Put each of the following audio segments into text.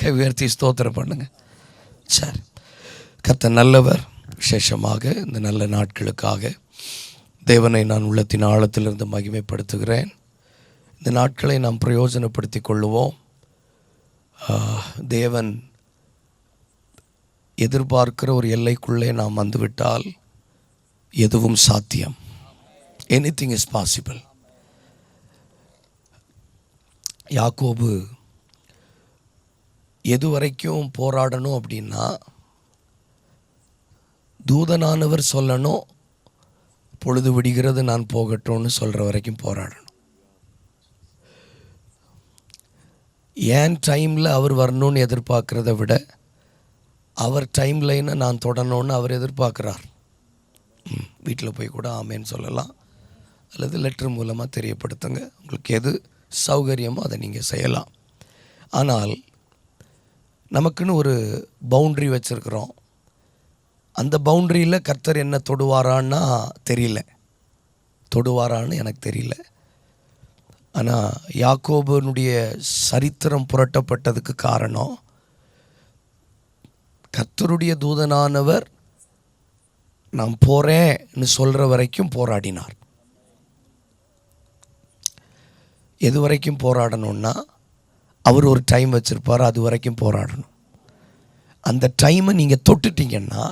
கரங்களை உயர்த்தி ஸ்தோத்திரம் பண்ணுங்க. சரி, கர்த்தர் நல்லவர். விசேஷமாக இந்த நல்ல நாட்களுக்காக தேவனை நான் உள்ளத்தின் ஆழத்திலிருந்து மகிமைப்படுத்துகிறேன். இந்த நாட்களை நாம் பிரயோஜனப்படுத்தி கொள்ளுவோம். தேவன் எதிர்பார்க்கிற ஒரு எல்லைக்குள்ளே நாம் வந்துவிட்டால் எதுவும் சாத்தியம். Anything is possible. யாக்கோபு எது வரைக்கும் போராடணும் அப்படின்னா, தூதனானவர் சொல்லணும் பொழுது விடுகிறது நான் போகட்டும்னு சொல்கிற வரைக்கும் போராடணும். ஏன் டைமில் அவர் வரணும்னு எதிர்பார்க்குறத விட அவர் டைம் லைனை நான் தொடரணும்னு அவர் எதிர்பார்க்குறார். வீட்டில் போய் கூட ஆமேன்னு சொல்லலாம், அல்லது லெட்டர் மூலமாக தெரியப்படுத்துங்க. உங்களுக்கு எது சௌகரியமோ அதை நீங்கள் செய்யலாம். ஆனால் நமக்குன்னு ஒரு பவுண்ட்ரி வச்சுருக்குறோம். அந்த பவுண்ட்ரியில் கர்த்தர் என்ன தொடுவாரான்னா தெரியல, தொடுவாரான்னு எனக்கு தெரியல. ஆனால் யாக்கோபனுடைய சரித்திரம் புரட்டப்பட்டதுக்கு காரணம், கர்த்தருடைய தூதனானவர் நான் போகிறேன்னு சொல்கிற வரைக்கும் போராடினார். எது வரைக்கும் போராடணும்னா, அவர் ஒரு டைம் வச்சுருப்பார், அது வரைக்கும் போராடணும். அந்த டைமை நீங்கள் தொட்டுட்டீங்கன்னா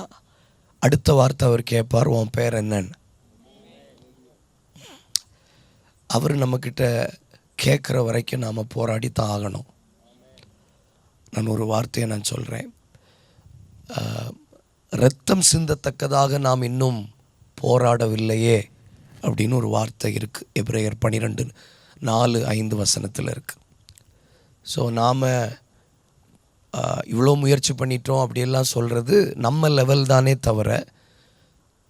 அடுத்த வார்த்தை அவர் கேட்பார், உன் பேர் என்னன்னு. அவர் நம்மக்கிட்ட கேட்குற வரைக்கும் நாம் போராடி தான் ஆகணும். நான் ஒரு வார்த்தையை நான் சொல்கிறேன். இரத்தம் சிந்தத்தக்கதாக நாம் இன்னும் போராடவில்லையே அப்படின்னு ஒரு வார்த்தை இருக்குது. எபிரேயர் 12:4-5 இருக்குது. ஸோ நாம் இவ்வளோ முயற்சி பண்ணிட்டோம் அப்படியெல்லாம் சொல்கிறது நம்ம லெவல் தானே தவிர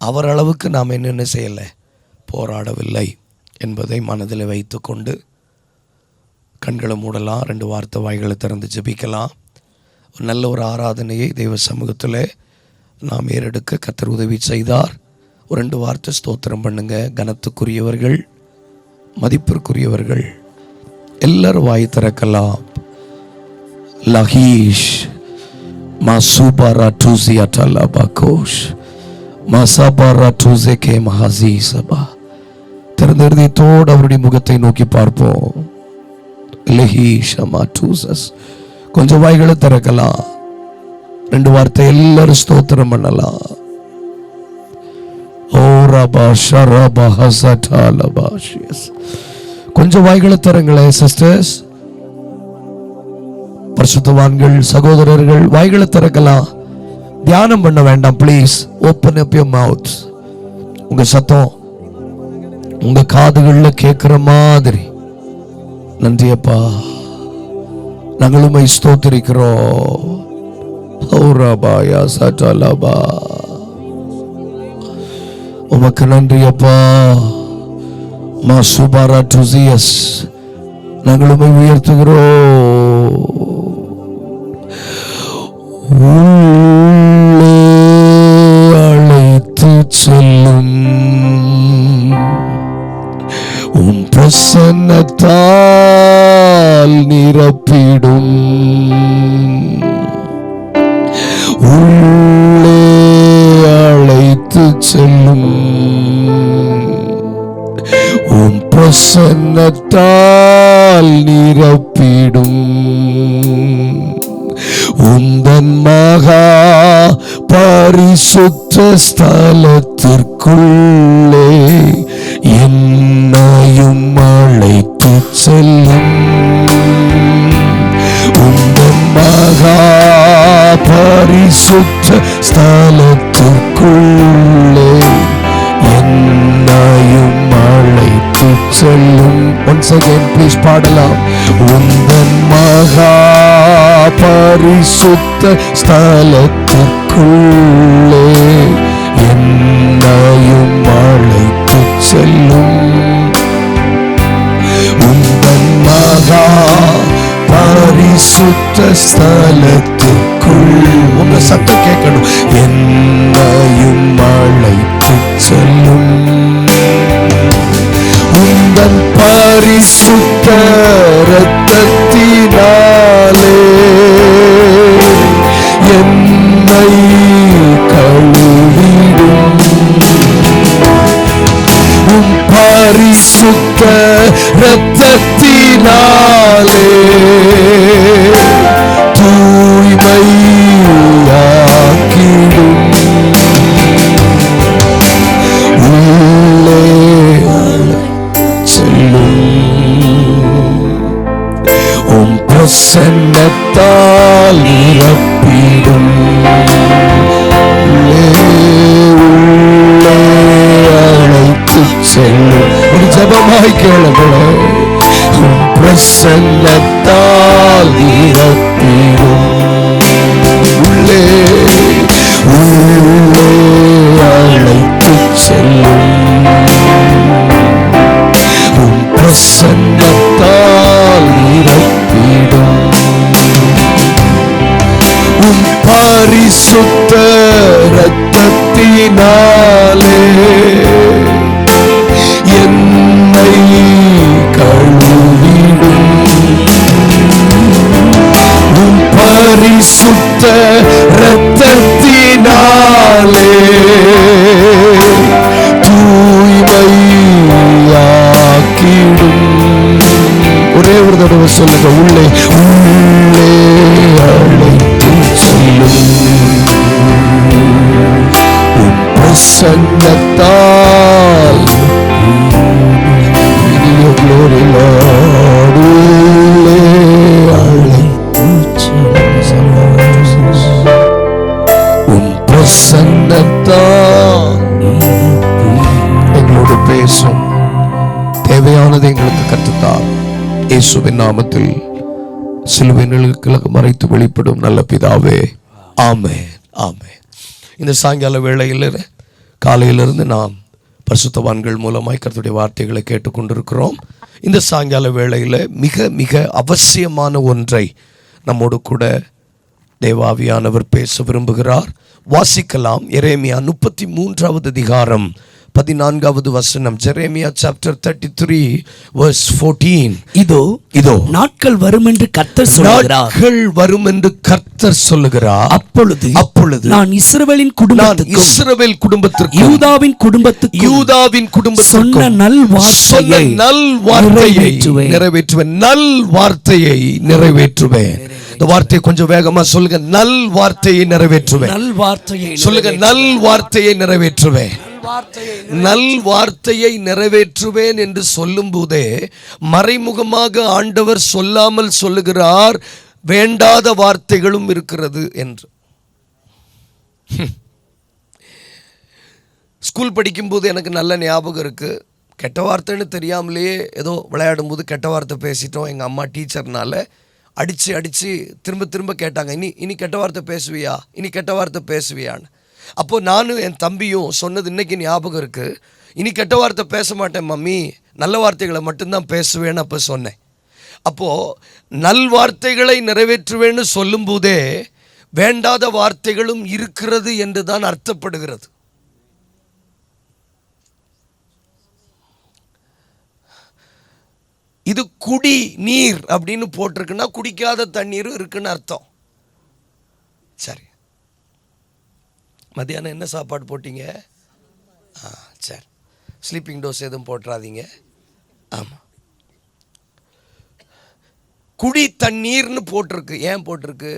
அவர் அளவுக்கு நாம் என்னென்ன செய்யலை, போராடவில்லை என்பதை மனதில் வைத்து கொண்டு கண்களை மூடலாம். 2 வார்த்தை வாய்களை திறந்து ஜெபிக்கலாம். ஒரு நல்ல ஒரு ஆராதனையை தெய்வ சமூகத்தில் நாம் ஏறெடுக்க கர்த்தர் உதவி செய்தார். ஒரு 2 வார்த்தை ஸ்தோத்திரம் பண்ணுங்க. கனத்துக்குரியவர்கள், மதிப்பிற்குரியவர்கள் எல்லாரும் வாய் திறக்கலாம். லஹீஷ் மாசுபாரா டூசியாட்டலா பாகோஷ் மாசாபாரா டூசேகே மஹாசி சபா. திறந்த இருதயத்தோடு அவருடைய முகத்தை நோக்கி பார்ப்போம். லஹீஷ் அமா டூசஸ். கொஞ்சம் வாய்களை திறக்கலாம். 2 வார்த்தை எல்லாரும் ஸ்தோத்திரம் பண்ணலாம். ஓ ரபா ஷரபா ஹஸடா லபாஷியஸ். கொஞ்சம் வாய்களை திறங்களேன் சிஸ்டர்ஸ், பரிசுத்தவான்கள், சகோதரர்கள், வாய்களை திறக்கலாம். தியானம் பண்ண வேண்டாம் please. Open up your mouth. உங்க சத்தம் உங்க காதுகள்ல கேட்கிற மாதிரி. நன்றி அப்பா, நாங்கள் உம்மை ஸ்தோத்திரிக்கிறோம். உமக்கு நன்றி அப்பா. மாசுபாரா டுசியஸ், நாங்கள் உம்மை உயர்த்துகிறோம். உள்ளே அழைத்து செல்லும் உம் பிரசன்னத்தால் நிரப்பிடும். உள்ளே அழைத்து செல்லும் உம் பிரசன்னத்தால் நிரப்பிடும். உந்தன் மகா பரிசுத்த ஸ்தலத்திற்குள்ளே என்னையும் அழைத்து செல்லும். உந்தன் மகா பரிசுத்த ஸ்தலத்திற்குள்ளே என்னையும் அழைத்து செல்லும். Once again please பாடலாம். உந்தன் மகா பரிசுத்த ஸ்தலத்திற்குள்ளே என்னையும் அழைத்து செல்லும். உந்தன் மகா பரிசுத்த ஸ்தலத்திற்குள் உங்க சத்தம் கேட்கணும். என்னையும் அழைத்து செல்லும். உந்தன் பரிசுத்த இரத்தத்தினாலே பிரசன்னத்தால் நிரப்பிடும். அழைத்து செல்லும். ஒரு ஜபமாய் கேளுங்களேன். பிரசன்னத்தால் நிரப்பிடும். உள்ளே உள்ளே அழைத்து செல்லும். பிரசன்னத்தால் நிரப்பிடும். உம் பரிசுத்த இரத்தத்தினாலே என்னை கழுவிடும். உம் பரிசுத்த இரத்தத்தினாலே தூய்மையாக்கிடும். ஒரே ஒரு தடவை சொல்லுங்க. உள்ளே உள்ளே அழைத்து செல்லும். உம் பிரசன்னத்தால் glory Lord, உள்ளே அழைத்து செல்லும். உம் பிரசன்னத்தால் எங்களோடு பேசும். தேவையானதை எங்களுக்கு கற்றுத்தார். இயேசுவின் நாமத்தில் சிலுவை நிழலுக்கு மறைத்து வெளிப்படும் நல்ல பிதாவே, ஆமென், ஆமென். இந்த சாயங்கால வேளையில் காலையிலிருந்து நாம் பரிசுத்தவான்கள் மூலமாய் கர்த்தருடைய வார்த்தைகளை கேட்டுக்கொண்டிருக்கிறோம். இந்த சாயங்கால வேளையில் மிக மிக அவசியமான ஒன்றை நம்மோடு கூட தேவாவியானவர் பேச விரும்புகிறார். வாசிக்கலாம். எரேமியா 33வது அதிகாரம் 14வது வசனம். Jeremiah chapter 33 verse 14. இதோ இதோ நாட்கள் வரும் என்று கர்த்தர் சொல்லுகிறார். நாட்கள் வரும் என்று கர்த்தர் சொல்லுகிறார். அப்பொழுது நான் இஸ்ரவேல் குடும்பத்திற்கும் யூதாவின் குடும்பத்திற்கும் சொன்ன நல் வார்த்தையை நிறைவேற்றுவேன். நல் வார்த்தையை நிறைவேற்றுவேன். இந்த வார்த்தையை கொஞ்சம் வேகமா சொல்லுங்க. நல் வார்த்தையை நிறைவேற்றுவேன். நல் வார்த்தையை சொல்லுங்க. நல் வார்த்தையை நிறைவேற்றுவேன். நல் வார்த்தையை நிறைவேற்றுவேன் என்று சொல்லும் போதே மறைமுகமாக ஆண்டவர் சொல்லாமல் சொல்லுகிறார், வேண்டாத வார்த்தைகளும் இருக்கிறது என்று. ஸ்கூல் படிக்கும்போது எனக்கு நல்ல ஞாபகம் இருக்கு. கெட்ட வார்த்தைன்னு தெரியாமலேயே ஏதோ விளையாடும் போது கெட்ட வார்த்தை பேசிட்டோம். எங்கள் அம்மா டீச்சர்னால அடித்து திரும்ப கேட்டாங்க, இனி கெட்ட வார்த்தை பேசுவியா, இனி கெட்ட வார்த்தை பேசுவியான்னு. அப்போது நானும் என் தம்பியும் சொன்னது இன்றைக்கி ஞாபகம் இருக்குது. இனி கெட்ட வார்த்தை பேச மாட்டேன் மம்மி, நல்ல வார்த்தைகளை மட்டும்தான் பேசுவேன்னு அப்போ சொன்னேன். அப்போது நல் வார்த்தைகளை நிறைவேற்றுவேன்னு சொல்லும்போதே வேண்டாத வார்த்தைகளும் இருக்கிறது என்று தான் அர்த்தப்படுகிறது. இது குடி நீர் அப்படின்னு போட்டிருக்குன்னா குடிக்காத தண்ணீரும் இருக்குன்னு அர்த்தம். சரி, மத்தியானம் என்ன சாப்பாடு போட்டீங்க? சரி, ஸ்லீப்பிங் டோஸ் எதுவும் போட்டுறாதீங்க. ஆமாம், குடி தண்ணீர்னு போட்டிருக்கு. ஏன் போட்டிருக்கு?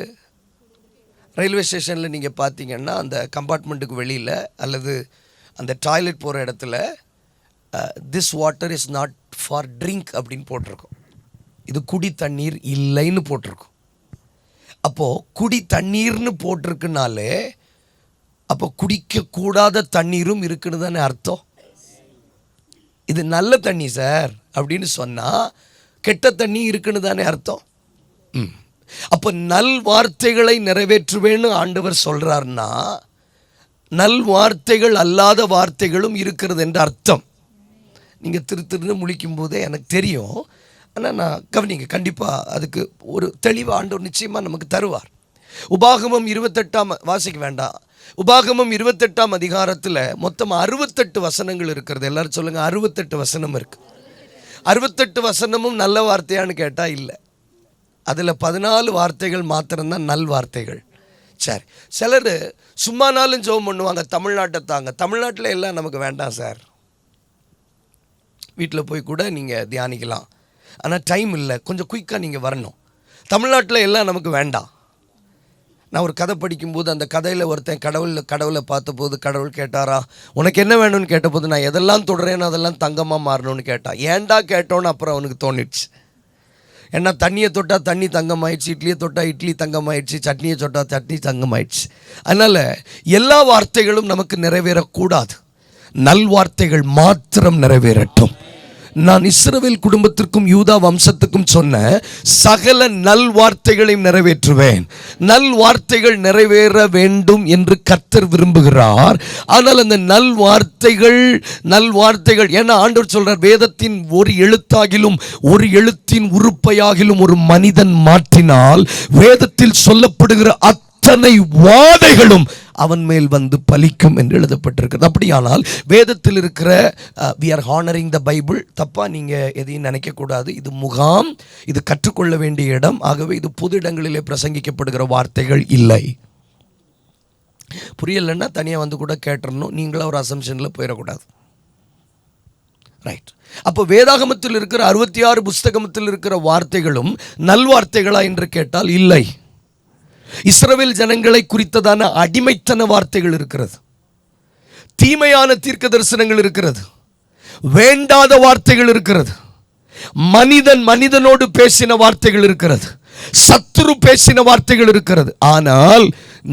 ரயில்வே ஸ்டேஷனில் நீங்கள் பார்த்தீங்கன்னா அந்த கம்பார்ட்மெண்ட்டுக்கு வெளியில் அல்லது அந்த டாய்லெட் போகிற இடத்துல this water is not for drink அப்படின்னு போட்டிருக்கோம். இது குடி தண்ணீர் இல்லைன்னு போட்டிருக்கோம். அப்போது குடி தண்ணீர்னு போட்டிருக்குனாலே அப்போ குடிக்கக்கூடாத தண்ணீரும் இருக்குன்னு தானே அர்த்தம். இது நல்ல தண்ணி சார் அப்படின்னு சொன்னால் கெட்ட தண்ணி இருக்குன்னு தானே அர்த்தம். அப்போ நல் வார்த்தைகளை நிறைவேற்றுவேன்னு ஆண்டவர் சொல்கிறார்னா நல் வார்த்தைகள் அல்லாத வார்த்தைகளும் இருக்கிறது என்று அர்த்தம். நீங்கள் திருன்னு முழிக்கும் போதே எனக்கு தெரியும். ஆனால் நான் கவனிங்க, கண்டிப்பாக அதுக்கு ஒரு தெளிவாக ஆண்டவர் நிச்சயமாக நமக்கு தருவார். உபாகமம் 28 வாசிக்க வேண்டாம். உபாகமம் 28 அதிகாரத்தில் மொத்தம் 68 வசனங்கள் இருக்கிறது. எல்லாரும் சொல்லுங்கள், 68 வசனம் இருக்குது. 68 வசனமும் நல்ல வார்த்தையான்னு கேட்டால் இல்லை. அதில் 14 வார்த்தைகள் மாத்திரம்தான் நல் வார்த்தைகள். சரி, சிலர் சும்மானாலும் ஜெபம் பண்ணுவாங்க, தமிழ்நாட்டை தாங்க. தமிழ்நாட்டில் எல்லாம் நமக்கு வேண்டாம் சார், வீட்டில் போய் கூட நீங்கள் தியானிக்கலாம். ஆனால் டைம் இல்லை, கொஞ்சம் குயிக்காக நீங்கள் வரணும். தமிழ்நாட்டில் எல்லாம் நமக்கு வேண்டாம். நான் ஒரு கதை படிக்கும்போது அந்த கதையில் ஒருத்தன் கடவுளை பார்த்தபோது கடவுள் கேட்டாரா, உனக்கு என்ன வேணும்னு கேட்டபோது நான் எதெல்லாம் தொடரேன்னு அதெல்லாம் தங்கமாக மாறணும்னு கேட்டான். ஏன்டா கேட்டோன்னு அப்புறம் அவனுக்கு தோணிடுச்சு. ஏன்னா தண்ணியை தொட்டால் தண்ணி தங்கமாயிடுச்சு, இட்லியை தொட்டால் இட்லி தங்கமாயிடுச்சு, சட்னியை தொட்டால் சட்னி தங்கமாயிடுச்சு. அதனால் எல்லா வார்த்தைகளும் நமக்கு நிறைவேறக்கூடாது. நல்வார்த்தைகள் மாத்திரம் நிறைவேறட்டும். நான் இஸ்ரவேல் குடும்பத்திற்கும் யூதா வம்சத்துக்கும் சொன்ன சகல நல்வார்த்தைகளையும் நிறைவேற்றுவேன். நல்வார்த்தைகள் நிறைவேற வேண்டும் என்று கர்த்தர் விரும்புகிறார். ஆனால் அந்த நல்வார்த்தைகள் ஏன்னா ஆண்டவர் சொல்றார், வேதத்தின் ஒரு எழுத்தாகிலும் ஒரு எழுத்தின் உறுப்பையாகிலும் ஒரு மனிதன் மாற்றினால் வேதத்தில் சொல்லப்படுகிற அத்தனை வாதைகளும் அவன் மேல் வந்து பலிக்கும் என்று எழுதப்பட்டிருக்கிறது. அப்படியானால் வேதத்தில் இருக்கிற we are honoring the Bible, தப்பா நீங்கள் எதையும் நினைக்கக்கூடாது. இது முகாம், இது கற்றுக்கொள்ள வேண்டிய இடம். ஆகவே இது பொது இடங்களிலே பிரசங்கிக்கப்படுகிற வார்த்தைகள் இல்லை. புரியலைன்னா தனியாக வந்து கூட கேட்டுறணும். நீங்களும் ஒரு அசம்ஷனில் போயிடக்கூடாது. ரைட். அப்போ வேதாகமத்தில் இருக்கிற 66 புஸ்தகத்தில் இருக்கிற வார்த்தைகளும் நல்வார்த்தைகளா என்று கேட்டால் இல்லை. இஸ்ரவேல் ஜனங்களை குறித்ததான அடிமைத்தன வார்த்தைகள் இருக்கிறது, தீமையான தீர்க்க தரிசனங்கள் இருக்கிறது, வேண்டாத வார்த்தைகள் இருக்கிறது, மனிதனோடு பேசின வார்த்தைகள் இருக்கிறது, சத்துரு பேசின வார்த்தைகள் இருக்கிறது. ஆனால்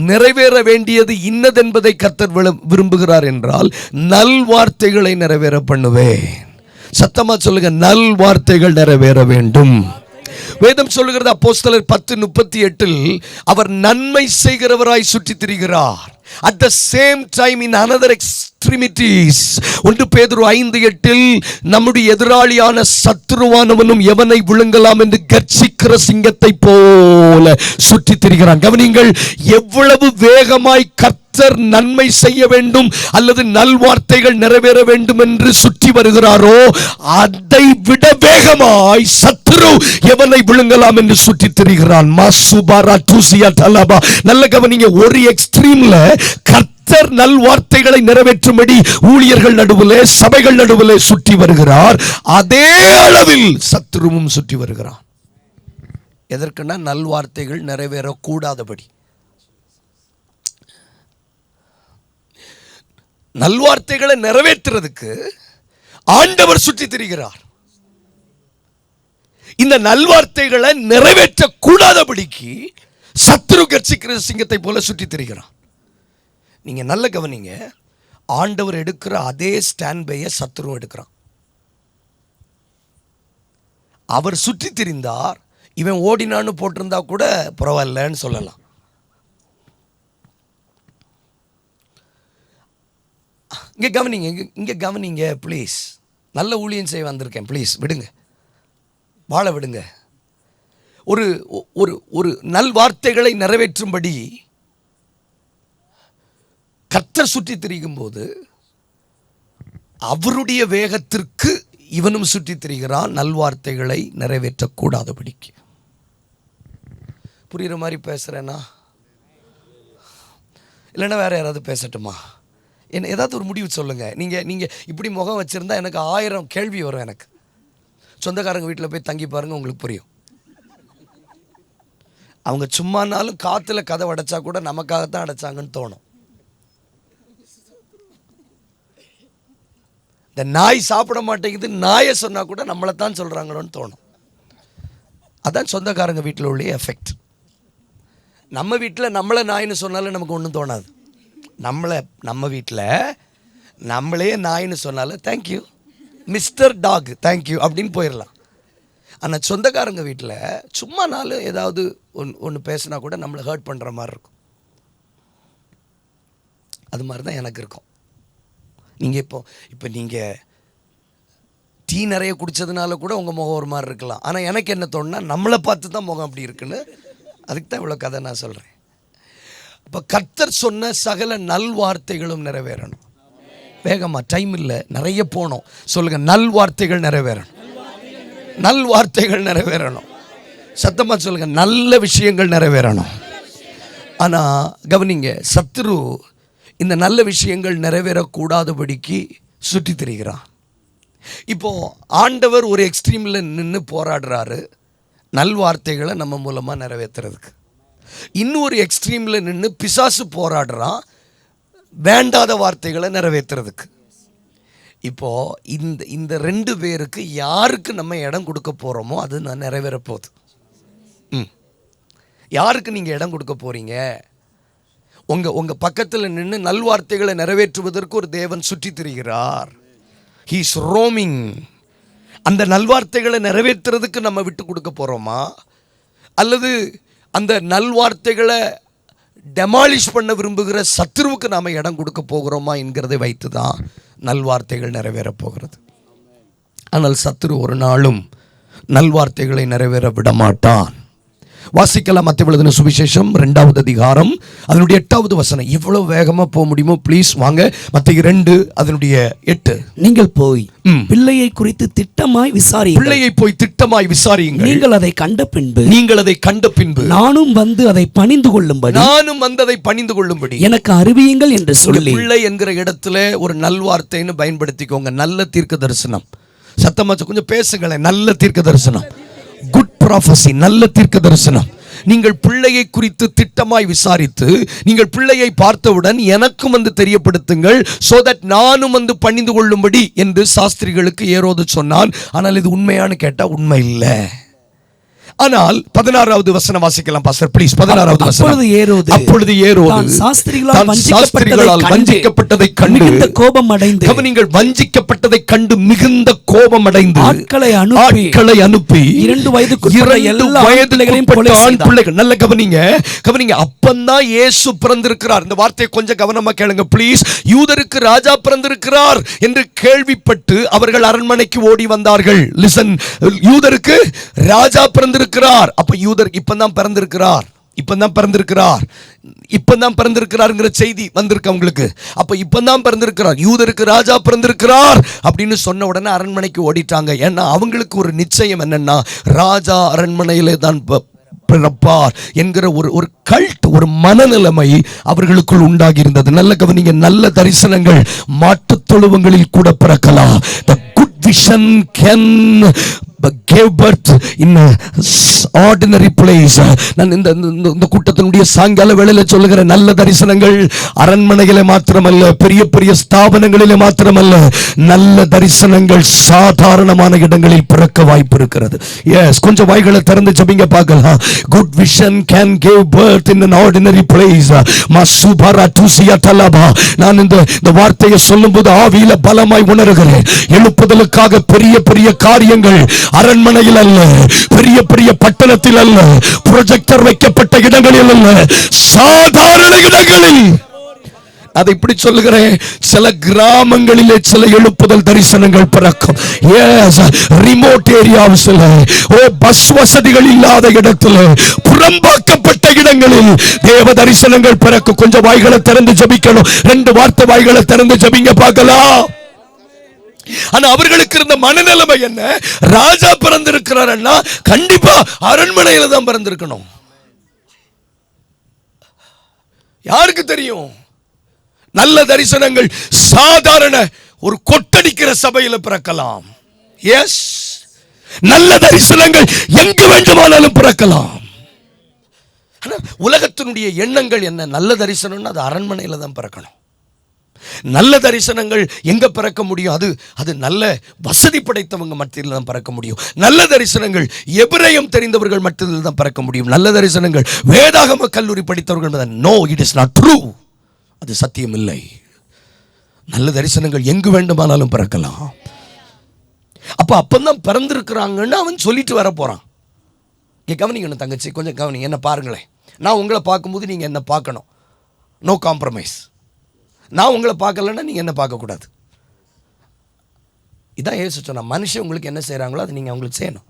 நிறைவேற வேண்டியது இன்னதென்பதை கர்த்தர் விரும்புகிறார் என்றால் நல் வார்த்தைகளை நிறைவேற பண்ணுவேன். சத்தமா சொல்லுங்க, நல் வார்த்தைகள் நிறைவேற வேண்டும். வேதம் சொல்லுகிறது அப்போஸ்தலர் 10:38 அவர் நன்மை செய்கிறவராய் சுற்றி திரிகிறார். At the same time in another extremities 1 பேதுரு 5:8 நம்முடைய எதிராளியான சத்துருவானவனும் எவனை விழுங்கலாம் என்று கர்ச்சிக்கிற சிங்கத்தை போல சுற்றி திரிகிறான். கவனிங்கள், எவ்வளவு வேகமாய் கர்த்தர் நன்மை செய்ய வேண்டும் அல்லது நல்வார்த்தைகள் நிறைவேற வேண்டும் என்று சுற்றி வருகிறாரோ அதை விட வேகமாய் சத்துரு எவனை விழுங்கலாம் என்று சுற்றி திரிகிறான். நல்ல கவனிங்க, ஒரு எக்ஸ்ட்ரீம்ல கர்த்தர் நல்வார்த்தைகளை நிறைவேற்றும்படி ஊழியர்கள் நடுவிலே, சபைகள் நடுவிலே சுற்றி வருகிறார். அதே அளவில் சத்துருவும் சுற்றி வருகிறான். எதற்குன்னா நல்வார்த்தைகள் நிறைவேறக்கூடாதபடி. நல்வார்த்தைகளை நிறைவேற்றுறதுக்கு ஆண்டவர் சுற்றி திரிகிறார். இந்த நல்வார்த்தைகளை நிறைவேற்றக்கூடாதபடிக்கு சத்துரு கர்ச்சிக்கிற சிங்கத்தை போல சுற்றி திரிகிறான். நீங்க நல்ல கவனிங்க, ஆண்டவர் எடுக்கிற அதே ஸ்டாண்ட் பையை சத்துரு எடுக்கிறான். அவர் சுற்றி திரிந்தார், இவன் ஓடினான்னு போட்டிருந்தா கூட பரவாயில்லன்னு சொல்லலாம். இங்கே கவனிங்க ப்ளீஸ். நல்ல ஊழியம் செய்ய வந்திருக்கேன், ப்ளீஸ் விடுங்க, வாழ விடுங்க. ஒரு ஒரு ஒரு நல்வார்த்தைகளை நிறைவேற்றும்படி கர்த்தர் சுற்றி திரியும் போது அவருடைய வேகத்திற்கு இவனும் சுற்றி திரிகிறான், நல்வார்த்தைகளை நிறைவேற்றக்கூடாதபடிக்கு. புரியுற மாதிரி பேசுகிறேன்னா? இல்லைன்னா வேற யாராவது பேசட்டுமா? என்ன ஏதாவது ஒரு முடிவு சொல்லுங்கள். நீங்கள் இப்படி முகம் வச்சுருந்தா எனக்கு 1000 கேள்வி வரும். எனக்கு சொந்தக்காரங்க வீட்டில் போய் தங்கி பாருங்கள், உங்களுக்கு புரியும். அவங்க சும்மானாலும் காற்றுல கதை அடைச்சா கூட நமக்காகத்தான் அடைச்சாங்கன்னு தோணும். இந்த நாய் சாப்பிட மாட்டேங்குது, நாயை சொன்னால் கூட நம்மளை தான் சொல்கிறாங்களோன்னு தோணும். அதான் சொந்தக்காரங்க வீட்டில் உள்ள எஃபெக்ட். நம்ம வீட்டில் நம்மளை நாயின்னு சொன்னாலும் நமக்கு ஒன்றும் தோணாது. நம்ம வீட்டில் நம்மளே நாயின்னு சொன்னாலும் தேங்க்யூ மிஸ்டர் டாக் தேங்க்யூ அப்படின்னு போயிடலாம். ஆனால் சொந்தக்காரங்க வீட்டில் சும்மா நாள் ஏதாவது ஒன்று பேசினா கூட நம்மளை ஹர்ட் பண்ணுற மாதிரி இருக்கும். அது மாதிரி தான் எனக்கு இருக்கும். நீங்கள் இப்போ நீங்கள் டீ நிறைய குடித்ததுனால கூட உங்கள் முகம் ஒரு மாதிரி இருக்கலாம். ஆனால் எனக்கு என்ன தோணுன்னா நம்மளை பார்த்து தான் முகம் அப்படி இருக்குன்னு. அதுக்கு தான் இவ்வளோ கதை நான் சொல்கிறேன். இப்போ கர்த்தர் சொன்ன சகல நல்வார்த்தைகளும் நிறைவேறணும். வேகமாக, டைம் இல்லை, நிறைய போனோம். சொல்லுங்கள், நல்வார்த்தைகள் நிறைவேறணும். நல்வார்த்தைகள் நிறைவேறணும். சத்தமாக சொல்லுங்கள், நல்ல விஷயங்கள் நிறைவேறணும். ஆனால் கவனிங்க, சத்துரு இந்த நல்ல விஷயங்கள் நிறைவேறக்கூடாதபடிக்கு சுற்றி திரிகிறான். இப்போது ஆண்டவர் ஒரு எக்ஸ்ட்ரீமில் நின்று போராடுறாரு நல்வார்த்தைகளை நம்ம மூலமாக நிறைவேற்றுறதுக்கு. இன்னொரு எக்ஸ்ட்ரீமில் நின்று பிசாசு போராடுறான் வேண்டாத வார்த்தைகளை நிறைவேற்றுறதுக்கு. இப்போ இந்த ரெண்டு பேருக்கு யாருக்கு நம்ம இடம் கொடுக்க போகிறோமோ அது நான் நிறைவேற போகுது. யாருக்கு நீங்கள் இடம் கொடுக்க போகிறீங்க? உங்கள் பக்கத்தில் நின்று நல்வார்த்தைகளை நிறைவேற்றுவதற்கு ஒரு தேவன் சுற்றி திரிகிறார். He is roaming. அந்த நல்வார்த்தைகளை நிறைவேற்றுறதுக்கு நம்ம விட்டு கொடுக்க போகிறோமா, அல்லது அந்த நல்வார்த்தைகளை டெமாலிஷ் பண்ண விரும்புகிற சத்துருவுக்கு நாம் இடம் கொடுக்க போகிறோமா என்கிறதை வைத்து தான் நல்வார்த்தைகள் நிறைவேற போகிறது. ஆனால் சத்துரு ஒரு நாளும் நல்வார்த்தைகளை நிறைவேற விடமாட்டான். வாசிக்கலாம் மத்தேயு எழுதின சுவிசேஷம் 2வது அதிகாரம் அதனுடைய 8வது வசனம். எவ்வளவு வேகமா போக முடியுமோ ப்ளீஸ் வாங்க. மத்தேயு 2 அதனுடைய 8. நீங்கள் போய் பிள்ளையை குறித்து திட்டமாய் விசாரியுங்கள். பிள்ளையை போய் திட்டமாய் விசாரியுங்கள். நீங்கள் அதை கண்ட பின்பு நானும் வந்து அதை பணிந்து கொள்ளும்படி எனக்கு அறிவியுங்கள் என்று சொல்லி. பிள்ளை என்கிற இடத்துல ஒரு நல்வார்த்தைன்னு பயன்படுத்திக்கோங்க. நல்ல தீர்க்க தரிசனம். சத்தமா கொஞ்சம் பேசுங்களேன். நல்ல தீர்க்க தரிசனம், குட் ப்ராஃபசி, நல்ல தீர்க்க தரிசனம். நீங்கள் பிள்ளையை குறித்து திட்டமாய் விசாரித்து நீங்கள் பிள்ளையை பார்த்தவுடன் எனக்கும் வந்து தெரியப்படுத்துங்கள், so that நானும் வந்து பணிந்து கொள்ளும்படி என்று சாஸ்திரிகளுக்கு ஏரோது சொன்னான். ஆனால் இது உண்மையானு கேட்டா உண்மை இல்லை. ஆனால் 16வது வசனம் வாசிக்கலாம் பாஸ்டர் ப்ளீஸ். 16வது வசனம். அப்பொழுது ஏரோது சாஸ்திரிகளால் வஞ்சிக்கப்பட்டதை கண்டு மிகுந்த கோபம் அடைந்து, கவனிங்கள், வஞ்சிக்கப்பட்டதை கண்டு மிகுந்த கோபம் அடைந்து ஆட்களை அனுப்பி 2 வயதுக்குட்பட்ட எல்லா ஆண் பிள்ளைகள், நல்ல கவனிங்க, அப்பந்தான் இயேசு பிறந்திருக்கிறார். இந்த வார்த்தையை கொஞ்சம் கவனமா கேளுங்க ப்ளீஸ். யூதருக்கு ராஜா பிறந்திருக்கிறார் என்று கேள்விப்பட்டு அவர்கள் அரண்மனைக்கு ஓடி வந்தார்கள். லிசன், யூதருக்கு ராஜா பிறந்திருக்கிறார். அப்ப யூதர் இப்பதான் பிறந்திருக்கிறார்ங்கிற செய்தி வந்திருக்கு அவங்களுக்கு. அப்ப இப்பதான் பிறந்திருக்கிறார், யூதருக்கு ராஜா பிறந்திருக்கிறார் அப்படின்னு சொன்ன உடனே அரண்மனைக்கு ஓடிட்டாங்க. ஏன்னா அவங்களுக்கு ஒரு நிச்சயம் என்னன்னா, ராஜா அரண்மனையிலே தான் பிறப்பார் என்கிற ஒரு கல்ட், ஒரு மனநிலைமை அவர்களுக்குள் உண்டாகி இருந்தது. நல்ல கவனிங்க, நல்ல தரிசனங்கள் மாட்டுத் தொழுவங்களில் கூட பிறக்கலாம். The good vision can gave birth in an ordinary place. நான் இந்த கூட்டத்தினுடைய சாயங்கால வேளையில சொல்லுகிற நல்ல தரிசனங்கள் அரண்மனையிலே மாத்திரமல்ல, பெரிய பெரிய ஸ்தாபனங்களிலே மாத்திரமல்ல, நல்ல தரிசனங்கள் சாதாரணமான இடங்களில் பிறக்க வாய்ப்பு இருக்கிறது. எஸ், கொஞ்சம் வாய்களை திறந்து ஜெபிங்க பார்க்கலாம். Good vision can give birth in an ordinary place. மசுபரா துசியா தலபா. நான் இந்த வார்த்தையை சொல்லும்போது ஆவியில பலமாய் உணர்கிறேன். எழுப்புதலுக்காக பெரிய பெரிய காரியங்கள் அரண்மனையில் அல்ல, பெரிய பெரிய பட்டணத்தில் அல்ல, ப்ரொஜெக்டர் வைக்கப்பட்ட இடங்களில் அல்ல, சாதாரண இடங்களில். அதை இப்படி சொல்லுகிறேன், சில கிராமங்களிலே சில எழுப்புதல் தரிசனங்கள் பிறக்கும். எஸ், ரிமோட் ஏரியாஸ்ல, பஸ் வசதிகள் இல்லாத இடத்துல, புறம்பாக்கப்பட்ட இடங்களில் தேவ தரிசனங்கள் பிறக்கும். கொஞ்சம் வாய்களை திறந்து ஜெபிக்கணும். 2 வார்த்தை வாய்களை திறந்து ஜெபிங்க பார்க்கலாம். ஆனா அவர்களுக்கு இருந்த மனநிலைமை என்ன? ராஜா பிறந்திருக்கிறார்னா கண்டிப்பா அரண்மனையில தான் பிறந்திருக்கணும். யாருக்கு தெரியும்? நல்ல தரிசனங்கள் சாதாரண ஒரு கொட்டடிக்கிற சபையில பிறக்கலாம். எஸ், நல்ல தரிசனங்கள் எங்கு வேண்டுமானாலும் பிறக்கலாம். உலகத்தினுடைய எண்ணங்கள் என்ன? நல்ல தரிசனம்னா அது அரண்மனையில தான் பிறக்கணும். நல்ல தரிசனங்கள் எங்க பிறக்க முடியும்? அது நல்ல வசதி படைத்தவங்க மத்தியில் தான் பிறக்க முடியும். நல்ல தரிசனங்கள் எபிரேயம் தெரிந்தவர்கள் மத்தியில் தான் பிறக்க முடியும். நல்ல தரிசனங்கள் வேதாகம கல்லூரி படித்தவர்கள். No, it is not true. அது சத்தியம் இல்லை. நல்ல தரிசனங்கள் எங்கு வேண்டுமானாலும் பிறக்கலாம். அப்பதான் பிறந்திருக்கிறாங்கன்னு அவன் சொல்லிட்டு வர போறான். கவனிக்கணும் தங்கச்சி, கொஞ்சம் கவனிங்க, என்ன பாருங்களேன். நான் உங்களை பார்க்கும்போது நீங்க என்ன பார்க்கணும். No compromise. நான் உங்களை பார்க்கலன்னா நீங்கள் என்ன பார்க்கக்கூடாது. இதான் ஏசு சொன்னா, மனுஷன் உங்களுக்கு என்ன செய்கிறாங்களோ அது நீங்கள் அவங்களுக்கு செய்யணும்.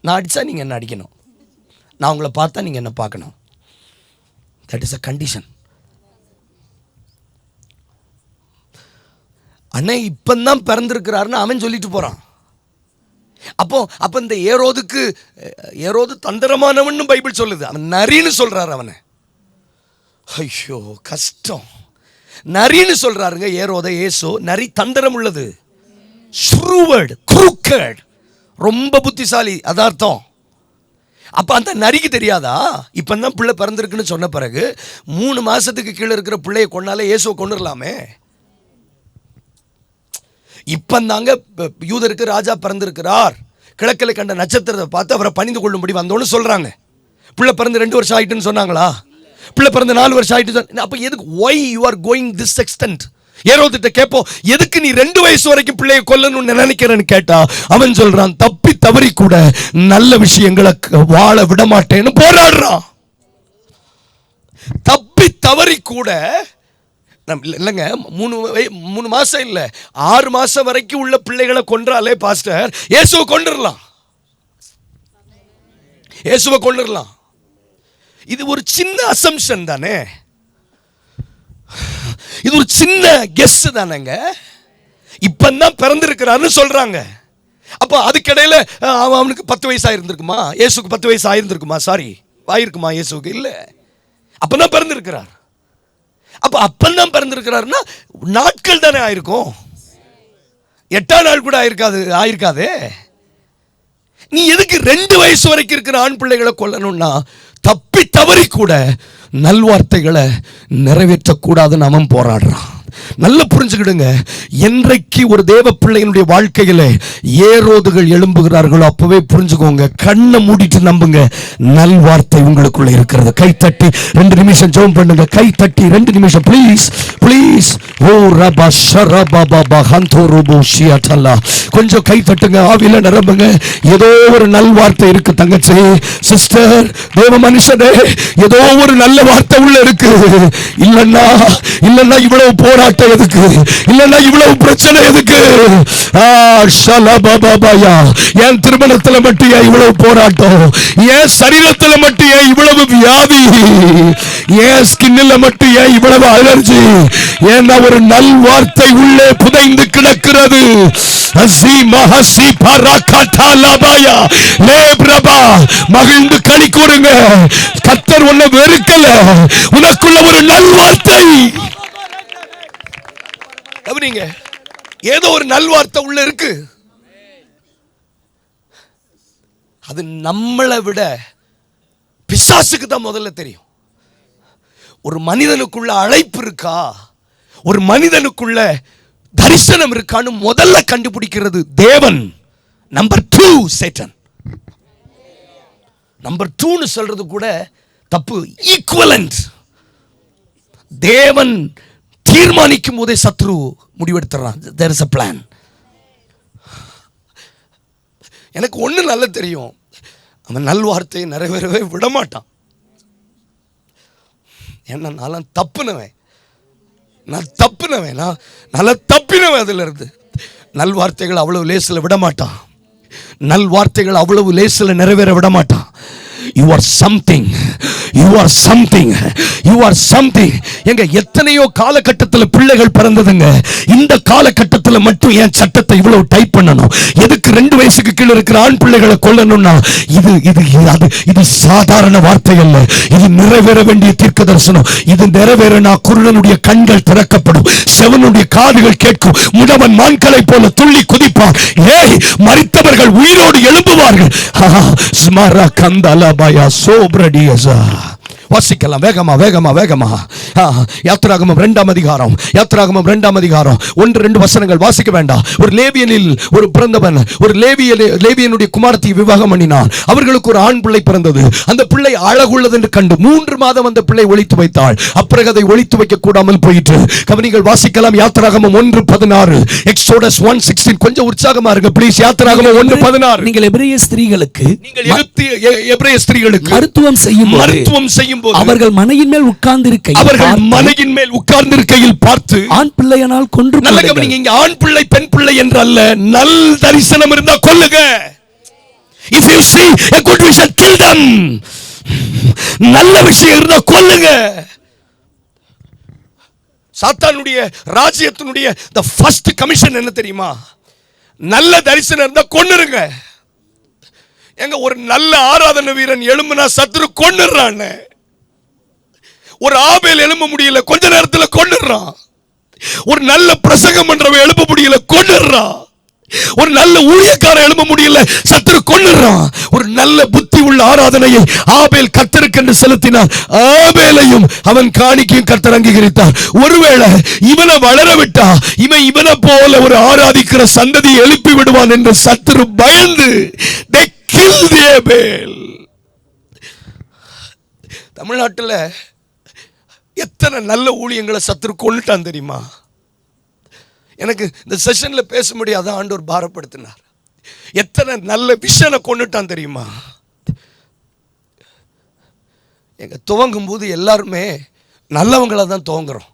நான் அடித்தா நீங்கள் என்ன அடிக்கணும், நான் உங்களை பார்த்தா நீங்கள் என்ன பார்க்கணும். That is a condition. அண்ணே இப்பந்தான் பிறந்திருக்கிறாருன்னு அவன் சொல்லிட்டு போகிறான். அப்போ இந்த ஏரோது தந்திரமானவன் பைபிள் சொல்லுது. அவன் நரின்னு சொல்கிறார் அவனை. ஐயோ கஷ்டம். நரின்னு சொல்றாருங்க ஏரோத. ஏசு நரி தந்திரம் உள்ளது, shrewd, crooked, ரொம்ப புத்திசாலி, அதார்த்தம். அப்ப அந்த நரிக்கு தெரியாதா இப்பதான் பிள்ளை பிறந்திருக்குன்னு சொன்ன பிறகு 3 மாசத்துக்கு கீழே இருக்கிற பிள்ளையை கொண்டாலே இயேசுவை கொண்டுடலாமே. இப்பந்தாங்க யூதருக்கு ராஜா பிறந்திருக்கிறார், கிழக்கில் கண்ட நட்சத்திரத்தை பார்த்து அவரை பணிந்து கொள்ளும்படி வந்தோன்னு சொல்றாங்க. பிள்ளை பிறந்து 2 வருஷம் ஆயிட்டுன்னு சொன்னாங்களா? பிள்ளை பிறந்து 4 வருஷம் ஆயிட்டு. அப்ப எதுக்கு why you are going this extent? ஏரோதுட்ட கேட்போம், எதுக்கு நீ 2 வயசு வரைக்கும் பிள்ளையை கொல்லணும்னு நினைக்கிறேன்னு கேட்டா அவன் சொல்றான், தப்பி தவறி கூட நல்ல விஷயங்களை வாழ விட மாட்டேன்னு போராடுறான். தப்பி தவறி கூட இல்லைங்க, 3 மாசம் இல்ல 6 மாசம் வரைக்கும் உள்ள பிள்ளைகளை கொன்றாலே பாஸ்டர் இயேசுவை கொன்றுடலாம், இயேசுவை கொன்றுடலாம். இது ஒரு சின்ன அசம்ஷன் தானே, இது ஒரு சின்ன கெஸ் தானேங்க. இப்பதான் பிறந்திருக்கிறான்னு சொல்றாங்க. அப்ப அதுக்கிடையில அவனுக்கு 10 வயசு ஆயிருந்திருக்குமா? இயேசுக்கு 10 வயசு ஆயிருந்திருக்குமா? சாரி, ஆயிருக்குமா இயேசுக்கு? இல்ல, அப்பதான் பிறந்திருக்கிறார். அப்ப அப்பதான் பிறந்திருக்கிறாருன்னா நாட்கள் தானே ஆயிருக்கும், 8ஆம் நாள் கூட ஆயிருக்காதே. நீ எதுக்கு 2 வயசு வரைக்கும் இருக்கிற ஆண் பிள்ளைகளை கொல்லணும்னா தப்பி தவறி கூட நல்வார்த்தைகளை நிறைவேற்றக்கூடாதுன்னு அவன் போராடுறான். நல்லா புரிஞ்சுக்கிடுங்க, என்றைக்கு ஒரு தேவ பிள்ளையினுடைய வாழ்க்கையில ஏரோதுகள் எழும்புகிறார்களோ அப்பவே புரிஞ்சுக்கோங்க, கண்ணை மூடிட்டு நம்புங்க, நல்வார்த்தை உங்களுக்குள்ள இருக்கிறது. கை தட்டி 2 நிமிஷம் ஜெபம் பண்ணுங்க. கை தட்டி 2 நிமிஷம் ப்ளீஸ் ப்ளீஸ். ஓ ரபா ஷரபா பாபா ஹந்தோருபு ஷியதல்லா. கொஞ்சம் கை தட்டுங்க, ஆவியில நிரம்புங்க. ஏதோ ஒரு நல்வார்த்தை இருக்கு தங்கச்சி, சிஸ்டர், தேவ மனுஷனே, ஏதோ ஒரு நல்ல வார்த்தை உள்ள இருக்கு. இல்லன்னா இவ்வளவு போராட்டம் எதுக்கு? இல்லன்னா இவ்வளவு பிரச்சனை எதுக்கு? என் திருமணத்துல மட்டும் ஏன் இவ்வளவு போராட்டம்? என் சரீரத்துல மட்டும் ஏன் இவ்வளவு வியாதி? என் ஸ்கின்ல மட்டும் ஏன் இவ்வளவு அலர்ஜி? ஏன்னா ஒரு நல்வார்த்தை உள்ளே புதைந்து கிடக்கிறது. மகிழ்ந்து களி கூறுங்க, கர்த்தர் உன்னை வெறுக்கல, உனக்குள்ள ஒரு நல்வார்த்தை. கவனிங்க, ஏதோ ஒரு நல்வார்த்தை உள்ள இருக்கு. அது நம்மளை விட பிசாசுக்கு தான் முதல்ல தெரியும். ஒரு மனிதனுக்குள்ள அழைப்பு இருக்கா, ஒரு மனிதனுக்குள்ள தரிசனம் இருக்கான்னு முதல்ல கண்டுபிடிக்கிறது தேவன். Number 2 Satan. நம்பர் 2ன்னு சொல்றது கூட தப்பு. ஈக்குவலன்ட். தேவன் தீர்மானிக்கும் போதே சத்ரு முடிவெடுத்துறான். there is a plan. எனக்கு ஒண்ணு நல்லா தெரியும், அவன் நல்வார்த்தையை நிறைவேறவே விட மாட்டான். ஏன்னா நான் தப்புனவன், நான் தப்பினவன். அதுல இருந்து நல்வார்த்தைகள் அவ்வளவு லேசில் விட மாட்டான், நல்வார்த்தைகள் அவ்வளவு லேசில் நிறைவேற விட மாட்டான். You are something, you are something, you are something. எங்க எத்தனையோ காலகட்டத்தில் பிள்ளைகள் பிறந்ததுங்க. இந்த காலகட்டத்தில் மட்டும் ஏன் சட்டத்தை இவ்வளவு டைப் பண்ணணும்? எதுக்கு 2 வயசுக்கு கீழே இருக்கிற ஆண் பிள்ளைகளை கொல்லணும்னா இது சாதாரண வார்த்தை அல்ல, இது நிறைவேற வேண்டிய தீர்க்க தரிசனம். இது நிறைவேறினா குருடனுடைய கண்கள் திறக்கப்படும், செவனுடைய காதுகள் கேட்கும், முடவன் மான்களை போல துள்ளி குதிப்பார், ஏய் மரித்தவர்கள் உயிரோடு எழும்புவார்கள். ஸ்மர கந்தல சோப்ரடியஸா. வாசிக்கலாம் வேகமா. யாத்திராகமம் 2ஆம் அதிகாரம் 1-2 வசனங்கள் வாசிக்க வேண்டாம். ஒரு லேவியனில் ஒரு பிறந்தவன் ஒரு லேவியனுடைய குமாரத்தை விவாகம் பண்ணினான். அவர்களுக்கு ஒரு ஆண் பிள்ளை பிறந்தது. அந்த பிள்ளை அழகுள்ளது என்று கண்டு 3 மாதம் அந்த பிள்ளை ஒளித்து வைத்தாள். அப்புறம் அதை ஒளித்து வைக்க கூடாமல் போயிற்று. கவனிகள் வாசிக்கலாம். யாத்திராகமம் 1:16, எக்ஸோடஸ் 1:16. கொஞ்சம் உற்சாகமா இருங்க ப்ளீஸ். யாத்திராகமம் 1:16. நீங்கள் எபிரேய ஸ்திரீகளுக்கு மருத்துவம் செய்யும் அவர்கள் மனையின் மேல் உட்கார்ந்திருக்கையில் பார்த்து ஆண் பிள்ளையானால் கொன்று. நல்ல கவனிங்க, இங்க ஆண் பிள்ளை பெண் பிள்ளை என்று அல்ல, நல் தரிசனம் இருந்தா கொல்லுங்க. If you see a good vision, kill them. நல்ல விஷயம் இருந்தா கொல்லுங்க. சாத்தானுடைய ராஜ்யத்தினுடைய the first commission என்ன தெரியுமா? நல்ல தரிசனம் இருந்தா கொன்னுருங்க. எங்க ஒரு நல்ல ஆராதனை வீரன் எழும்புனா சத்துரு கொன்னுறான். ஒரு ஆபேல் எழும்ப முடியல, கொஞ்ச நேரத்தில் கொன்னுறான். ஒரு நல்ல பிரசங்கம் பண்றவன் எழுப்ப முடியல, கொன்னுறான். ஒரு நல்ல ஊழியக்காரன் எழும்ப முடியல, சத்துரு கொன்னுறான். ஒரு நல்ல புத்தி உள்ள ஆராதனையை ஆபேல் கர்த்தருக்கென்று செலுத்தினார். ஆபேலையும் அவன் காணிக்கையும் கர்த்தர் அங்கீகரித்தார். ஒருவேளை இவனை வளர விட்டா இவனை போல ஒரு ஆராதிக்கிற சந்ததியை எழுப்பி விடுவான் என்று சத்துரு பயந்து they killed Abel. தமிழ்நாட்டில் எத்தனை நல்ல ஊழியங்களை சத்துரு கொன்னுட்டான் தெரியுமா? எனக்கு இந்த செஷனில் பேச முடியாத ஆண்டவர் பாரப்படுத்தினார். எத்தனை நல்ல விஷனை கொண்டுட்டான் தெரியுமா? எங்க துவங்கும் போது எல்லாருமே நல்லவங்களா தான் துவங்குறோம்.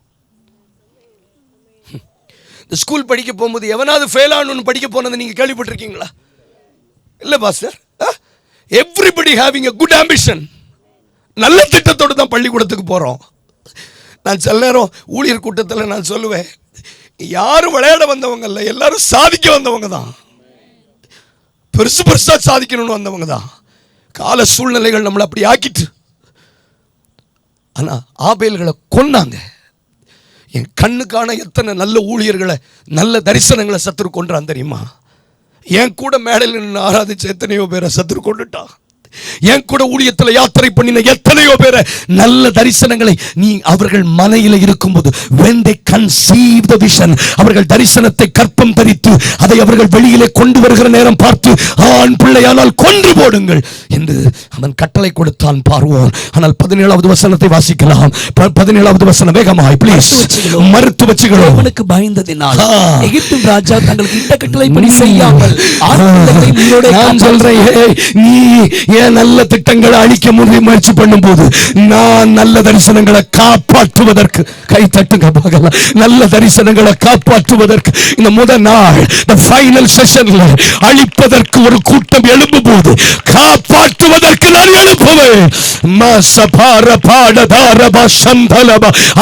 இந்த ஸ்கூல் படிக்க போகும்போது எவனாவது ஃபெயில் ஆகணும்னு படிக்க போனது நீங்க கேள்விப்பட்டிருக்கீங்களா? இல்லை pastor. Everybody having a good ambition. நல்ல திட்டத்தோடு தான் பள்ளிக்கூடத்துக்கு போகிறோம். நான் சில நேரம் ஊழியர் கூட்டத்தில் நான் சொல்லுவேன், யாரும் விளையாட வந்தவங்க இல்லை, எல்லாரும் சாதிக்க வந்தவங்க தான். பெருசு பெருசா சாதிக்கணும்னு வந்தவங்க தான். கால சூழ்நிலைகள் நம்மளை அப்படி ஆக்கிட்டு. ஆனா ஆபேல்களை கொன்னாங்க. என் கண்ணுக்கான எத்தனை நல்ல ஊழியர்களை, நல்ல தரிசனங்களை சத்துரு கொன்றான் தெரியுமா? என் கூட மேடையில் நின்று ஆராதிச்ச எத்தனையோ பேரை சத்துரு கொண்டுட்டான். என் கூட ஊழியத்தில் யாத்திரை பண்ணின எத்தனையோ பேரை, நல்ல தரிசனங்களை நீ அவர்கள் மனையில் இருக்கும்போது when they conceive the vision, அவர்கள் தரிசனத்தை கற்பம் தரித்து அதை அவர்கள் வெளியிலே கொண்டு வருகிற நேரம் பார்த்து ஆண் பிள்ளையானால் கொன்று போடுங்கள் என்று அவன் கட்டளை கொடுத்தான் பார்வோன். ஆனால் 17வது வசனத்தை வாசிக்கலாம். 17வது வசனம் வேகமாய் ப்ளீஸ். மருத்துவச்சிகளோ அவனுக்கு பயந்ததினால் எகிப்து ராஜா தங்களுக்கு இட்ட கட்டளைப்படி செய்யாமல் நான் சொல்றேன், நீ ஏன் நல்ல திட்டங்களை அழிக்க முயற்சி பண்ணும் போது நான் நல்ல தரிசனங்களை காப்பாற்றுவதற்கு, கை தட்டுங்க பார்க்கலாம், நல்ல தரிசனங்களை காப்பாற்றுவதற்கு இந்த முதல் நாள் the final sessionல அழிப்பதற்கு ஒரு கூட்டம் எழும்பும் போது காப்பாற்றுவதற்கு நான் எழுப்புவேன்.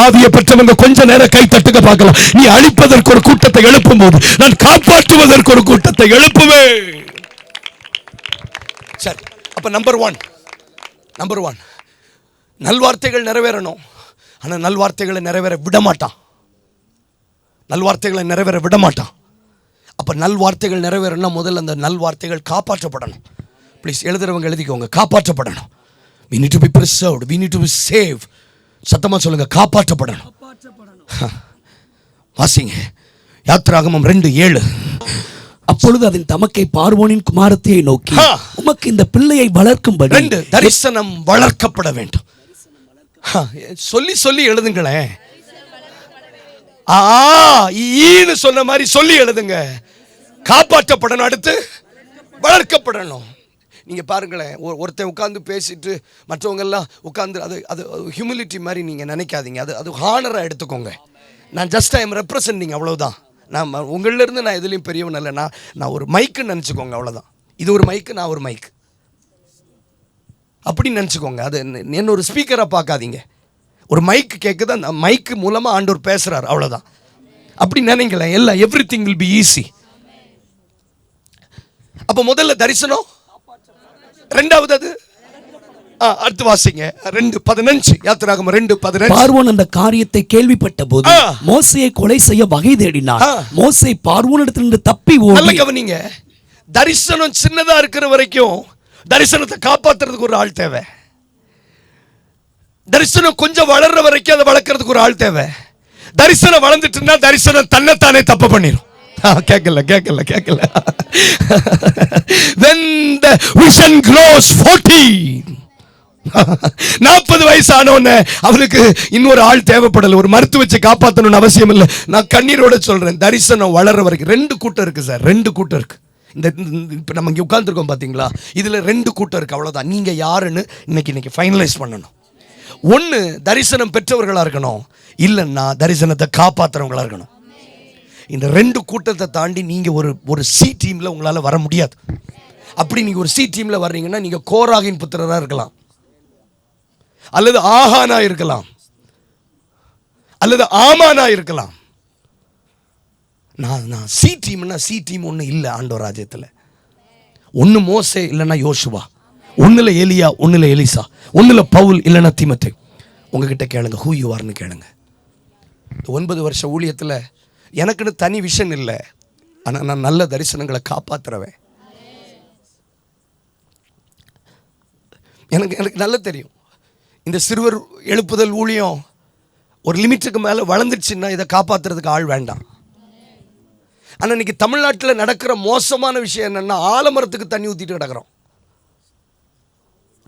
ஆவியை பெற்றவங்க கொஞ்ச நேரம் கை தட்டுங்க பார்க்கலாம். நீ அழிப்பதற்கு ஒரு கூட்டத்தை எழுப்பும் போது நான் காப்பாற்றுவதற்கு ஒரு கூட்டத்தை எழுப்புவேன். சரி, அப்ப நம்பர் ஒன் நல்வார்த்தைகள் நிறைவேறணும். ஆனா நல்வார்த்தைகளை நிறைவேற விட மாட்டான். நல்வார்த்தைகளை நிறைவேற விட மாட்டான். அப்ப நல்வார்த்தைகள் நிறைவேறணும், முதல்ல அந்த நல்வார்த்தைகள் காப்பாற்றப்படணும். ப்ளீஸ் எழுதுறவங்க எழுதிக்கோங்க, காப்பாற்றப்படணும். we need to be preserved, we need to be saved. சத்தமா சொல்லுங்க, காப்பாற்றப்படணும். வாசிங்க யாத்திராகமம் 2:7. அப்பொழுது அதன் தமக்கை பார்வோனின் குமாரத்தியை நோக்கி, உமக்கு இந்த பிள்ளையை வளர்க்கும்படி தரிசனம் வளர்க்கப்பட வேண்டும். சொல்லி சொல்லி எழுதுங்களேன். ஈன்னு சொன்ன மாதிரி சொல்லி எழுதுங்க. காப்பாற்றப்படணும், அடுத்து வளர்க்கப்படணும். நீங்க பாருங்களேன், ஒருத்தன் உட்கார்ந்து பேசிட்டு மற்றவங்க எல்லாம் உட்கார்ந்து அது ஹியூமிலிட்டி மாதிரி நீங்க நினைக்காதீங்க. அது ஹானரா எடுத்துக்கோங்க. நான் ஜஸ்ட் ஐ எம் ரெப்ரசன்டிங், அவ்வளவுதான். நான் உங்களிலிருந்து நான் எதுலையும் பெரியவன் இல்லை. நான் ஒரு மைக்குன்னு நினச்சிக்கோங்க, அவ்வளோதான். இது ஒரு மைக்கு, நான் ஒரு மைக் அப்படின்னு நினச்சிக்கோங்க. அது என்ன ஒரு ஸ்பீக்கராக பார்க்காதீங்க. ஒரு மைக்கு கேட்குது, அந்த மைக்கு மூலமாக ஆண்டவர் பேசுகிறார், அவ்வளோதான். அப்படி நினைங்களேன். எல்லாம் எவ்ரிதிங் வில் பி ஈஸி. அப்போ முதல்ல தரிசனம், ரெண்டாவது அது அடுத்து வாசிங்க 2:15. யாத்திராகமம் 2:15. பார்வோன் அந்த காரியத்தை கேள்விப்பட்ட போது மோசேயை கொலை செய்ய வகை தேடினான். மோசே பார்வோனிடத்திலிருந்து தப்பி ஓடி. நல்ல கவனிங்க, தரிசனம் சின்னதா இருக்கிற வரைக்கும் தரிசனத்தை காப்பாத்துறதுக்கு ஒரு ஆள் தேவை. தரிசனம் கொஞ்சம் வளர்ற வரைக்கும் அதை வளர்க்கறதுக்கு ஒரு ஆள் தேவை. தரிசனம் வளர்ந்துட்டுன்னா தரிசனம் தன்னைத்தானே தப்பு பண்ணிடும். கேட்கல when the vision grows 40, 40 வயசானவன அவனுக்கு இன்னொரு ஆள் தேவைப்படல. ஒரு மருத்துவ வச்சு காப்பாற்றணும்னு அவசியம் இல்லை. நான் கண்ணீரோட சொல்றேன், தரிசனம் வளர்ற வரைக்கும் 2 கூட்டம் இருக்கு சார். 2 கூட்டம் இருக்கு. இந்த இப்போ நம்ம இங்கே உட்கார்ந்துருக்கோம் பார்த்தீங்களா, இதில் 2 கூட்டம் இருக்கு, அவ்வளோதான். நீங்கள் யாருன்னு இன்னைக்கு ஃபைனலைஸ் பண்ணணும். ஒன்று தரிசனம் பெற்றவர்களாக இருக்கணும், இல்லைன்னா தரிசனத்தை காப்பாற்றுறவங்களா இருக்கணும். இந்த 2 கூட்டத்தை தாண்டி நீங்கள் ஒரு சி டீமில் உங்களால் வர முடியாது. அப்படி நீங்கள் ஒரு சி டீமில் வர்றீங்கன்னா நீங்கள் கோராகின் புத்திரராக இருக்கலாம், அல்லது ஆகானா இருக்கலாம், அல்லது ஆமானா இருக்கலாம். நான் சி டீம்னா சி டீம் ஒன்று இல்லை ஆண்டவர் ராஜ்யத்தில். ஒன்று மோசே இல்லைன்னா யோசுவா, ஒன்றில் எலியா, ஒன்றில் எலிசா, ஒன்றில் பவுல் இல்லைன்னா தீமோத்தேயு. உங்ககிட்ட கேளுங்க, ஹூ யூ ஆர்னு கேளுங்க. 9 வருஷ ஊழியத்தில் எனக்குன்னு தனி விஷன் இல்லை. ஆனால் நான் நல்ல தரிசனங்களை காப்பாற்றுறவன். எனக்கு நல்லா தெரியும், இந்த சிறுவர் எழுப்புதல் ஊழியம் ஒரு லிமிட்டுக்கு மேலே வளர்ந்துருச்சுன்னா இதை காப்பாற்றுறதுக்கு ஆள் வேண்டாம். ஆனால் இன்னைக்கு தமிழ்நாட்டில் நடக்கிற மோசமான விஷயம் என்னென்னா, ஆலமரத்துக்கு தண்ணி ஊற்றிட்டு கிடக்கிறோம்.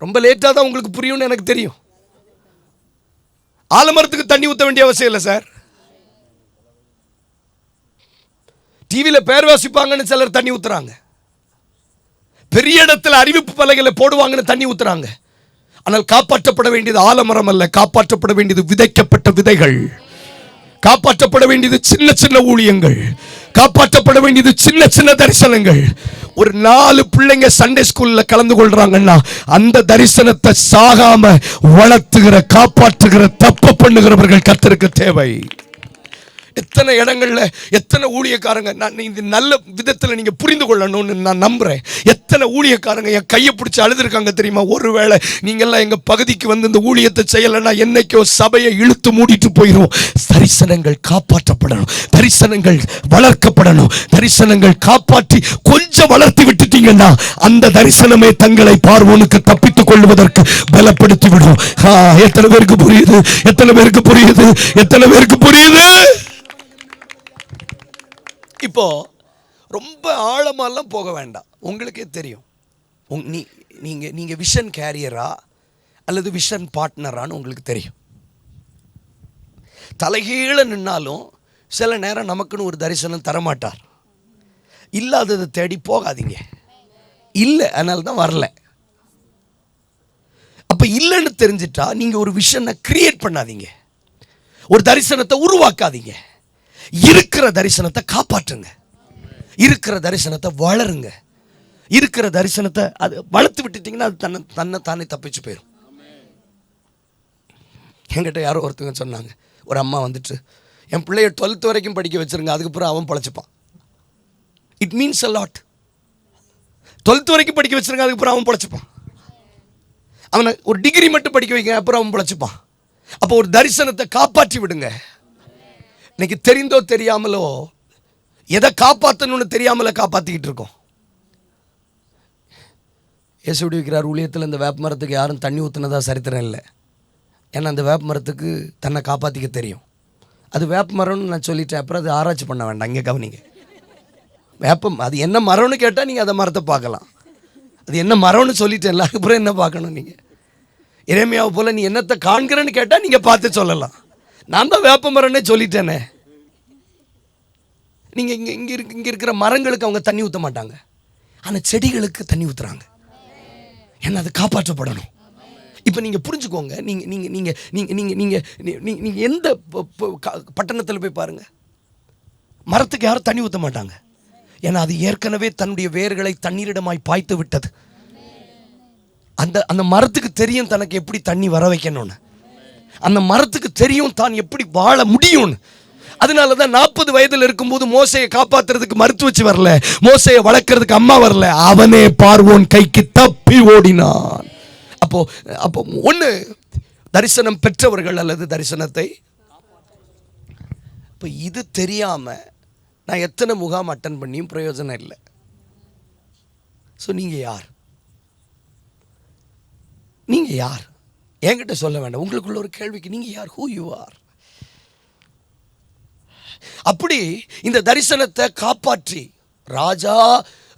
ரொம்ப லேட்டாக தான் உங்களுக்கு புரியும்னு எனக்கு தெரியும். ஆலமரத்துக்கு தண்ணி ஊற்ற வேண்டிய அவசியம் இல்லை சார். டிவியில் பேர் வாசிப்பாங்கன்னு சிலர் தண்ணி ஊற்றுறாங்க, பெரிய இடத்துல அறிவிப்பு பலகைகளை போடுவாங்கன்னு தண்ணி ஊற்றுறாங்க. ஆனால் காப்பாற்றப்பட வேண்டியது ஆலமரம் அல்ல, காப்பாற்றப்பட வேண்டியது விதைக்கப்பட்ட விதைகள், காப்பாற்றப்பட வேண்டியது சின்ன சின்ன ஊழியங்கள், காப்பாற்றப்பட வேண்டியது சின்ன சின்ன தரிசனங்கள். ஒரு 4 பிள்ளைங்க சண்டே ஸ்கூல்ல கலந்து கொள்றாங்கன்னா அந்த தரிசனத்தை சாகாம வளர்த்துகிற, காப்பாற்றுகிற, தப்பு பண்ணுகிறவர்கள் கர்த்தருக்கு தேவை. எத்தனை இடங்கள்ல எத்தனை ஊழியக்காரங்க, நான் இந்த நல்ல விதத்தில் நீங்க புரிந்து கொள்ளணும்னு நான் நம்புறேன். எத்தனை ஊழியக்காரங்க என் கையை பிடிச்சி அழுதுருக்காங்க தெரியுமா? ஒருவேளை நீங்கெல்லாம் எங்க பகுதிக்கு வந்து இந்த ஊழியத்தை செய்யலைன்னா என்னைக்கோ சபையை இழுத்து மூடிட்டு போயிடும். தரிசனங்கள் காப்பாற்றப்படணும், தரிசனங்கள் வளர்க்கப்படணும். தரிசனங்கள் காப்பாற்றி கொஞ்சம் வளர்த்து விட்டுட்டீங்கன்னா அந்த தரிசனமே தங்களை பார்வோனுக்கு தப்பித்துக் கொள்வதற்கு பலப்படுத்தி விடும். எத்தனை பேருக்கு புரியுது? எத்தனை பேருக்கு புரியுது? எத்தனை பேருக்கு புரியுது? இப்போ ரொம்ப ஆழமாலாம் போக வேண்டாம், உங்களுக்கே தெரியும். நீங்க விஷன் கேரியரா அல்லது விஷன் பார்ட்னரான்னு உங்களுக்கு தெரியும். தலைகீழ நின்னாலும் சில நேரம் நமக்குன்னு ஒரு தரிசனம் தரமாட்டார். இல்லாததை தேடி போகாதீங்க. இல்லை, அதனால தான் வரல. அப்ப இல்லைன்னு தெரிஞ்சிட்டா நீங்க ஒரு விஷனை கிரியேட் பண்ணாதீங்க, ஒரு தரிசனத்தை உருவாக்காதீங்க. இருக்கிற தரிசனத்தை காப்பாற்றுங்க, இருக்கிற தரிசனத்தை வளருங்க. இருக்கிற தரிசனத்தை அது வளர்த்து விட்டுட்டீங்கன்னா அது தானே தப்பிச்சு போயிடும். என்கிட்ட யாரோ ஒருத்தங்க சொன்னாங்க, ஒரு அம்மா வந்துட்டு, என் பிள்ளைய 12th வரைக்கும் படிக்க வச்சிருங்க, அதுக்கப்புறம் அவன் பழச்சிப்பான். It means a lot. 12th வரைக்கும் படிக்க வச்சிருங்க, அதுக்கப்புறம் அவன் பழச்சிப்பான். அவனை ஒரு டிகிரி மட்டும் படிக்க வைங்க, அப்புறம் அவன் பழச்சிப்பான். அப்போ ஒரு தரிசனத்தை காப்பாற்றி விடுங்க. இன்னைக்கு தெரிந்தோ தெரியாமலோ எதை காப்பாற்றணும்னு தெரியாமல காப்பாற்றிக்கிட்டு இருக்கோம். இயேசு வைக்கிறார் ஊழியத்தில் இந்த வேப்ப மரத்துக்கு யாரும் தண்ணி ஊற்றுனதா சரித்திரம் இல்லை. ஏன்னா அந்த வேப்ப மரத்துக்கு தன்னை காப்பாற்றிக்க தெரியும். அது வேப்ப மரம்னு நான் சொல்லிட்டேன், அப்புறம் அது ஆராய்ச்சி பண்ண வேண்டாம். இங்கே கவனிங்க, வேப்பம் அது என்ன மரம்னு கேட்டால் நீங்கள் அந்த மரத்தை பார்க்கலாம். அது என்ன மரம்னு சொல்லிட்டேன்ல, அதுக்கப்புறம் என்ன பார்க்கணும்? நீங்கள் எரேமியாவை போல் நீ என்னத்தை காண்கிறேன்னு கேட்டால் நீங்கள் பார்த்து சொல்லலாம். நான் தான் வேப்ப மரம்னே சொல்லிட்டேனே. நீங்கள் இங்கே இருக்கிற மரங்களுக்கு அவங்க தண்ணி ஊற்ற மாட்டாங்க, ஆனால் செடிகளுக்கு தண்ணி ஊற்றுறாங்க. ஏன்னா அது காப்பாற்றப்படணும். இப்போ நீங்கள் புரிஞ்சுக்கோங்க, நீங்கள் எந்த பட்டணத்தில் போய் பாருங்கள், மரத்துக்கு யாரும் தண்ணி ஊற்ற மாட்டாங்க. ஏன்னா அது ஏற்கனவே தன்னுடைய வேர்களை தண்ணீரிடமாய் பாய்த்து விட்டது. அந்த மரத்துக்கு தெரியும் தனக்கு எப்படி தண்ணி வர வைக்கணும்னு. அந்த மரத்துக்கு தெரியும் தான் எப்படி வாழ முடியும்னு. அதனால தான் 40 வயதில் இருக்கும்போது மோசையை காப்பாற்றுறதுக்கு மருத்துவச்சி வரல, மோசையை வளர்க்கறதுக்கு அம்மா வரல, அவனே பார்வோன் கைக்கு தப்பி ஓடினான். அப்போ ஒன்று தரிசனம் பெற்றவர்கள் அல்லது தரிசனத்தை. இப்போ இது தெரியாம நான் எத்தனை முகாம் அட்டன் பண்ணியும் பிரயோஜனம் இல்லை. ஸோ நீங்கள் யார்? நீங்கள் யார்? என்கிட்ட சொல்ல வேண்டாம், உங்களுக்குள்ள ஒரு கேள்விக்கு நீங்கள் யார்? Who you are? அப்படி இந்த தரிசனத்தை காப்பாற்றி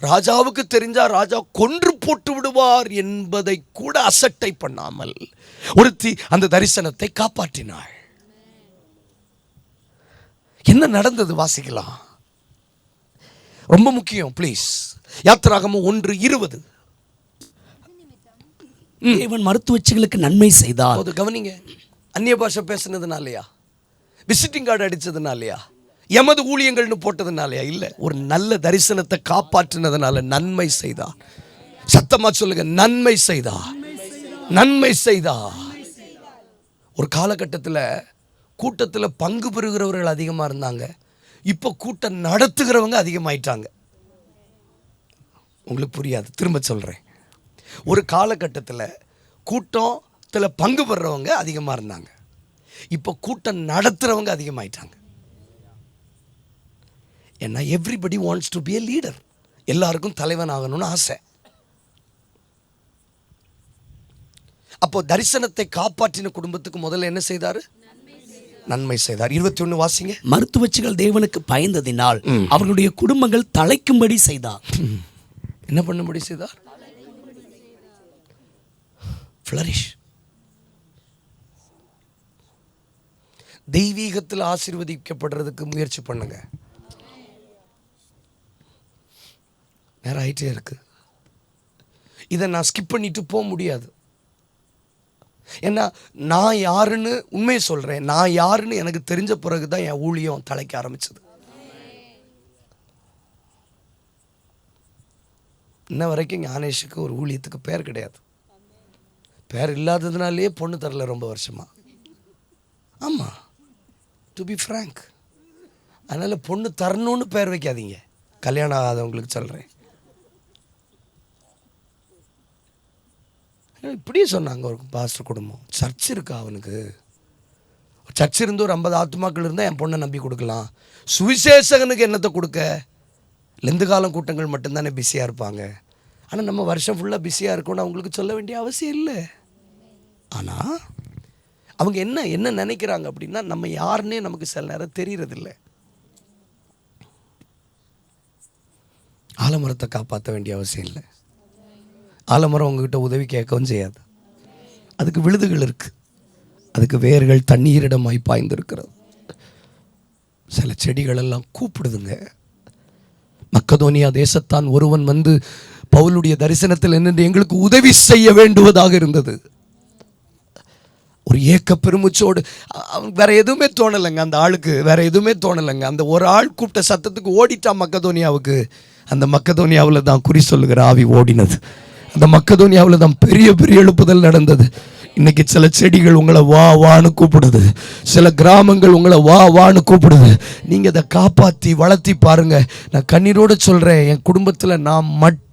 ராஜாவுக்கு தெரிஞ்சா ராஜா கொன்று போட்டு விடுவார் என்பதை கூட அசட்டை பண்ணாமல் ஒருத்தி அந்த தரிசனத்தை காப்பாற்றினாள். என்ன நடந்தது வாசிக்கலாம், ரொம்ப முக்கியம் ப்ளீஸ். யாத்திராகமம் 1:20. தேவன் மருத்துவச்சிகளுக்கு நன்மை செய்தார். கவனிங்க, அந்நிய பாஷை பேசுனதுனாலயா, விசிட்டிங் கார்டு அடிச்சதுனாலயா, எமது ஊழியங்கள்னு போட்டதுனாலயா? இல்லை, ஒரு நல்ல தரிசனத்தை காப்பாற்றினதுனால நன்மை செய்தா. சத்தமா சொல்லுங்க, நன்மை செய்தா, நன்மை செய்தா. ஒரு காலகட்டத்தில் கூட்டத்தில் பங்கு பெறுகிறவர்கள் அதிகமாக இருந்தாங்க, இப்போ கூட்டம் நடத்துகிறவங்க அதிகமாயிட்டாங்க. உங்களுக்கு புரியாது, திரும்ப சொல்கிறேன். ஒரு காலகட்டத்தில் கூட்டத்தில் பங்கு பெறுறவங்க அதிகமாக இருந்தாங்க, இப்போ கூட்டம் நடத்துகிறவங்க அதிகமாயிட்டாங்க. ஏன்னா everybody wants to B a leader. எல்லாருக்கும் தலைவன் ஆகணும்னு ஆசை. அப்போ தரிசனத்தை காப்பாற்றின குடும்பத்துக்கு முதல்ல என்ன செய்தாரு? நன்மை செய்தார். 21 வாசிங்க. மருத்துவச்சிகள் தேவனுக்கு பயந்ததினால் அவர்களுடைய குடும்பங்கள் தலைக்கும்படி செய்தார். என்ன பண்ணும்படி செய்தார்? ஃப்ளரிஷ். தெய்வீகத்தில் ஆசீர்வதிக்கப்படுறதுக்கு முயற்சி பண்ணுங்க. நேரம் ஆயிட்டே இருக்கு. இதை நான் ஸ்கிப் பண்ணிட்டு போக முடியாது. ஏன்னா நான் யாருன்னு உண்மையை சொல்கிறேன், நான் யாருன்னு எனக்கு தெரிஞ்ச பிறகு தான் என் ஊழியம் தலைக்க ஆரம்பிச்சது. இன்ன வரைக்கும் ஞானேஷுக்கு ஒரு ஊழியத்துக்கு பேர் கிடையாது. பேர் இல்லாததுனாலே பொண்ணு தரல ரொம்ப வருஷமா. ஆமாம், டு பி ஃப்ராங்க். அதனால் பொண்ணு தரணும்னு பேர் வைக்காதீங்க. கல்யாணம் ஆகாதவங்களுக்கு சொல்கிறேன். இப்படியே சொன்னாங்க ஒரு பாஸ்டர் குடும்பம். சர்ச் இருக்கா அவனுக்கு? சர்ச் இருந்து ஒரு 50 ஆத்துமாக்கள் இருந்தால் என் பொண்ணை நம்பி கொடுக்கலாம். சுவிசேஷகனுக்கு என்னத்தை கொடுக்க? லெந்து காலம் கூட்டங்கள் மட்டும்தானே பிஸியாக இருப்பாங்க. ஆனால் நம்ம வருஷம் ஃபுல்லாக பிஸியாக இருக்கணும்னு அவங்களுக்கு சொல்ல வேண்டிய அவசியம் இல்லை. ஆனால் அவங்க என்ன நினைக்கிறாங்க அப்படின்னா, நம்ம யாருன்னே நமக்கு சில நேரம் தெரியறதில்ல. ஆலமரத்தை காப்பாற்ற வேண்டிய அவசியம் இல்லை. ஆலமரம் உங்ககிட்ட உதவி கேட்கவும் செய்யாது. அதுக்கு விழுதுகள் இருக்கு, அதுக்கு வேர்கள் தண்ணீரிடமாய் பாய்ந்திருக்கிறது. சில செடிகள் எல்லாம் கூப்பிடுதுங்க. மக்கதோனியா தேசத்தான் ஒருவன் வந்து பவுலுடைய தரிசனத்தில் நின்று எங்களுக்கு உதவி செய்ய வேண்டுவதாக இருந்தது. ஒரு ஏக்க பெருமுச்சோடு, வேற எதுவுமே தோணலைங்க அந்த ஆளுக்கு, வேற எதுவுமே தோணலைங்க. அந்த ஒரு ஆள் கூப்பிட்ட சத்தத்துக்கு ஓடிட்டான் மக்கதோனியாவுக்கு. அந்த மக்கதோனியாவில் தான் குறி சொல்லுகிற ஆவி ஓடினது. அந்த மக்கதோனியாவில் தான் பெரிய பெரிய எழுப்புதல் நடந்தது. இன்னைக்கு சில செடிகள் உங்களை வா வான்னு கூப்பிடுது, சில கிராமங்கள் உங்களை வா வான்னு கூப்பிடுது. நீங்கள் அதை காப்பாற்றி வளர்த்தி பாருங்க. நான் கண்ணீரோடு சொல்கிறேன், என் குடும்பத்தில் நான் மட்டும்தான்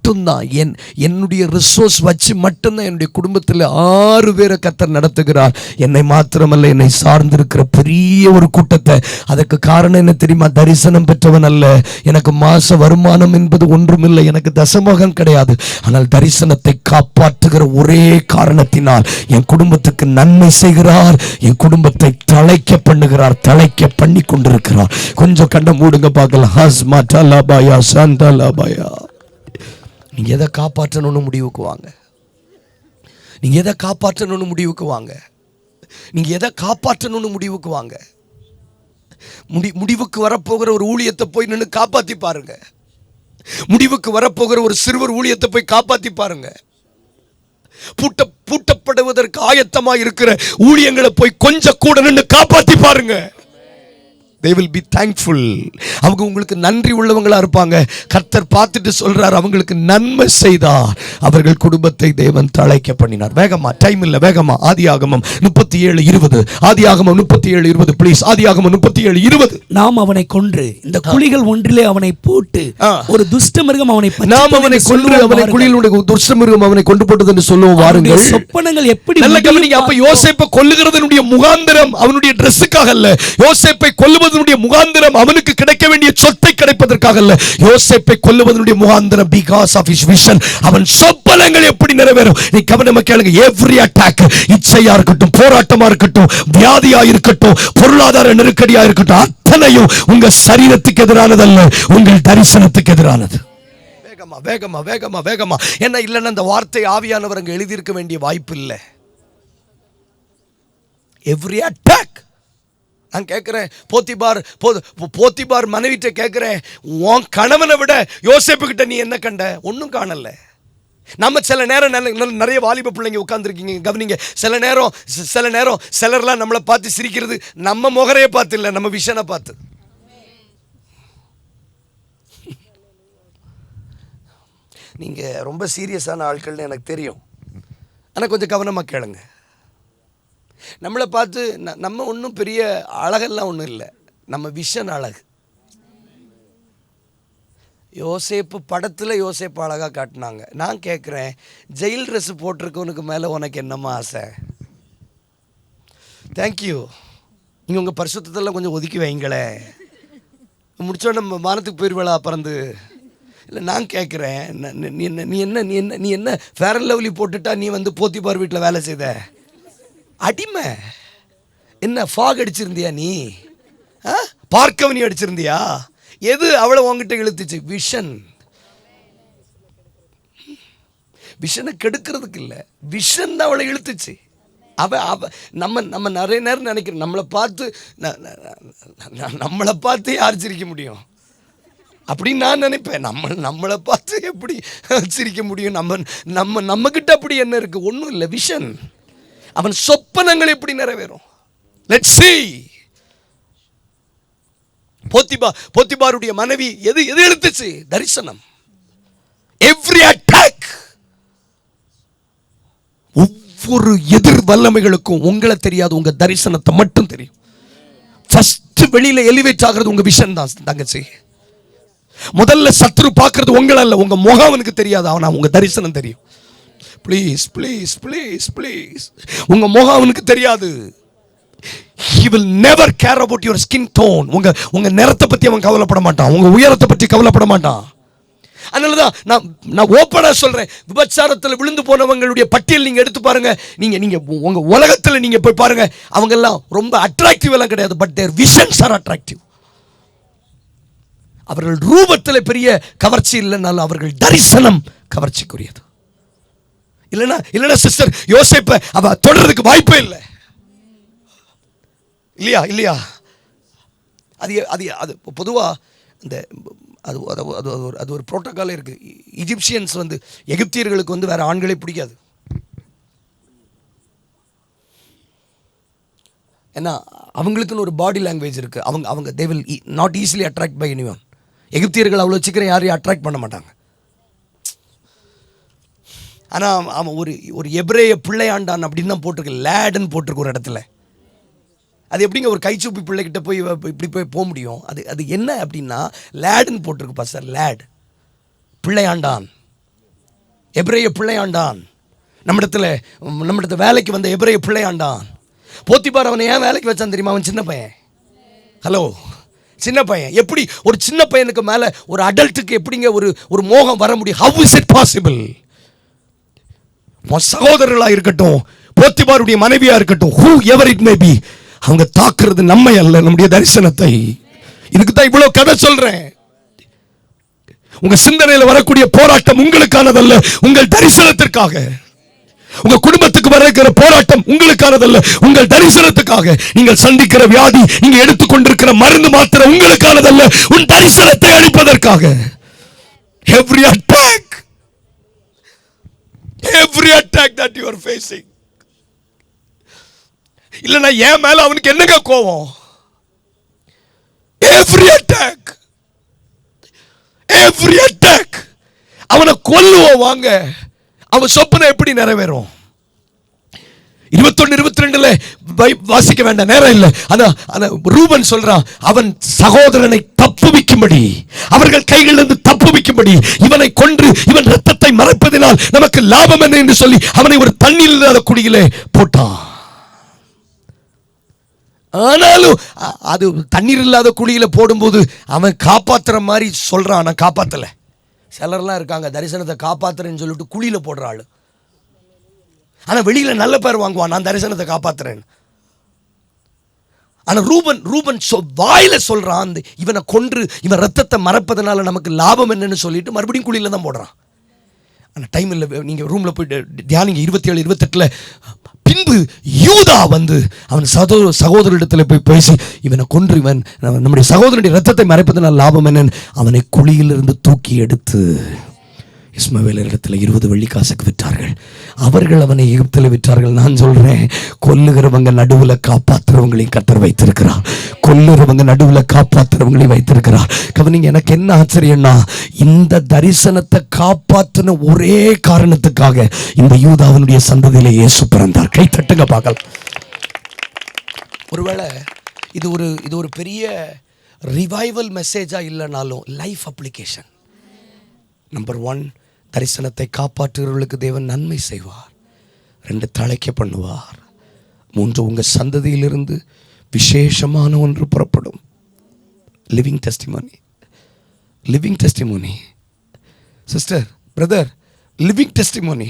என்னுடைய ரிசோர்ஸ் வச்சு மட்டும்தான் என்னுடைய குடும்பத்தில் 6 பேரை கர்த்தர் நடத்துகிறார். என்னை மாத்திரமல்ல, என்னை சார்ந்திருக்கிற பெரிய ஒரு கூட்டத்தை. அதற்கு காரணம் என்ன தெரியுமா? தரிசனம் பெற்றவன் அல்ல, எனக்கு மாச வருமானம் என்பது ஒன்றுமில்லை, எனக்கு தசமகம் கிடையாது. ஆனால் தரிசனத்தை காப்பாற்றுகிற ஒரே காரணத்தினால் என் குடும்பத்துக்கு நன்மை செய்கிறார், என் குடும்பத்தை தழைக்க பண்ணுகிறார், தழைக்க பண்ணி கொண்டிருக்கிறார். கொஞ்சம் கண்ணை மூடுங்க பார்க்கலாம். ஹஸ்மா தலாபாயா சந்தலாபாயா. நீங்க எதை காப்பாற்றணும்னு முடிவுக்கு வாங்க. நீங்க எதை காப்பாற்றணும்னு முடிவுக்கு வாங்க. நீங்க எதை காப்பாற்றணும்னு முடிவுக்கு வாங்க. முடிவுக்கு வரப்போகிற ஒரு ஊழியத்தை போய் நின்று காப்பாத்தி பாருங்க. முடிவுக்கு வரப்போகிற ஒரு சிறுவர் ஊழியத்தை போய் காப்பாத்தி பாருங்க. பூட்டப்படுவதற்கு ஆயத்தமா இருக்கிற ஊழியங்களை போய் கொஞ்சம் கூட நின்று காப்பாத்தி பாருங்க. They will be thankful. அவங்க உங்களுக்கு நன்றி உள்ளவங்களா இருப்பாங்க. கர்த்தர் பார்த்துட்டு சொல்றார், அவங்களுக்கு நன்மை செய்தார், அவர்கள் குடும்பத்தை தேவன் தழைக்க பண்ணினார். வேகமா, டைம் இல்ல, வேகமா. ஆதியாகமம் 37:20. ஆதியாகமம் 37:20 ப்ளீஸ். ஆதியாகமம் 37:20. நாம் அவனை கொன்று இந்த குழிகள் ஒன்றிலே அவனை போட்டு ஒரு துஷ்ட மிருகம் அவனை நாம் அவனை கொன்று அவனை குழியில் துஷ்ட மிருகம் அவனை கொண்டு போட்டது என்று சொல்லுவோம் வாருங்கள். சொப்பனங்கள் எப்படி நல்ல கவனிங்க. அப்ப யோசேப்பை கொல்லுகிறதனுடைய முகாந்திரம் அவனுடைய டிரெஸ்ஸுக்காக அல்ல. யோசேப்பை கொல்லுவதனுடைய முகாந்திரம் அவனுக்கு கிடைக்க வேண்டிய சொத்தை கிடைப்பதற்காக அல்ல. யோசேப்பை கொல்லுவதனுடைய முகாந்திரம் because of his vision. அவன் சொப்பனங்கள் எப்படி நிறைவேறும்? நீ கவனமா கேளுங்க. every attack, இச்சையா இருக்கட்டும், போராட்டமா இருக்கட்டும், வியாதியா இருக்கட்டும், பொருளாதார நெருக்கடியா இருக்கட்டும், அத்தனையும் உங்க சரீரத்துக்கு எதிரானதல்ல, உங்கள் தரிசனத்துக்கு எதிரானது. வேகமா வேகமா வேகமா வேகமா. என்ன இல்லைன்னா அந்த வார்த்தை ஆவியானவர் அங்க எழுதியிருக்க வேண்டிய வாய்ப்பு இல்லை. every attack. நான் கேட்கிறேன், போத்திபார் மனைவிட்ட கேட்கிறேன், உன் கணவனை விட யோசேப்பு கிட்ட நீ என்ன கண்ட? ஒன்றும் காணல. நம்ம சில நேரம் நிறைய வாலிப பிள்ளைங்க உட்கார்ந்துருக்கீங்க, கவனிங்க. சில நேரம் சிலர்லாம் நம்மளை பார்த்து சிரிக்கிறது நம்ம முகரையை பார்த்து இல்லை, நம்ம விஷனை பார்த்து. நீங்கள் ரொம்ப சீரியஸான ஆட்கள்னு எனக்கு தெரியும், ஆனால் கொஞ்சம் கவனமாக கேளுங்க. நம்மளை பார்த்து நம்ம ஒன்றும் பெரிய அழகெல்லாம் ஒன்றும் இல்லை, நம்ம விஷன் அழகு. யோசேப்பு படத்தில் யோசேப்பு அழகாக காட்டினாங்க. நான் கேட்குறேன், ஜெயில் ட்ரெஸ் போட்டிருக்கவனுக்கு மேலே உனக்கு என்னம்மா ஆசை? தேங்க்யூ. நீங்கள் உங்கள் பரிசுத்தத்தெல்லாம் கொஞ்சம் ஒதுக்கி வைங்களே. முடிச்சோட நம்ம வானத்துக்கு போயிடுவேளா பறந்து? இல்லை, நான் கேட்குறேன், நீ என்ன ஃபேர் அண்ட் லவ்லி போட்டுட்டா நீ வந்து போத்திபார் வீட்டில் வேலை செய்த அடிமை? என்ன ஃபாக் அடிச்சிருந்தியா நீ? பார்க்கவனி அடிச்சிருந்தியா? எது அவளை உங்ககிட்ட இழுத்துச்சு? விஷனை கெடுக்கிறதுக்கு இல்லை, விஷன் தான் அவளை இழுத்துச்சு. நம்ம நிறைய நேரம் நினைக்கிறோம், நம்மளை பார்த்து யார் சிரிக்க முடியும் அப்படின்னு நான் நினைப்பேன். நம்மளை பார்த்து எப்படி சிரிக்க முடியும்? நம்மக்கிட்ட அப்படி என்ன இருக்கு? ஒன்றும் இல்லை, விஷன். அவன் சொப்பனங்கள் எப்படி நிறைவேறும்? Let's see. போத்திபாருடைய மனைவி எது எடுத்துச்சு? தரிசனம். எவ்ரி அட்டாக், ஒவ்வொரு எதிர் வல்லமைகளுக்கும் உங்களை தெரியாது, உங்க தரிசனத்தை மட்டும் தெரியும். ஃபர்ஸ்ட் வெளியில எலிவேட் ஆகிறது உங்க விஷன் தான் தங்கச்சி. முதல்ல சத்துரு பார்க்கறது உங்களை அல்ல, உங்க முகம் அவனுக்கு தெரியாது, அவனா உங்க தரிசனம் தெரியும். ப்ளீஸ் ப்ளீஸ் ப்ளீஸ் ப்ளீஸ், உங்க முகம் அவனுக்கு தெரியாது. He will never care about your skin tone. உங்க நிறத்தை பத்தி அவன் கவலைப்பட மாட்டான், உங்க உயரத்தை பத்தி கவலைப்பட மாட்டான். அதனாலதான் நான் ஓப்பனா சொல்றேன், விபச்சாரத்தில் விழுந்து போனவங்களுடைய பட்டியல் நீங்க எடுத்து பாருங்க. நீங்க உங்க உலகத்துல நீங்க போய் பாருங்க, அவங்க எல்லாம் ரொம்ப அட்ராக்டிவ் எல்லாம் கிடையாது, but their visions are attractive. அவர்கள் ரூபத்தில் பெரிய கவர்ச்சி இல்லைனாலும் அவர்கள் தரிசனம் கவர்ச்சிக்குரியது. இல்லைன்னா சிஸ்டர் யோசேப்பை அவ தொடர்றதுக்கு வாய்ப்பே இல்லை. இல்லையா? அது பொதுவா இந்த அது ஒரு புரோட்டோகால் இருக்கு. இஜிப்சியன்ஸ் வந்து எகிப்தியர்களுக்கு வந்து வேற ஆண்களே பிடிக்காது. ஏன்னா அவங்களுக்குன்னு ஒரு பாடி லாங்குவேஜ் இருக்கு. அவங்க they will not easily attract by anyone. எகிப்தியர்கள் அவ்வளோ சீக்கிரம் யாரையும் அட்ராக்ட் பண்ண மாட்டாங்க. ஆனால் அவன் ஒரு எபிரேய பிள்ளையாண்டான் அப்படின்னு தான் போட்டிருக்கு, லேடுன்னு போட்டிருக்கு ஒரு இடத்துல. அது எப்படிங்க ஒரு கைச்சூப்பி பிள்ளைகிட்ட போய் இப்படி போக முடியும்? அது என்ன அப்படின்னா லேடுன்னு போட்டிருக்கு பாஸ்டர். லேட், பிள்ளையாண்டான், எபிரேய பிள்ளையாண்டான். நம்மிடத்துல வேலைக்கு வந்த எபிரேய பிள்ளையாண்டான். போத்திபார் அவனை ஏன் வேலைக்கு வச்சான் தெரியுமா? அவன் சின்ன பையன். ஹலோ, சின்ன பையன். எப்படி ஒரு சின்ன பையனுக்கு மேல ஒரு அடல்ட்டுக்கு எப்படிங்க ஒரு மோகம் வர முடியும்? How is it possible? சகோதரர்களா இருக்கட்டும், போத்திபாருடைய மனைவியா இருக்கட்டும், who ever it may be, அவங்க தாக்குறது நம்மை அல்ல, நம்முடைய தரிசனத்தை. இதுக்கு தான் இவ்வளவு கதை சொல்றேன். உங்க சிந்தனையில வரக்கூடிய போராட்டம் உங்களுக்கானதல்ல, உங்கள் தரிசனத்திற்காக. உங்க குடும்பத்துக்கு வருகிற போராட்டம் உங்களுக்கானதல்ல, உங்கள் தரிசனத்துக்காக. நீங்கள் சந்திக்கிற வியாதி, நீங்க எடுத்துக்கொண்டிருக்கிற மருந்து மாத்திரை உங்களுக்கானதல்ல, உன் தரிசனத்தை அழிப்பதற்காக. Every attack that you are facing. இல்லனா ஏன் மேல அவனுக்கு என்னங்க கோவம்? Every attack அவனை கொல்லுவோம் வாங்க. அவன் சொப்பனம் எப்படி நிறைவேறும்? 21-22 வாசிக்க வேண்டாம், நேரம் இல்லை. ரூபன் சொல்றான், அவன் சகோதரனை தப்புவிக்கும்படி, அவர்கள் கைகளிலிருந்து தப்புவிக்கும்படி இவனை கொன்று இவன் ரத்தத்தை மறைப்பதினால் நமக்கு லாபம் என்ன என்று சொல்லி அவனை ஒரு தண்ணீர் இல்லாத குடியிலே போட்டான். ஆனாலும் அது தண்ணீர் இல்லாத குழியில போடும்போது அவன் காப்பாத்துற மாதிரி சொல்றான், நான் காப்பாத்தல. சிலர்லாம் இருக்காங்க தரிசனத்தை காப்பாத்துறேன்னு சொல்லிட்டு குழியில போடுற ஆளு. ஆனா வெளியில நல்ல பேர் வாங்குவான், நான் தரிசனத்தை காப்பாத்துறேன். ஆனா ரூபன் வாயில சொல்றான், இவனை கொன்று இவன் ரத்தத்தை மறைப்பதனால நமக்கு லாபம் என்னன்னு சொல்லிட்டு மறுபடியும் குழியில தான் போடுறான். ஆனா டைம் இல்லை, நீங்க ரூம்ல போயிட்டு தியானிங்க. 27-28 பின்பு யூதா வந்து அவன் சகோதரிடத்தில் போய் பேசி, இவனை கொன்று இவன் நம்முடைய சகோதரனுடைய ரத்தத்தை மறைப்பதனால் லாபம் என்னன்னு அவனை குழியிலிருந்து தூக்கி எடுத்து இஸ்மவேலரிடத்தில் 20 வெள்ளிக்காசுக்கு விற்றார்கள். அவர்கள் அவனை எகிப்தில் விற்றார்கள். நான் சொல்றேன், கொல்லுகிறவங்க நடுவில் காப்பாற்றுறவங்களையும் கர்த்தர் வைத்திருக்கிறார். கொல்லுறவங்க நடுவில் காப்பாற்றுறவங்களையும் வைத்திருக்கிறார். கவனிங்க, எனக்கு என்ன ஆச்சரியம்னா, இந்த தரிசனத்தை காப்பாற்றின ஒரே காரணத்துக்காக இந்த யூதாவினுடைய சந்ததியிலே இயேசு பிறந்தார். கை தட்டுங்க பார்க்கலாம். ஒருவேளை இது ஒரு பெரிய ரிவைவல் மெசேஜா இல்லைனாலும் லைஃப் அப்ளிகேஷன். நம்பர் 1, தரிசனத்தை காப்பாற்றுகிறவர்களுக்கு தேவன் நன்மை செய்வார். 2, தழைக்க பண்ணுவார். 3, உங்கள் சந்ததியிலிருந்து விசேஷமான ஒன்று புறப்படும். Living testimony. Living testimony sister, brother, living testimony.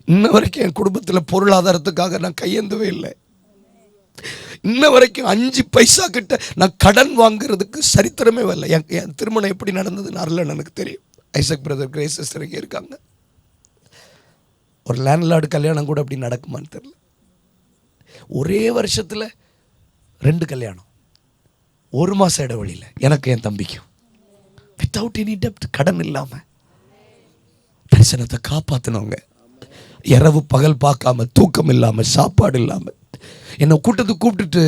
இன்ன வரைக்கும் என் குடும்பத்தில் பொருளாதாரத்துக்காக நான் கையேந்தவே இல்லை. இன்ன வரைக்கும் 5 பைசா கிட்ட நான் கடன் வாங்குறதுக்கு சரித்திரமே வரல. என் திருமணம் எப்படி நடந்தது நல்ல எனக்கு தெரியும். ஐசக் பிரதர், கிரேஸ் சிஸ்டர் இங்கே இருக்காங்க. ஒரு லேண்ட்லார்டு கல்யாணம் கூட அப்படி நடக்குமான்னு தெரியல. ஒரே வருஷத்தில் 2 கல்யாணம், 1 மாதம் இடைவெளியில் எனக்கு என் தம்பிக்கும். வித்தவுட் எனி டெப்ட், கடன் இல்லாமல் தரிசனத்தை காப்பாற்றினவங்க. இரவு பகல் பார்க்காம, தூக்கம் இல்லாமல், சாப்பாடு இல்லாமல் என்னை கூட்டத்துக்கு கூப்பிட்டுட்டு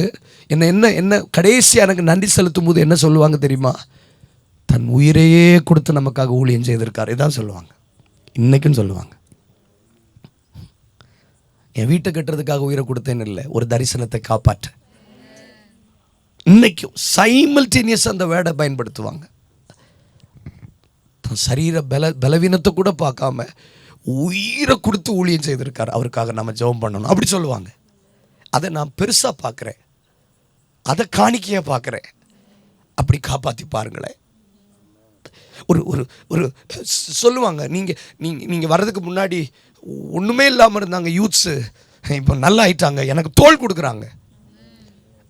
என்ன கடைசியாக எனக்கு நன்றி செலுத்தும் போது என்ன சொல்லுவாங்க தெரியுமா? தன் உயிரையே கொடுத்து நமக்காக ஊழியம் செய்திருக்காரு. இதான் சொல்லுவாங்க, இன்னைக்கும் சொல்லுவாங்க. என் வீட்டை கட்டுறதுக்காக உயிரை கொடுத்தேன்னு இல்லை, ஒரு தரிசனத்தை காப்பாற்ற. இன்னைக்கும் சைமல்டேனியஸ் அந்த வேர்டை பயன்படுத்துவாங்க. தன் சரீர பலவீனத்தை கூட பார்க்காம உயிரை கொடுத்து ஊழியம் செய்திருக்கார், அவருக்காக நம்ம ஜெபம் பண்ணணும் அப்படி சொல்லுவாங்க. அதை நான் பெருசாக பார்க்குறேன், அதை காணிக்கையாக பார்க்குறேன். அப்படி காப்பாற்றி பாருங்களேன். ஒரு ஒரு ஒரு சொல்லுவாங்க, நீங்கள் வர்றதுக்கு முன்னாடி ஒன்றுமே இல்லாமல் இருந்தாங்க யூத்ஸு, இப்போ நல்லா ஆயிட்டாங்க, எனக்கு தோள் கொடுக்குறாங்க.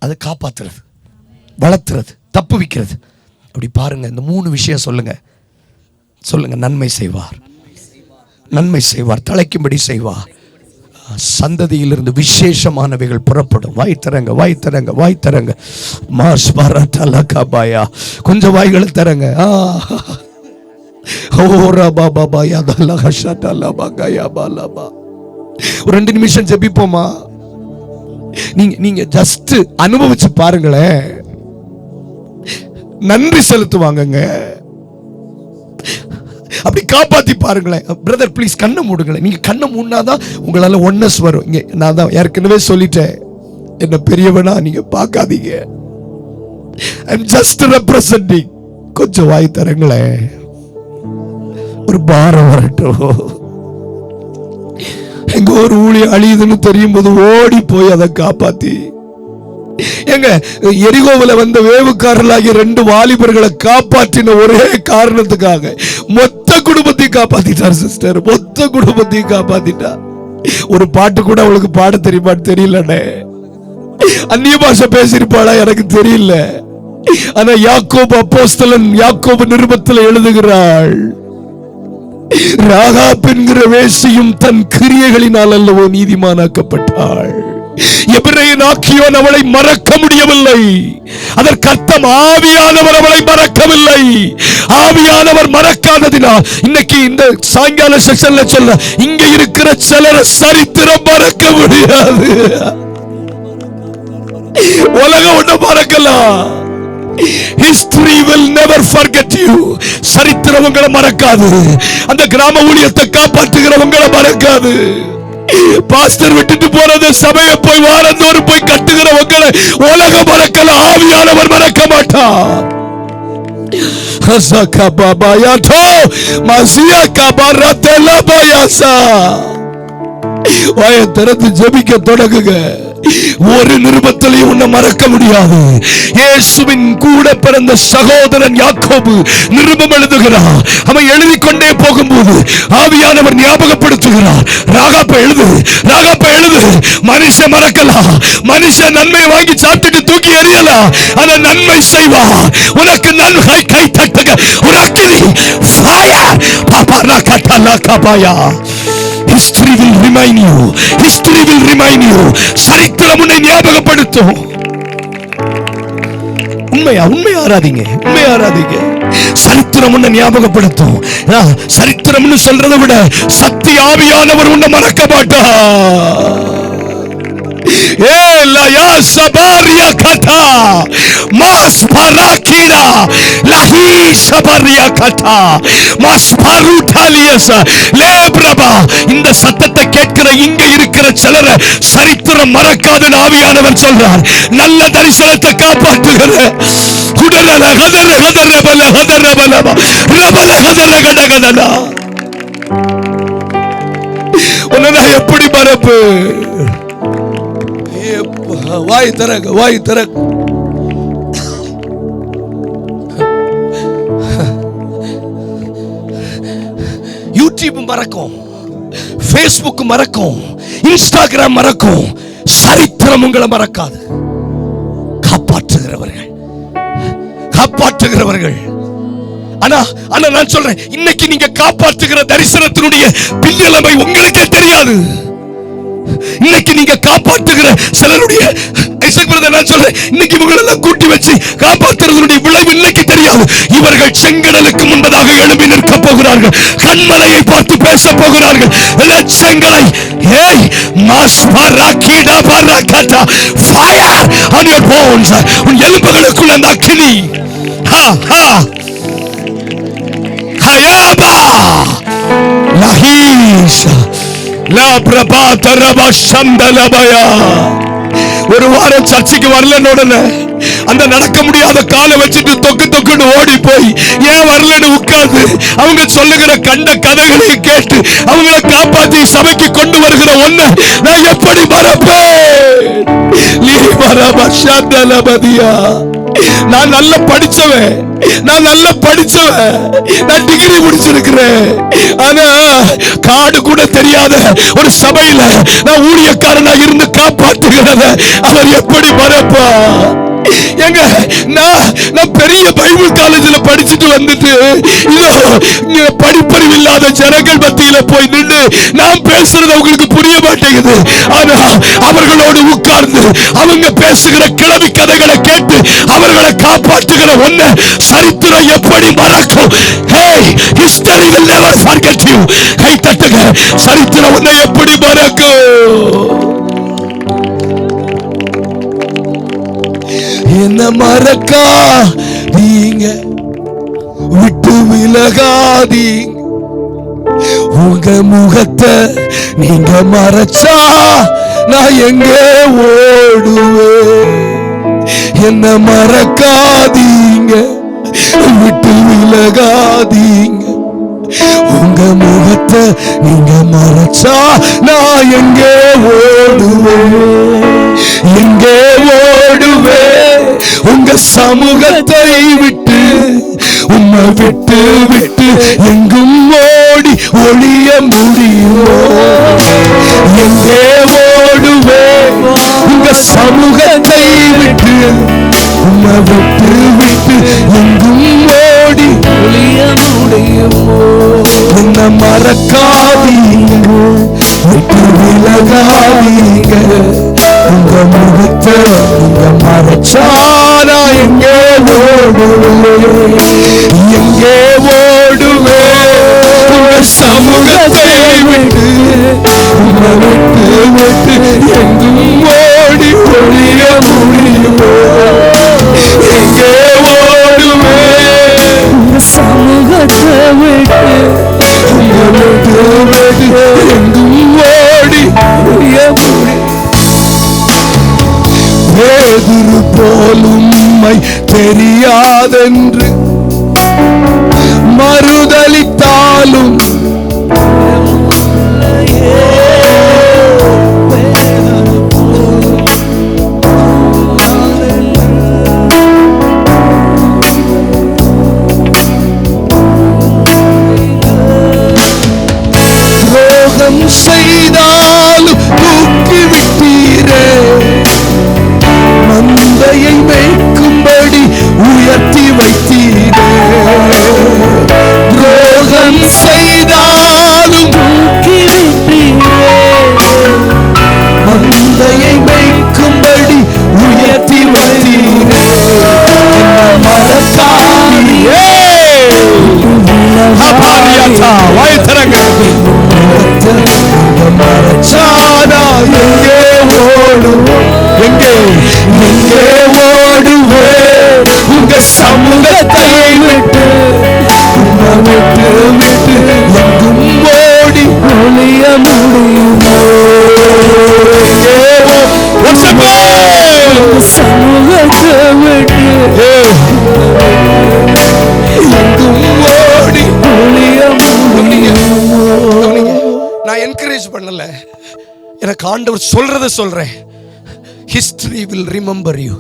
அதை காப்பாற்றுறது, வளர்த்துறது, தப்பு வைக்கிறது. அப்படி பாருங்கள். இந்த 3 விஷயம் சொல்லுங்கள். நன்மை செய்வார், நன்மை செய்வார், தழைக்கும்படி செய்வார். சந்ததியிலிருந்து விசேஷமானவைகள் புறப்படும். வாய் தரங்க, வாய் தரங்க, வாய் தரங்க. மாஸ் பாராட்டா காபாயா, கொஞ்சம் வாய்களை தரங்க. ஓரா பாபா பாயா தல்லா ஹஷாட்டா லபா கயா பாலபா. ஒரு 2 நிமிஷம் ஜெபிப்போமா? நீங்க ஜஸ்ட் அனுபவிச்சு பாருங்களேன். நன்றி செலுத்துவாங்கங்க. அப்படி காப்பாற்றி பாருங்களேன். பிரதர் ப்ளீஸ் கண்ணை மூடுங்களேன். நீங்கள் கண்ணை மூடினாதான் உங்களால் ஒன்னஸ் வரும். இங்கே நான் தான் ஏற்கனவே சொல்லிட்டேன், என்ன பெரியவனா நீங்கள் பார்க்காதீங்க. I'm just representing. கொஞ்சம் வாய் தரங்களேன். ஒரு பாரம் வரட்டும். எங்க ஒரு ஊழியம் அழியுதுன்னு தெரியும் போது ஓடி போய் அதை காப்பாத்தி, எங்க எரிகோவில் வந்த வேவுக்காரர்களாகிய 2 வாலிபர்களை காப்பாற்றின ஒரே காரணத்துக்காக மொத்த குடும்பத்தையும் காப்பாத்திட்டார் சிஸ்டர். மொத்த குடும்பத்தையும் காப்பாத்திட்டார். ஒரு பாட்டு கூட அவளுக்கு பாட தெரியுமான்னு தெரியலனே. அந்நிய பாஷை பேசியிருப்பாளா எனக்கு தெரியல. ஆனா யாக்கோபு அப்போஸ்தலன் யாக்கோபு நிருபத்தில் எழுதுகிறாள், ராகாப் என்கிற வேசியும் தன் கிரியைகளினால் அல்லவோ நீதிமானாக்கப்பட்டாள். எபிரேயனாக்கியோன் அவளை மறக்க முடியவில்லை. அதற்கு அர்த்தம் ஆவியானவர் அவளை மறக்கவில்லை. ஆவியானவர் மறக்காததினால் இன்னைக்கு இந்த சாயங்கால செக்ஷன்ல சொல்ல, இங்க இருக்கிற சிலரை சரித்திரம் மறக்க முடியாது. உலகம் ஒண்ணு மறக்கலாம், history will never forget you. சரித்திரம் உங்களை மறக்காது. அந்த கிராம ஊழியத்தை காப்பாற்றுகிறவங்களை மறக்காது. பாஸ்டர் விட்டுட்டு போறது, சபையை போய் வாரந்தோறும் போய் கட்டுகிறவங்களை உலகம் மறக்கல, ஆவியானவர் மறக்க மாட்டார். வாயை திறந்து ஜெபிக்க தொடங்குங்க. ஒரு நிருபத்திலையும் உன்னை மறக்க முடியாது. இயேசுவின் கூட பிறந்த சகோதரன் யாக்கோபு நிருபம் எழுதுகிறார். அவன் எழுதி கொண்டே போகும்போது ஆவியானவர் ஞாபகப்படுத்துகிறார், ராகாப்ப எழுது, ராகாப்ப எழுது. மனுஷன் மறக்கலாம், மனுஷன் நன்மை வாங்கி சாப்பிட்டு தூக்கி எறியலாம், ஆனா நன்மை செய்வார். உனக்கு நன்மை கை தட்டுங்க. ஒரு அக்கினி ஃபயர் பாபா ராகட்டலா காபாயா. History will remind you. History will remind you. சரித்திரம் உன்னை ஞாபகப்படுத்தும். உண்மையா ஆராதிங்க, உண்மையா ஆராதிங்க. சரித்திரம் உன்னை ஞாபகப்படுத்தும். சரித்திரம்னு சொல்றதை விட சத்திய ஆவியானவர் உன்னை மறக்க மாட்டார். இந்த சத்தத்தை கேட்கிற இங்க இருக்கிற சிலரை சரித்திரம் மறக்காது ஆவியானவர் சொல்றார். நல்ல தரிசனத்தை காப்பாற்றுகிற எப்படி மறப்பு? வாய் தரங்க, வாய் தரங்க. யூடியூப் மறக்கும், ஃபேஸ்புக் மறக்கும், இன்ஸ்டாகிராம் மறக்கும், சரித்திரம் உங்களை மறக்காது. காப்பாற்றுகிறவர்கள், காப்பாற்றுகிறவர்கள். ஆனா நான் சொல்றேன், இன்னைக்கு நீங்க காப்பாற்றுகிற தரிசனத்தினுடைய பின்னலமை உங்களுக்கே தெரியாது. இன்னைக்கு நீங்க காப்பாற்றுகிற சிலருடைய நான் சொல்றேன், இன்னைக்கு இவங்களெல்லாம் கூட்டி வச்சு காப்பாற்றுறதுடைய விளைவு இன்னைக்கு தெரியாது. இவர்கள் செங்கடலுக்கு முன்பதாக எழுப்பி நிற்க போகிறார்கள். கண்மலையை பார்த்து பேச போகிறார்கள். லட்சங்களை ஏய் மாஸ்பராக்கிடா பராக்கட்டா ஃபயர் on your bones. உன் எலும்புகளுக்குள்ள அந்த அக்கினி. ஹா ஹா ஹயாபா லஹீஷ் லா பிரபாத ரபா சந்தலபயா. ஒரு வாரம் சர்ச்சைக்கு வரலன்னு உடனே அந்த நடக்க முடியாத காலை வச்சுட்டு தொக்கு தொக்குன்னு ஓடி போய் ஏன் வரலன்னு உட்கார்ந்து அவங்க சொல்லுகிற கண்ட கதைகளை கேட்டு அவங்களை காப்பாற்றி சபைக்கு கொண்டு வருகிற ஒன்ன நான் எப்படி மறப்பேன்? நீ மரபஷந்தலபதியா. நான் நல்லா படிச்சவன், நான் டிகிரி முடிச்சிருக்கிறேன். ஆனா காடு கூட தெரியாத ஒரு சபையில நான் ஊழியக்காரனா இருந்து காப்பாற்றுகிறத அவர் எப்படி மறப்பா? எங்க நான் பெரிய பைபிள் காலேஜ்ல படிச்சுட்டு வந்துட்டு இதோ படிப்பறிவு இல்லாத ஜனங்கள் மத்தியில போய் நின்று நான் பேசுறது அவங்களுக்கு புரிய மாட்டேங்குது. ஆனா அவர்களோடு உட்கார்ந்து அவங்க பேசுகிற கிளவி கதைகளை கேட்டு அவர்களை காப்பாற்றுகிற ஒன்ன சரித்திரம் எப்படி மறக்கும்? Hey, history will never forget you. கை தட்டுங்க, சரித்திரம் ஒன்னை எப்படி மறக்கும்? என்ன மறக்காதீங்க, விட்டு விலகாதீங்க. உங்க முகத்தை நீங்க மறைச்சா நான் எங்க ஓடுவேன்? என்ன மறக்காதீங்க, விட்டு விலகாதீங்க. உங்க முகத்தை நீங்க மறைச்சா நான் எங்கே ஓடுவேன்? எங்கே ஓடுவேன்? உங்க சமூகத்தை விட்டு, உம்மை விட்டு விட்டு எங்கும் ஓடி ஒளிய முடியுமோ? எங்கே ஓடுவேன்? உங்க சமூகத்தை விட்டு, உம்மை விட்டு விட்டு எங்கும் ஓடி ஒளிய முடியுமோ? என்ன மறக்காதீங்க, விட்டு விலகாதீங்க. உங்க முகத்தை உங்க மறைச்சானா எங்கே ஓடுவேன்? எங்கே ஓடுவேன்? உங்க சமூகத்தை விட்டு, உங்களை விட்டு விட்டு எங்கும் ஓடி ஒளிய முடியுமோ? எங்கே ஓடுவேன்? உங்க சமூகத்தை விட்டு, உங்களை விட்டு விட்டு எங்கும் ஓடி ஒளிய முடியும். பேதுரு போல் உம்மை தெரியாதென்று மறுதலித்தாலும் துரோகம் செய்தாலும் தூக்கி விட்டீரே, மந்தையை மேய்க்கும்படி உயர்த்தி வைத்தீரே. துரோகம் செய்தாலும் தூக்கி விட்டீரே, மந்தையை மேய்க்கும்படி உயர்த்தி வைத்தீரே. என்ன மறக்காதீரே, வாய்த்தரங்க மறைச்சானா எங்கே ஓடுவோம்? எங்கே எங்கே ஓடுவேன்? உங்க சமூகத்தை விட்டு, உங்களை விட்டு விட்டு எங்கும் ஓடி ஒளிய முடியுமோ? சமூகத்தை விட்டு எங்கும் ஓடி ஒளிய முடியுமோ? நான் என்கரேஜ் பண்ணல, எனக்கு ஆண்டவர் சொல்றத சொல்றேன். History will remember you.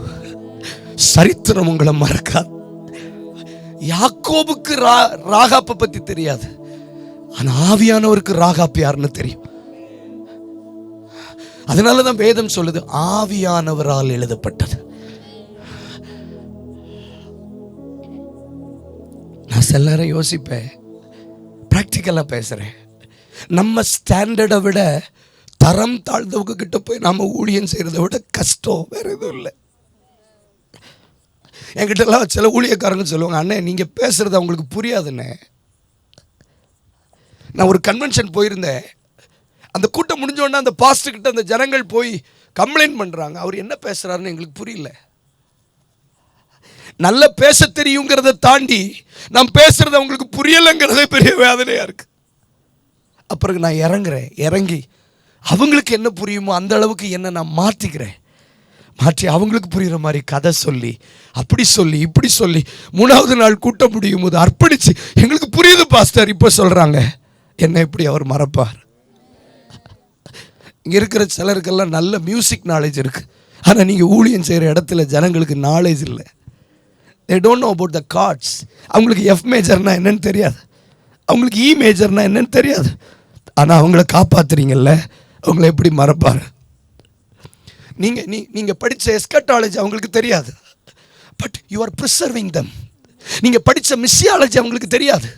சரித்திரம் உங்களை மறக்காது. யாக்கோபுக்கு ராகாப்பை பத்தி தெரியாது, ஆனா ஆவியானவருக்கு ராகாப் யாருன்னு தெரியும். அதனாலதான் வேதம் சொல்லுது ஆவியானவரால் எழுதப்பட்டது. நான் சில நேரம் யோசிப்பேன், பிராக்டிக்கலா பேசுறேன். நம்ம ஸ்டாண்டர்டை விட தரம் தாழ்ந்தவங்க கிட்ட போய் நாம ஊழியம் செய்யறதை விட கஷ்டம் வேற எதுவும் இல்லை. என்கிட்ட எல்லாம் சில ஊழியக்காரங்க சொல்லுவாங்க, அண்ணே நீங்க பேசுறது அவங்களுக்கு புரியாதுண்ணே. நான் ஒரு கன்வென்ஷன் போயிருந்தேன். அந்த கூட்டம் முடிஞ்சோடனே அந்த பாஸ்டர் கிட்ட அந்த ஜனங்கள் போய் கம்ப்ளைண்ட் பண்றாங்க, அவர் என்ன பேசுறாருன்னு எங்களுக்கு புரியல. நல்ல பேச தெரியுங்கிறத தாண்டி நான் பேசுறது அவங்களுக்கு புரியலைங்கிறதே பெரிய வேதனையா இருக்கு. அப்புறம் நான் இறங்கி அவங்களுக்கு என்ன புரியுமோ அந்த அளவுக்கு என்ன நான் மாற்றி அவங்களுக்கு புரியுற மாதிரி கதை சொல்லி அப்படி சொல்லி இப்படி சொல்லி 3வது நாள் கூட்டம் முடியும் போது அர்ப்பணிச்சு, எங்களுக்கு புரியுது பாஸ்டர் இப்போ சொல்றாங்க, என்ன எப்படி அவர் மறப்பார்? இங்க இருக்கிற சிலருக்கெல்லாம் நல்ல மியூசிக் நாலேஜ் இருக்கு, ஆனா நீங்க ஊழியம் செய்யற இடத்துல ஜனங்களுக்கு நாலேஜ் இல்லை. they don't know about the chords. அவங்களுக்கு F மேஜர்னா என்னன்னு தெரியாது, அவங்களுக்கு E மேஜர்னா என்னன்னு தெரியாது. ஆனா அவங்கள காப்பாத்துறீங்கல்ல, அவங்கள எப்படி மறப்பார்? நீங்க படிச்ச எஸ்கட்டாலஜி அவங்களுக்கு தெரியாது, பட் யூ ஆர் ப்ரிசர்விங் தம். நீங்க படிச்ச மிஸ்ஸியாலஜி அவங்களுக்கு தெரியாது,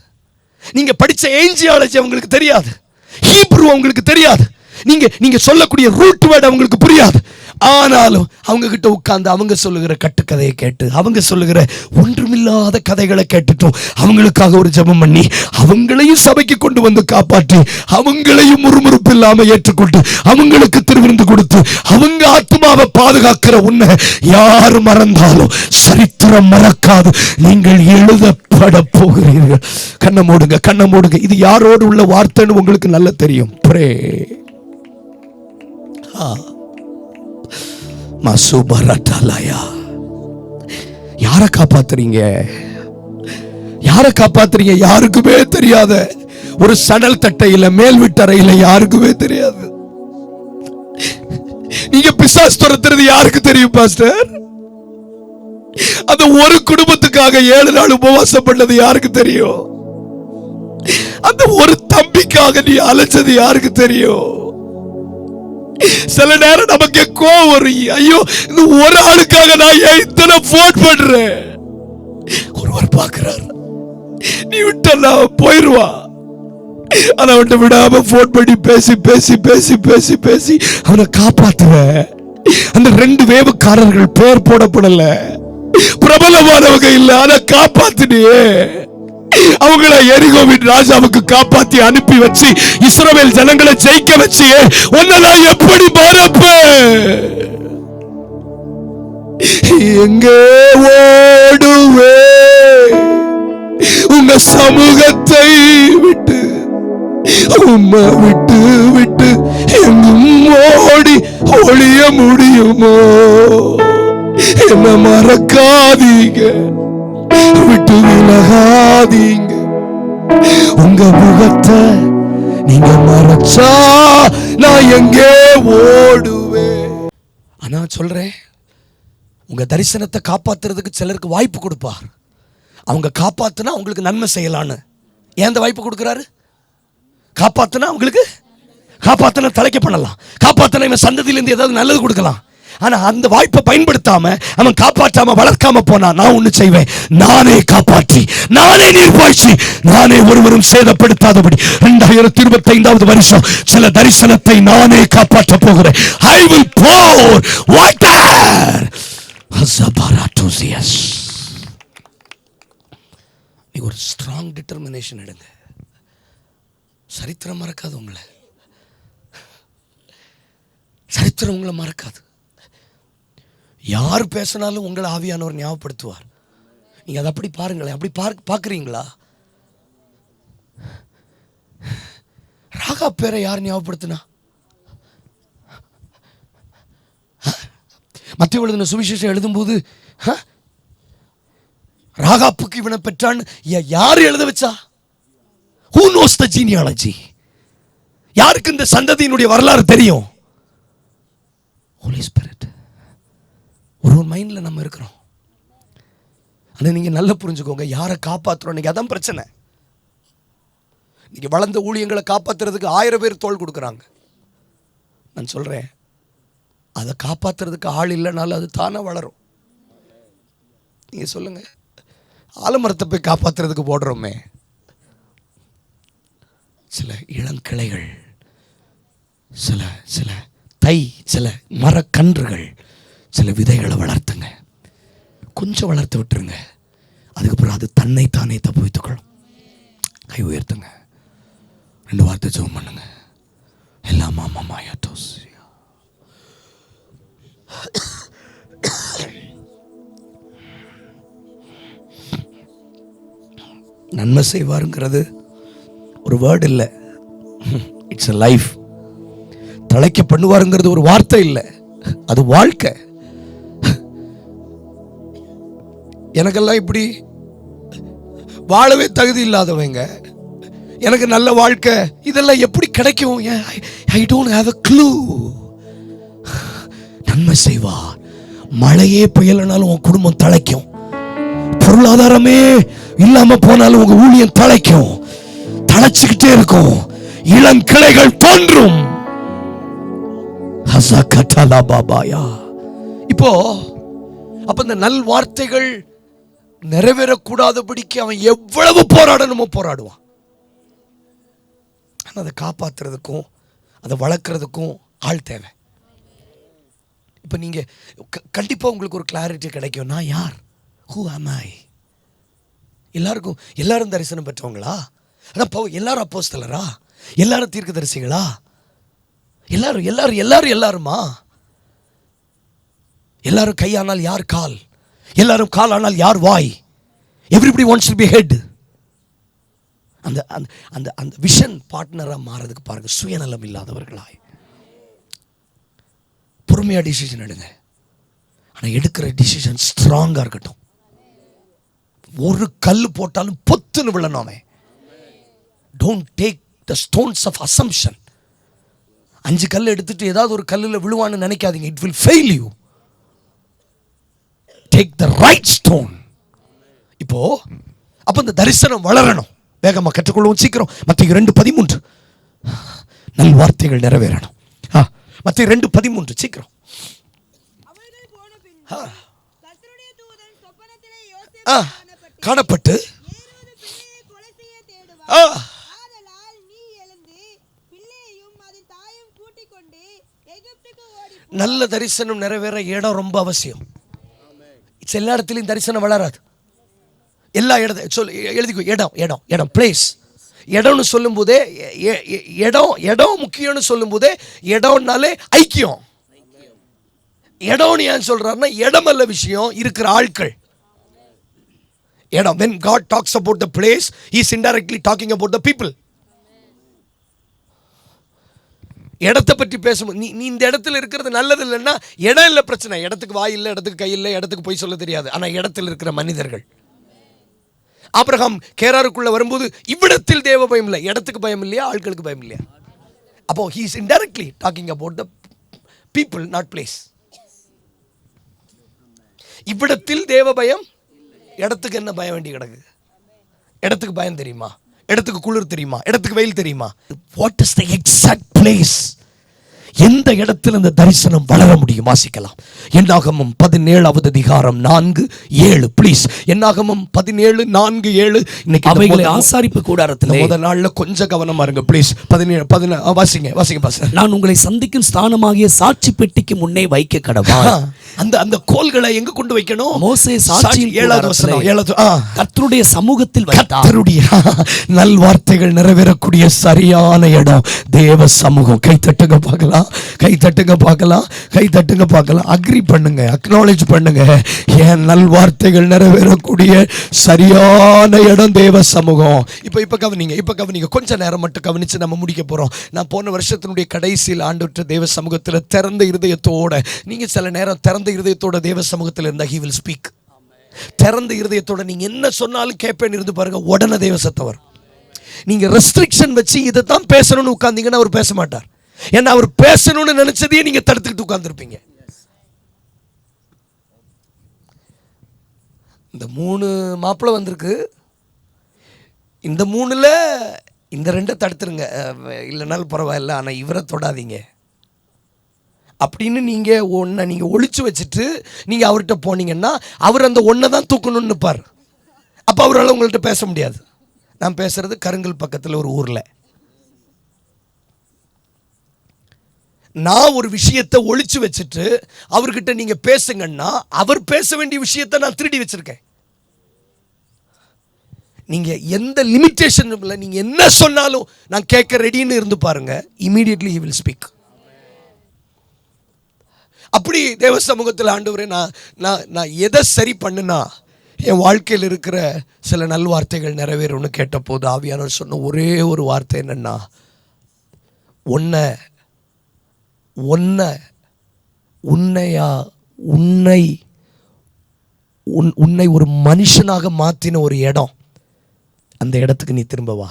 நீங்க படிச்ச ஏஞ்சியாலஜி அவங்களுக்கு தெரியாது, ஹீப்ரு அவங்களுக்கு தெரியாது, நீங்க சொல்லக்கூடிய ரூட் வேர்ட் அவங்களுக்கு புரியாது. ஆனாலும் அவங்க கிட்ட உட்கார்ந்து அவங்க சொல்லுகிற கட்டுக்கதையை கேட்டு, அவங்க சொல்லுகிற ஒன்றுமில்லாத கதைகளை கேட்டுட்டோம், அவங்களுக்காக ஒரு ஜெபம் பண்ணி அவங்களையும் சபைக்கு கொண்டு வந்து காப்பாற்றி அவங்களையும் முறுமுறுப்பு இல்லாம ஏற்றுக்கொண்டு அவங்களுக்கு திருவிருந்து கொடுத்து அவங்க ஆத்மாவை பாதுகாக்கிற உன்னை யார் மறந்தாலும் சரித்திரம் மறக்காது. நீங்கள் எழுதப்பட போகிறீர்கள். கண்ணை மூடுங்க. இது யாரோடு உள்ள வார்த்தைன்னு உங்களுக்கு நல்லா தெரியும். பிரே யாரை காப்பாத்துறீங்க? யாருக்குமே தெரியாத ஒரு சணல் தட்டையில மேல் வீட்டறையில யாருக்குமே தெரியாது. நீங்க பிசாசு துரத்துறது யாருக்கு தெரியும் பாஸ்டர்? அந்த ஒரு குடும்பத்துக்காக 7 நாள் உபவாசம் பண்ணது யாருக்கு தெரியும்? அந்த ஒரு தம்பிக்காக நீ அலைச்சது யாருக்கு தெரியும்? சில நேரம் நமக்கு கோவம் வரும், ஐயோ இந்த ஒரு ஆளுக்காக நான் ஏன் இத்தனை போன் பண்றேன்? ஒருவர் பார்க்கிறார், நீ விட்டா போயிருவா, ஆனா அவன்கிட்ட விடாம போன் பண்ணி பேசி அவனை காப்பாத்துவ. அந்த 2 வேவுக்காரர்கள் பேர் போடப்படல, பிரபலமானவங்க இல்ல, ஆனா காப்பாத்தினியே. அவங்கள எரிகோவின் ராஜாவுக்கு காப்பாத்தி அனுப்பி வச்சு இஸ்ரவேல் ஜனங்களை ஜெயிக்க வச்சு உன்னதான் எப்படி மறப்பேன்? எங்கே ஓடுவே உங்க சமூகத்தை விட்டு, உம்மை விட்டு எங்கும் ஓடி ஒளிய முடியுமோ? என்ன மறக்காதீங்க, விட்டு விலகாதீங்க. உங்க முகத்தை நீங்க மறைச்சா நான் எங்கே ஓடுவேன்? ஆனா சொல்றேன், உங்க தரிசனத்தை காப்பாத்துறதுக்கு சிலருக்கு வாய்ப்பு கொடுப்பார். அவங்க காப்பாத்துனா அவங்களுக்கு நன்மை செய்யலான்னு. ஏன் அந்த வாய்ப்பு கொடுக்கிறாரு? காப்பாத்துனா அவங்களுக்கு, காப்பாத்துனா தலைக்க பண்ணலாம், காப்பாத்துனா இவன் சந்ததியிலிருந்து ஏதாவது நல்லது கொடுக்கலாம். ஆனா அந்த வாய்ப்பை பயன்படுத்தாம அவன் காப்பாற்றாம வளர்க்காம போனா, நான் ஒண்ணு செய்வேன், நானே காப்பாற்றி நானே நிர்வாகிச்சு நானே ஒருவரும் சேதப்படுத்தாதபடி 2025வது வருஷம் சில தரிசனத்தை நானே காப்பாற்ற போகிறேன். I will pour water. நீ ஒரு ஸ்ட்ராங் டிட்டர்மினேஷன் எடுங்க. சரித்திரம் மறக்காது உங்களை, சரித்திரம் உங்களை மறக்காது. யார் பேசினாலும் உங்களை ஆவியானவர் ஞாபகப்படுத்துவார். நீங்க அதை அப்படி பாருங்களேன். அப்படி பார்க்குறீங்களா? ராகாப் பேரை யார் ஞாபகப்படுத்தினா? மத்தேயு எழுதின சுவிசேஷம் எழுதும்போது ராகாப்புக்கு இவனை பெற்றான்னு யார் எழுத வச்சா? Who knows the genealogy? யாருக்கு இந்த சந்ததியினுடைய வரலாறு தெரியும்? Holy Spirit. ஒரு மைண்ட்ல நம்ம இருக்கிறோம். ஆனா நீங்க நல்லா புரிஞ்சுக்கோங்க, யாரை காப்பாத்துறோம். நீங்க அதான் பிரச்சனை. இங்கே வளர்ந்த ஊழியங்களை காப்பாற்றுறதுக்கு 1000 பேர் தோள் கொடுக்குறாங்க. நான் சொல்கிறேன், அதை காப்பாற்றுறதுக்கு ஆள் இல்லைனாலும் அது தானே வளரும். நீங்கள் சொல்லுங்கள், ஆலமரத்தை போய் காப்பாற்றுறதுக்கு போடுறோமே, சில இளங்கிளைகள், சில சில சில மரக்கன்றுகள், சில விதைகளை வளர்த்துங்க, கொஞ்சம் வளர்த்து விட்டுருங்க. அதுக்கப்புறம் அது தன்னை தானே தப்பு வைத்துக்கொள்ளும். கை உயர்த்துங்க, 2 வார்த்தை ஜெபம் பண்ணுங்க. எல்லாம் மாமாயா தோஸ். நன்மை செய்வாருங்கிறது ஒரு வேர்டு இல்லை, இட்ஸ் a லைஃப். தழைக்க பண்ணுவாருங்கிறது ஒரு வார்த்தை இல்லை, அது வாழ்க்கை. எனக்கெல்லாம் இப்படி வாழவே தகுதி இல்லாதவங்க, எனக்கு நல்ல வாழ்க்கை இதெல்லாம் எப்படி கிடைக்கும்? I don't have a clue. நன்மை செய்வார். மழையே பெய்யலனாலும் உன் குடும்பம் தழைக்கும். பொருளாதாரமே இல்லாம போனாலும் உங்க ஊழியம் தழைக்கும், தழைச்சுக்கிட்டே இருக்கும். இளம் கிளைகள் தோன்றும். இப்போ அப்ப இந்த நல் வார்த்தைகள் நிறைவேறக்கூடாதபடிக்கு அவன் எவ்வளவு போராடணுமோ போராடுவான். ஆனா அதை காப்பாத்துறதுக்கும் அதை வளர்க்கறதுக்கும் ஆள் தேவை. இப்ப நீங்க கண்டிப்பா உங்களுக்கு ஒரு கிளாரிட்டி கிடைக்கும். நான் யார்? Who am I? எல்லாரும் தரிசனம் பெற்றவங்களா? அதான் எல்லாரும் அப்போஸ்தலரா? எல்லாரும் தீர்க்கதரிசிகளா? எல்லாருமா? எல்லாரும் கையானால் யார் கால்? எல்லாரும் கால் ஆனால் யார் வாய்? Everybody wants to be head. அந்த அந்த அந்த விஷன் பார்ட்னரா மாறதுக்கு பாருங்க, சுயநலம் இல்லாதவர்களாய் பொறுமையா டிசிஷன் எடுங்க. ஆனா எடுக்கிற டிசிஷன் ஸ்ட்ராங்கா இருக்கட்டும். ஒரு கல் போட்டாலும் பொத்துன்னு விழணும். அவன் don't take the stones of assumption. 5 கல் எடுத்துட்டு ஏதாவது ஒரு கல்லில் விழுவான்னு நினைக்காதீங்க. It will fail you. Take the right stone. இப்போ அப்ப இந்த தரிசனம் வளரணும். வேகமா கற்றுக்கொள்வோம் சீக்கிரம். மத்தேயு 2:13 நல் வார்த்தைகள் நிறைவேறணும். மத்தேயு 2:13 சீக்கிரம். காணப்பட்டு நல்ல தரிசனம் நிறைவேற இடம் ரொம்ப அவசியம். எல்லா இடத்துலையும் தரிசனம் வளராது. எல்லா இடத்தையும் சொல் எழுதிக்கோ. இடம் பிளேஸ். இடம்னு சொல்லும் போதே இடம் முக்கியம்னு சொல்லும் போதே இடம்னாலே ஐக்கியம். இடம்னு ஏன் சொல்றாருன்னா இடம் அல்ல விஷயம், இருக்கிற ஆட்கள். இடம். when God talks about the place, he is indirectly talking about the people. இடத்தை பற்றி பேசும்போது நீ இந்த இடத்துல இருக்கிறது நல்லது இல்லைன்னா இடம் இல்லை பிரச்சனை. இடத்துக்கு வாய் இல்லை, இடத்துக்கு கை இல்லை, இடத்துக்கு போய் சொல்ல தெரியாது. ஆனால் இடத்தில் இருக்கிற மனிதர்கள். ஆபிரகாம் கேராருக்குள்ள வரும்போது இவ்விடத்தில் தேவ பயம் இல்லை. இடத்துக்கு பயம் இல்லையா? ஆட்களுக்கு பயம் இல்லையா? அப்போ he is indirectly talking about the people, not place. இவ்விடத்தில் தேவ பயம். இடத்துக்கு என்ன பயம் வேண்டி கிடக்கு? இடத்துக்கு பயம் தெரியுமா? இடத்துக்கு குளிர் தெரியுமா? இடத்துக்கு வெயில் தெரியுமா? What is the exact place? எந்த இடத்துல இந்த தரிசனம் வளர முடியும்? வாசிக்கலாம். என்னாகமம் 17வது அதிகாரம் 4:7. ப்ளீஸ். என்னாகமம் 17:4-7. இன்னைக்கு அவைகளை ஆசாரிப்பு கூடாரத்திலே முதல் நாள்ல கொஞ்சம் கவனமா இருங்க ப்ளீஸ். 17 வாசிங்க பாஸ்டர். நான் உங்களை சந்திக்கும் ஸ்தானமாகிய சாட்சி பெட்டிக்கு முன்னே வைக்க கடவா. அந்த கோல்களை எங்க கொண்டு வைக்கணும்? மோசே சாட்சி 7வது வசனம். கர்த்தருடைய சமூகத்தில் கர்த்தருடைய நல் வார்த்தைகள் நிறைவேறக்கூடிய சரியான இடம் தேவ சமூகம். கை தட்டுங்க பார்க்கலாம். அக்ரி பண்ணுங்க, அக்னாலேஜ் பண்ணுங்க. என் நல் வார்த்தைகள் நிறைவேறக்கூடிய சரியான இடம் தேவ சமூகம். இப்ப கவனிங்க. கொஞ்ச நேரம் மட்டும் கவனிச்சு நம்ம முடிக்க போறோம். நான் போன வருஷத்தினுடைய கடைசியில் ஆண்டவற்ற தேவ சமூகத்தில் திறந்த இருதயத்தோட, நீங்க சில நேரம் திறந்த இருதயத்தோட தேவ சமூகத்தில் இருந்தா he will speak. திறந்த இருதயத்தோட நீங்க என்ன சொன்னாலும் கேட்பேன் இருந்து பாருங்க, உடனே தேவ சத்தம் வரும். நீங்க ரெஸ்ட்ரிக்ஷன் வச்சு இதை தான் பேசணும்னு உட்கார்ந்தீங்கன்னா அவர் பேச மாட்டார். ஏன்னா அவர் பேசணும்னு நினைச்சதையே நீங்க தடுத்துக்கிட்டு உட்கார்ந்துருப்பீங்க. இந்த 3 மாப்பிள்ளை வந்திருக்கு. இந்த 3ல இந்த ரெண்டை தடுத்துருங்க, இல்லைனாலும் பரவாயில்ல, ஆனால் இவரை தொடாதீங்க அப்படின்னு நீங்கள் ஒழிச்சு வச்சுட்டு நீங்கள் அவர்கிட்ட போனீங்கன்னா அவர் அந்த ஒன்றை தான் தூக்கணும்னு நிற்பார். அப்போ அவரால் உங்கள்கிட்ட பேச முடியாது. நான் பேசுகிறது கருங்கல் பக்கத்தில் ஒரு ஊரில். நான் ஒரு விஷயத்தை ஒழிச்சு வச்சுட்டு அவர்கிட்ட நீங்கள் பேசுங்கன்னா அவர் பேச வேண்டிய விஷயத்தை நான் திருடி வச்சுருக்கேன். நீங்கள் எந்த லிமிட்டேஷனும் இல்லை, நீங்கள் என்ன சொன்னாலும் நான் கேட்க ரெடின்னு இருந்து பாருங்க, இமீடியட்லி he will speak. அப்படி தேவ சமூகத்தில் ஆண்டவரே நான் எதை சரி பண்ணுனா என் வாழ்க்கையில் இருக்கிற சில நல்வார்த்தைகள் நிறைவேறும்னு கேட்டபோது ஆவியானவர் சொன்ன ஒரே ஒரு வார்த்தை என்னன்னா, உன்னை ஒரு மனுஷனாக மாற்றின ஒரு இடம், அந்த இடத்துக்கு நீ திரும்ப வா.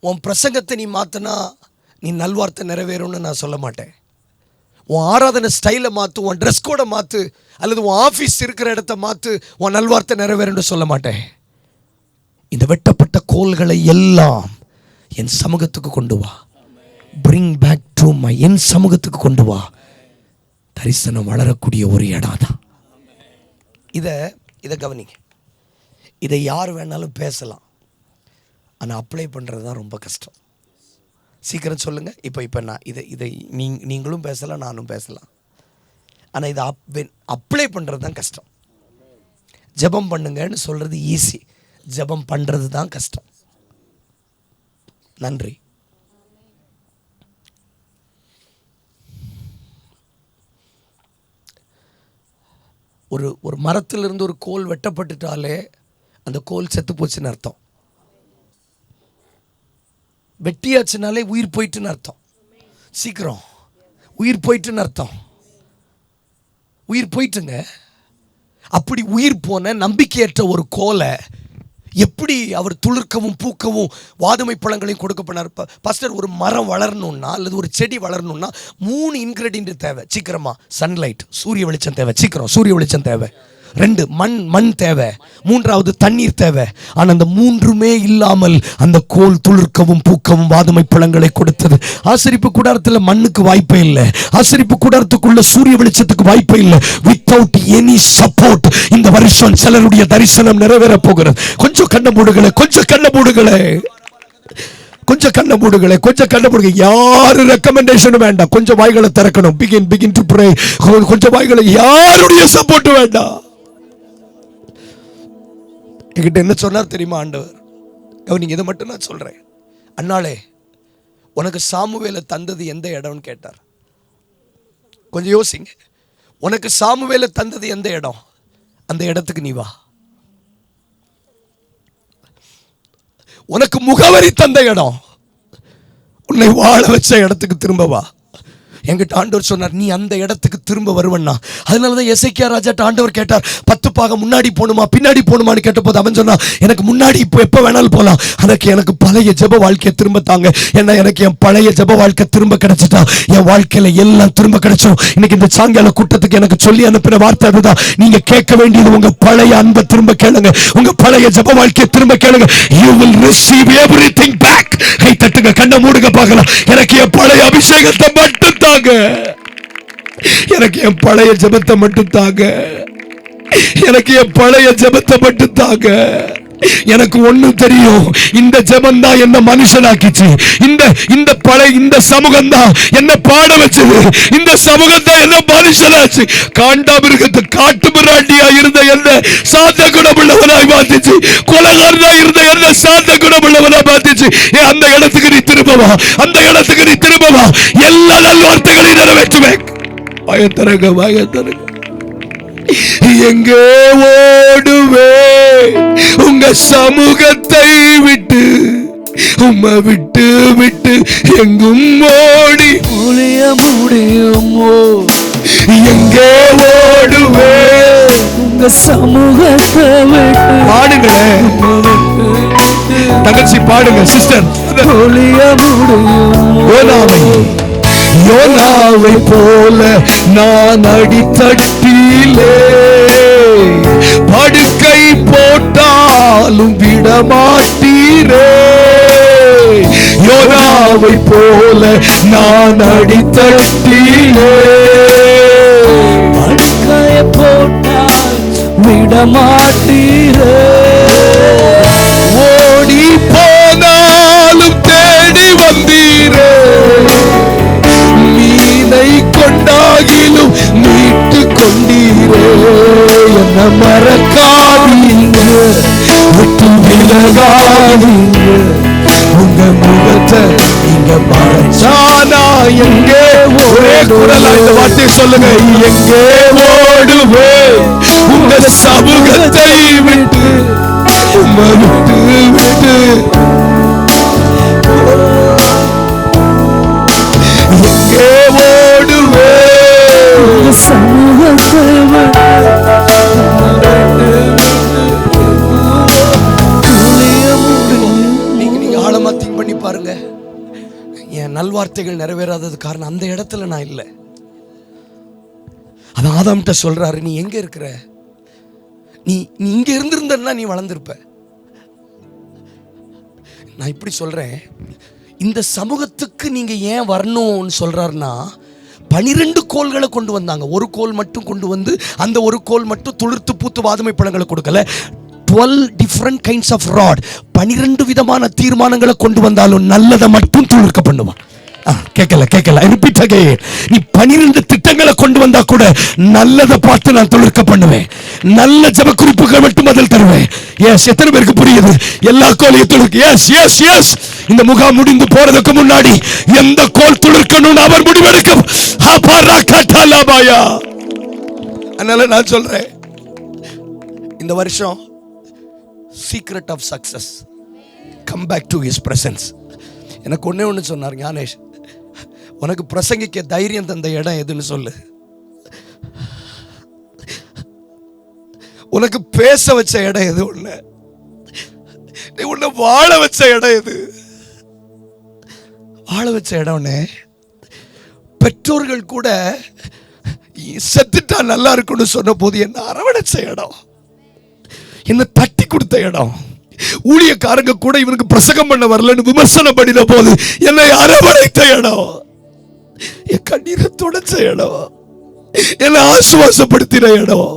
உன் பிரசங்கத்தை நீ மாற்றினா நீ நல்வார்த்தை நிறைவேறும்னு நான் சொல்ல மாட்டேன். உன் ஆராதனை ஸ்டைலை மாற்று, உன் ட்ரெஸ் கோடை மாற்று, அல்லது உன் ஆஃபீஸ் இருக்கிற இடத்த மாற்று, உன் நல்வார்த்தை நிறைவேறும்னு சொல்ல மாட்டேன். இந்த வெட்டப்பட்ட கோல்களை எல்லாம் என் சமூகத்துக்கு கொண்டு வா. bring back to my, என் சமூகத்துக்கு கொண்டு வா. தரிசனம் வளரக்கூடிய ஒரு இடம் தான். இதை கவனிங்க. இதை யார் வேணாலும் பேசலாம், ஆனால் அப்ளை பண்ணுறது தான் ரொம்ப கஷ்டம். சீக்கிரம் சொல்லுங்கள். இப்போ நான் இதை நீங்களும் பேசலாம், நானும் பேசலாம், ஆனால் இதை அப்ளை பண்ணுறது தான் கஷ்டம். ஜெபம் பண்ணுங்கன்னு சொல்கிறது ஈஸி, ஜெபம் பண்ணுறது தான் கஷ்டம். நன்றி. ஒரு மரத்திலிருந்து ஒரு கோல் வெட்டப்பட்டுட்டாலே அந்த கோல் செத்து போச்சுன்னு அர்த்தம். வெட்டியாச்சுனாலே உயிர் போயிட்டுன்னு அர்த்தம். சீக்கிரம் உயிர் போயிட்டுன்னு அர்த்தம். உயிர் போயிட்டுங்க. அப்படி உயிர் போன நம்பிக்கையற்ற ஒரு கோலை எப்படி அவர் துளிர்க்கவும் பூக்கவும் வாதுமை பழங்களையும் கொடுக்க பண்ணார்? பாஸ்டர், ஒரு மரம் வளரணும்னா அல்லது ஒரு செடி வளரணும்னா 3 இன்கிரெடியன்ட் தேவை. சீக்கிரமா சன்லைட், சூரிய வெளிச்சம் தேவை. சீக்கிரம் சூரிய வெளிச்சம் தேவை. 2 மண் தேவை. 3வது தண்ணீர் தேவை. ஆனால் அந்த 3மே இல்லாமல் அந்த கோல் துளிர்க்கவும் பூக்கவும் வாதுமை பழங்களை கொடுத்தது. ஆசரிப்பு கூடாரத்தில் மண்ணுக்கு வாய்ப்பே இல்லை. ஆசரிப்பு கூடாரத்துக்குள்ள சூரிய வெளிச்சத்துக்கு வாய்ப்பே இல்லை. வித்தவுட் எனி சப்போர்ட் இந்த வருஷம் சிலருடைய தரிசனம் நிறைவேற போகிறது. கொஞ்சம் கண்ண மூடுகளே, கொஞ்சம் கண்ண மூடுகளே, கொஞ்சம் கண்ண மூடுகளே, கொஞ்சம் கண்ண மூடுங்க. யாரு ரெக்கமெண்டேஷனும் வேண்டாம். கொஞ்சம் வாய்களை திறக்கணும். Begin to pray. கொஞ்சம் வாய்களை, யாருடைய சப்போர்ட் வேண்டாம். என்கிட்ட என்ன சொன்னார் தெரியுமா ஆண்டவர்? நீங்க இதை மட்டும் நான் சொல்றேன். அண்ணாளே, உனக்கு சாமுவேலை தந்தது எந்த இடம்னு கேட்டார். கொஞ்சம் யோசிங்க. உனக்கு சாமுவேலை தந்தது எந்த இடம்? அந்த இடத்துக்கு நீ வா. உனக்கு முகவரி தந்த இடம், உன்னை வாழ வச்ச இடத்துக்கு திரும்ப வா. என்கிட்ட ஆண்டவர் சொன்னார், நீ அந்த இடத்துக்கு திரும்ப வருவன்னா. அதனாலதான் எசேக்கியா ராஜாட்ட ஆண்டவர் கேட்டார், 10 பாகம் முன்னாடி போகணுமா பின்னாடி போகணுமான்னு கேட்டபோது அவன் சொன்னான், எனக்கு முன்னாடி இப்போ எப்போ வேணாலும் போகலாம், எனக்கு பழைய ஜெப வாழ்க்கையை திரும்ப தாங்க. ஏன்னா எனக்கு என் பழைய ஜெப வாழ்க்கை திரும்ப கிடைச்சிட்டா என் வாழ்க்கையில எல்லாம் திரும்ப கிடைச்சிடும். இன்னைக்கு இந்த சாயங்கால கூட்டத்துக்கு எனக்கு சொல்லி அனுப்பின வார்த்தை அதுதான். நீங்க கேட்க வேண்டியது உங்க பழைய அன்பை திரும்ப கேளுங்க, உங்க பழைய ஜெப வாழ்க்கையை திரும்ப கேளுங்க. You will receive everything back. கை தட்டுங்க, கண்ணை மூடுங்க பார்க்கலாம். எனக்கு என் பழைய அபிஷேகத்தை மட்டும் தாங்க, எனக்கு என் பழைய ஜெபத்தை மட்டும் தாங்க, எனக்கு என் பழைய ஜெபத்தை மட்டும் தாங்க. எனக்கு ஒண்ணு தெரியும், இந்த ஜெபம் தான் என்ன மனுஷனாக்கிச்சு. இந்த சமூகம் தான் என்ன பாட வச்சது. இந்த சமூகம் தான் என்ன மனுஷனாச்சு. காண்டாமிருகத்து காட்டு மிராண்டியா இருந்த என்ன சாந்த குணமுள்ளவனாய் மாத்திச்சு. கொலகாரனா இருந்த என்ன சாந்த குணமுள்ளவனா மாத்திச்சு. அந்த இடத்துக்கு நீ திரும்பவா, அந்த இடத்துக்கு நீ திரும்பவா. எல்லா நல்வார்த்தைகளையும் நிறைவேற்றுவேன். பயத்தரங்க, பயத்தரங்க. எங்கே ஓடுவே உங்க சமூகத்தை விட்டு, உம்மை விட்டு விட்டு எங்கும் ஓடி ஒளிய முடியுமோ. எங்கே ஓடுவே உங்க சமூகத்தை விட்டு. பாடுங்களேன் தங்கச்சி, பாடுங்க சிஸ்டர். ஒளிய முடியுமோ. யோனாவை போல நான் அடித்தடிலே படுக்கை போட்டாலும் விடமாட்டீரே. யோனாவை போல நான் அடித்தட்டிலே. படுக்கையை போட்டால் விடமாட்டீரே. ஓடி போனாலும் தேடி வந்தீரே. மீனை கொண்டாகிலும் மீட்டு கொண்டீரே. என்ன மறக்காதீங்க, விட்டு விலகாதீங்க. உங்க முகத்தை நீங்க மறைச்சானா எங்கே? ஒரே குரலா இந்த வார்த்தையை சொல்லுங்க. எங்கே ஓடுவே உங்க சமூகத்தை விட்டு, உம்மை விட்டு விட்டு. எங்கே ஓடுவே உங்க சமூகத்தை நீங்க ஆழமா திங்க் பண்ணி பாருங்க. என் நல்வார்த்தைகள் நிறைவேறாதது காரணம் அந்த இடத்துல நான் இல்லை. அதான் ஆதாம்கிட்ட சொல்றாரு, நீ எங்க இருக்கிற? நீ இங்க இருந்திருந்தன்னா நீ வளர்ந்திருப்ப. நான் இப்படி சொல்றேன், இந்த சமூகத்துக்கு நீங்க ஏன் வரணும்னு சொல்றாருன்னா, 12 கோல்களை கொண்டு வந்தாங்க. ஒரு கோல் மட்டும் கொண்டு வந்து அந்த ஒரு கோல் மட்டும் துளிர்த்து பூத்து வாதுமை பழங்களை கொடுக்கல. 12 different kinds of rod, 12 விதமான தீர்மானங்களை கொண்டு வந்தாலும் நல்லதை மட்டும் துளிர்க்க பண்ணுவான். கேட்கல ரிப்பீட் அகைன். நீ 12 திட்டங்களை கொண்டு வந்தா கூட நல்லதை பார்த்து நான் துளிர்க்க பண்ணுவேன். நல்ல ஜெப குறிப்புகள் மட்டும் பதில் தருவேன். எஸ், எத்தனை பேருக்கு புரியுது? எல்லா கோலையும் துளிர்க்க. Yes yes yes. இந்த முகாம் முடிந்து போறதுக்கு முன்னாடி எந்த கோல் துளிர்க்கணும்னு அவர் முடிவெடுக்கும். அதனால நான் சொல்றேன், இந்த வருஷம் secret of success, come back to his presence. எனக்கு ஒண்ணு சொன்னார் ஞானேஷ், உனக்கு பிரசங்கிக்க தைரியம் தந்த இடம் எதுன்னு சொல்லு. உனக்கு பேச வச்ச இடம் எது? உன்னை வாழ வச்ச இடம் எது? வாழ வச்ச இடம் பெற்றோர்கள் கூட செத்துட்டா நல்லா இருக்குன்னு சொன்ன போது என்ன அரவணைச்ச இடம், என்ன தட்டி கொடுத்த இடம். ஊழியக்காரங்க கூட இவனுக்கு பிரசங்கம் பண்ண வரலன்னு விமர்சனம் பண்ணின போது என்னை அரவணைத்த இடம், என் கண்ணீரை தொடச்ச இடம், என்னை ஆசுவாசப்படுத்தின இடம்.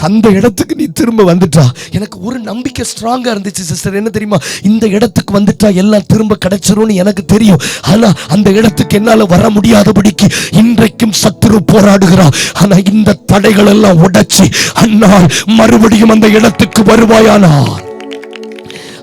அந்த இடத்துக்கு நீ திரும்ப வந்துட்டா எனக்கு ஒரு நம்பிக்கை ஸ்ட்ராங்கா இருந்துச்சு சிஸ்டர். என்ன தெரியுமா? இந்த இடத்துக்கு வந்துட்டா எல்லாம் திரும்ப கிடைச்சிரும்னு எனக்கு தெரியும். ஆனா அந்த இடத்துக்கு என்னால வர முடியாதபடிக்கு இன்றைக்கும் சத்துரு போராடுகிறான். ஆனா இந்த தடைகள் எல்லாம் உடைச்சி அன்னால் மறுபடியும் அந்த இடத்துக்கு வருவாயானார்.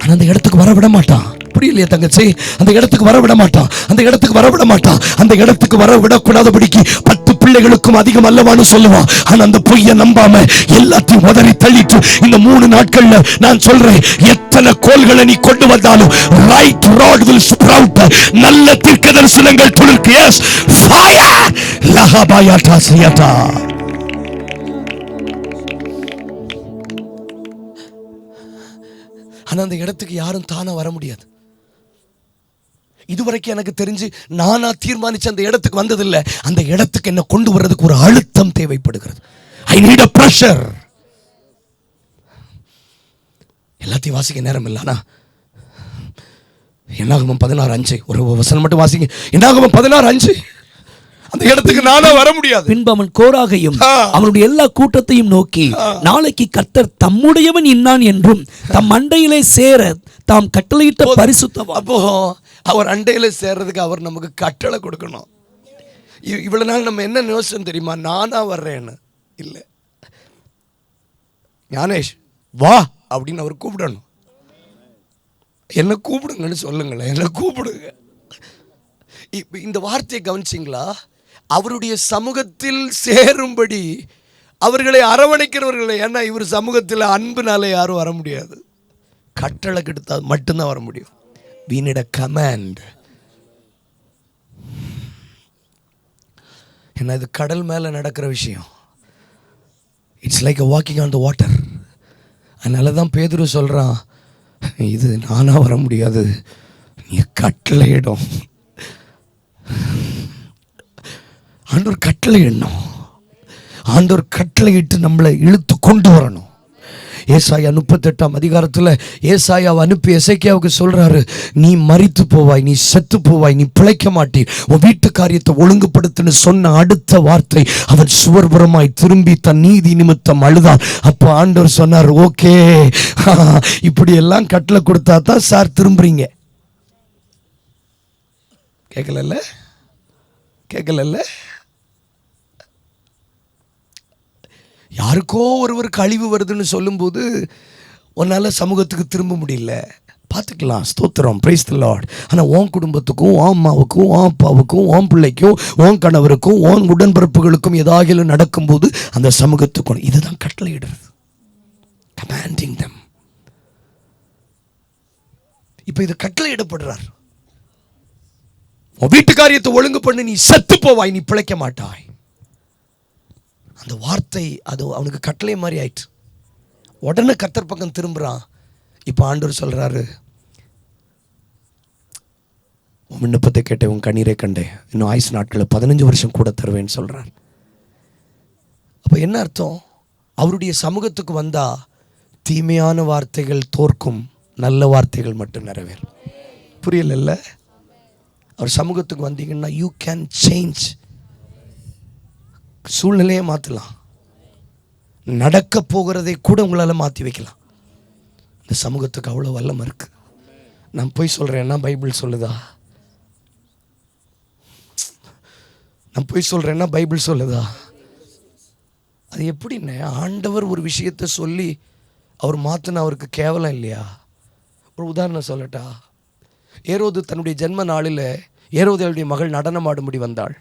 ஆனா அந்த இடத்துக்கு வர விட மாட்டான். புரியலையா தங்கச்சி? அந்த இடத்துக்கு வர விட மாட்டான். அந்த இடத்துக்கு வர விட மாட்டான். அந்த இடத்துக்கு வர விடக்கூடாதபடிக்கு 10 பிள்ளைகளுக்கும் அதிகம் அல்லவான்னு சொல்லுவான். ஆனா அந்த பொய்யை நம்பாம எல்லாத்தையும் உதறி தள்ளிட்டு இந்த 3 நாட்கள்ல நான் சொல்றேன், எத்தனை கோல்களை நீ கொண்டு வந்தாலும் ரைட் ராட் will sprout. நல்ல தீர்க்கதரிசனங்கள் துளிர்க்கு. S, fire லஹபாயாட்டா சியாட்டா. ஆனா அந்த இடத்துக்கு யாரும் தானா வர முடியாது. இதுவரைக்கும் எனக்கு தெரிஞ்சு நானா தீர்மானிச்ச அந்த இடத்துக்கு வந்ததில்லை. அந்த இடத்துக்கு என்ன கொண்டு வர்றதுக்கு ஒரு அழுத்தம் தேவைப்படுகிறது. I need a pressure. எல்லாத்தையும் வாசிக்க நேரம் இல்லை. ஆனா என்னாகமம் 16:5 ஒரு வசனம் மட்டும் வாசிங்க. என்னாகமம் 16:5. அந்த இடத்துக்கு நானா வர முடியாது. பின்பு அவன் கோராகையும் அவனுடைய எல்லா கூட்டத்தையும் நோக்கி, நாளைக்கு கர்த்தர் தம்முடையவன் இன்னான் என்றும் தம் அண்டையிலே சேர தாம் கட்டளையிட்ட பரிசுத்தவான். அப்போ அவர் அண்டையில சேர்றதுக்கு அவர் நமக்கு கட்டளை கொடுக்கணும். இவ்வளவு நாள் நம்ம என்ன யோசனை தெரியுமா? நானா வர்றேன்னு இல்லை, ஞானேஷ் வா அப்படின்னு அவர் கூப்பிடணும். என்ன கூப்பிடுங்கன்னு சொல்லுங்களேன், என்ன கூப்பிடுங்க. இந்த வார்த்தையை கவனிச்சிங்களா? அவருடைய சமூகத்தில் சேரும்படி அவர்களை அரவணைக்கிறவர்களை. ஏன்னா இவர் சமூகத்தில் அன்புனால யாரும் வர முடியாது, கட்டளை கொடுத்தா மட்டும்தான் வர முடியும். We need a command. என்ன இது கடல் மேல நடக்கிற விஷயம். It's like walking on the water. அதனால தான் பேதுரு சொல்றான், இது நானா வர முடியாது, நீ கட்டளையிடும். ஆண்டவர் கட்டளை எண்ணம். ஆண்டவர் கட்டளையிட்டு நம்மளை இழுத்து கொண்டு வரணும். ஏசாயா 38ஆம் அதிகாரத்தில் ஏசாயாவை அனுப்பி எசேக்கியாவுக்கு சொல்றாரு, நீ மரித்து போவாய், நீ செத்து போவாய், நீ பிழைக்க மாட்டீர், உன் வீட்டு காரியத்தை ஒழுங்குபடுத்துன்னு சொன்ன அடுத்த வார்த்தை அவன் சுவர்புறமாய் திரும்பி தன் நீதி நிமித்தம் அழுதான். அப்போ ஆண்டவர் சொன்னார், ஓகே, இப்படி எல்லாம் கட்டளை கொடுத்தா தான் சார் திரும்புறீங்க. கேட்கல. யாருக்கோ ஒருவருக்கு அழிவு வருதுன்னு சொல்லும்போது உன்னால் சமூகத்துக்கு திரும்ப முடியல, பார்த்துக்கலாம், ஸ்தோத்திரம், பிரைஸ் தி லார்ட். ஆனால் உன் குடும்பத்துக்கும், உன் அம்மாவுக்கும், உன் அப்பாவுக்கும், உன் பிள்ளைக்கும், உன் கணவருக்கும், உன் உடன்பிறப்புகளுக்கும் ஏதாகிலும் நடக்கும்போது அந்த சமூகத்துக்கும் இதுதான் கட்டளையிடுறது, கமாண்டிங் them. இப்போ இது கட்டளையிடப்படுறார். உன் வீட்டு காரியத்தை ஒழுங்கு பண்ணு, நீ செத்து போவாய், நீ பிழைக்க மாட்டாய். அந்த வார்த்தை அது அவனுக்கு கட்டளை மாதிரி ஆயிட்டு. உடனே கர்த்தர் பக்கம் திரும்புகிறான். இப்போ ஆண்டவர் சொல்கிறாரு, உன் விண்ணப்பத்தை கேட்டேன், உன் கண்ணீரை கண்டேன், இன்னும் ஆயுசு நாட்களில் 15 வருஷம் கூட தருவேன்னு சொல்கிறார். அப்போ என்ன அர்த்தம்? அவருடைய சமூகத்துக்கு வந்தால் தீமையான வார்த்தைகள் தோற்கும், நல்ல வார்த்தைகள் மட்டும் நிறைவேறும். புரியல? அவர் சமூகத்துக்கு வந்தீங்கன்னா யூ கேன் சேஞ்ச். சூழ்நிலையை மாற்றலாம், நடக்க போகிறதை கூட உங்களால் மாற்றி வைக்கலாம். இந்த சமூகத்துக்கு அவ்வளோ வல்லமை இருக்கு. நான் போய் சொல்கிறேன்னா பைபிள் சொல்லுதா? நான் போய் சொல்கிறேன்னா பைபிள் சொல்லுதா? அது எப்படின்னு ஆண்டவர் ஒரு விஷயத்தை சொல்லி அவர் மாற்றின அவருக்கு கேவலம் இல்லையா? ஒரு உதாரணம் சொல்லட்டா? ஏரோது தன்னுடைய ஜென்ம நாளில் ஏரோதியாளுடைய மகள் நடனமாடும்படி வந்தாள்.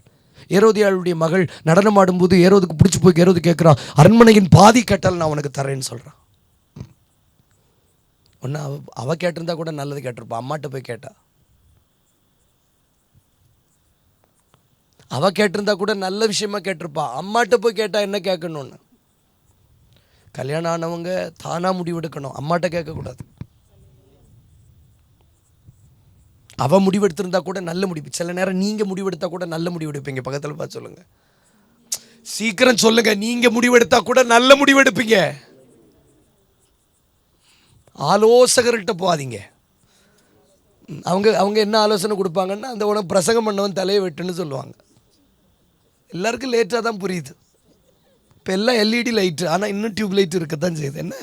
ஏரோதியாளுடைய மகள் நடனமாடும்போது ஏரோதுக்கு பிடிச்சி போய் ஏரோது கேட்குறான், அரண்மனையின் பாதி கேட்டால் நான் உனக்கு தரேன்னு சொல்கிறான். ஒன்று அவள் கேட்டிருந்தா கூட நல்லது கேட்டிருப்பா, அம்மாட்ட போய் கேட்டா. அவள் கேட்டிருந்தா கூட நல்ல விஷயமா கேட்டிருப்பா, அம்மாட்ட போய் கேட்டா என்ன கேட்கணும்னு. கல்யாணம் ஆனவங்க தானாக முடிவெடுக்கணும், அம்மாட்ட கேட்கக்கூடாது. அவள் முடிவெடுத்திருந்தா கூட நல்ல முடிவு. சில நேரம் நீங்கள் முடிவெடுத்தா கூட நல்ல முடிவெடுப்பீங்க. பக்கத்தில் பார்த்து சொல்லுங்கள், சீக்கிரம் சொல்லுங்க, நீங்கள் முடிவெடுத்தா கூட நல்ல முடிவெடுப்பீங்க. ஆலோசகர்கிட்ட போகாதீங்க. அவங்க என்ன ஆலோசனை கொடுப்பாங்கன்னா, அந்த உனக்கு பிரசங்கம் பண்ணவன் தலையை வெட்டுன்னு சொல்லுவாங்க. எல்லாருக்கும் லேட்டாக தான் புரியுது. இப்போ எல்லாம் எல்இடி லைட்டு, ஆனால் இன்னும் டியூப் லைட் இருக்க தான் செய்யுது. என்ன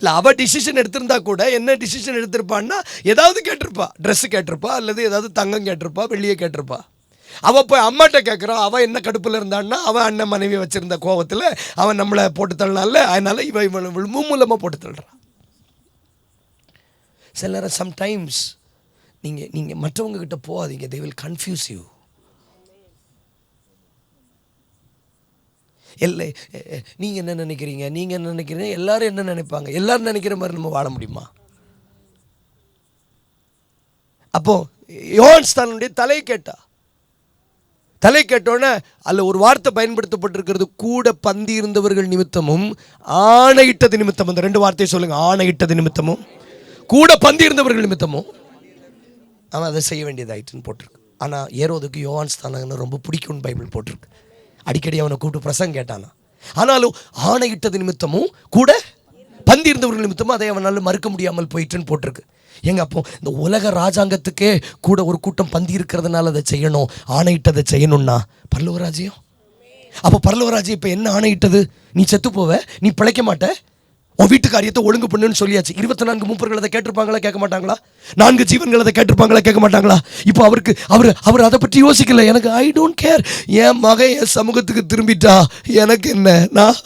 இல்லை, அவள் டிசிஷன் எடுத்திருந்தா கூட என்ன டிசிஷன் எடுத்திருப்பான்னா, ஏதாவது கேட்டிருப்பா, ட்ரெஸ்ஸு கேட்டிருப்பா, அல்லது ஏதாவது தங்கம் கேட்டிருப்பா, வெள்ளியை கேட்டிருப்பா. அவள் போய் அம்மாட்ட கேட்குறான். அவன் என்ன கடுப்பில் இருந்தான்னா, அவன் அண்ணன் மனைவி வச்சுருந்த கோவத்தில் அவன் நம்மளை போட்டு தள்ளினால, அதனால் இவன் மூலமாக போட்டு தள்ளுறான். சில நேரம் சம்டைம்ஸ் நீங்கள் மற்றவங்கக்கிட்ட போகாதீங்க, they will confuse you. இல்லை, நீங்கள் என்ன நினைக்கிறீங்க, நீங்கள் என்ன நினைக்கிறீங்க, எல்லாரும் என்ன நினைப்பாங்க, எல்லாரும் நினைக்கிற மாதிரி நம்ம வாழ முடியுமா? அப்போ யோவான் ஸ்நானனுடைய தலை கேட்டோன்னே அதில் ஒரு வார்த்தை பயன்படுத்தப்பட்டிருக்கிறது, கூட பந்தி இருந்தவர்கள் நிமித்தமும் ஆணையிட்டது நிமித்தமும். அந்த 2 வார்த்தையை சொல்லுங்க, ஆணையிட்டது நிமித்தமும் கூட பந்தி இருந்தவர்கள் நிமித்தமும் அவன் அதை செய்ய வேண்டியதாயிட்டுன்னு போட்டிருக்கு. ஆனால் ஏரோதுக்கு யோவான் ஸ்நானகன்னு ரொம்ப பிடிக்கும்னு பைபிள் போட்டிருக்கு. அடிக்கடி அவனை கூப்பிட்டு பிரசங்கம் கேட்டானா. ஆனாலும் ஆணையிட்டது நிமித்தமும் கூட பந்தி இருந்தவர்கள் நிமித்தமும் அதை அவனால் மறுக்க முடியாமல் போயிட்டுன்னு போட்டிருக்கு. எங்க அப்போ இந்த உலக ராஜாங்கத்துக்கே கூட ஒரு கூட்டம் பந்தி இருக்கிறதுனால அதை செய்யணும், ஆணையிட்டதை செய்யணும்னா பரலோகராஜ்யம். அப்போ பரலோகராஜ்யம் இப்போ என்ன ஆணையிட்டது? நீ செத்து போவ, நீ பிழைக்க மாட்ட, உன் வீட்டு காரியத்தை ஒழுங்கு பண்ணுன்னு சொல்லியாச்சு. 24 மூப்பர்கள் அதை கேட்டிருப்பாங்களா, கேட்க மாட்டாங்களா? 4 ஜீவன்கள் அதை கேட்டிருப்பாங்களா, கேட்க மாட்டாங்களா? இப்போ அவர் அதை பற்றி யோசிக்கல. எனக்கு ஐ டோன்ட் கேர், என் மகன் என் சமூகத்துக்கு திரும்பிட்டா எனக்கு என்ன, நான்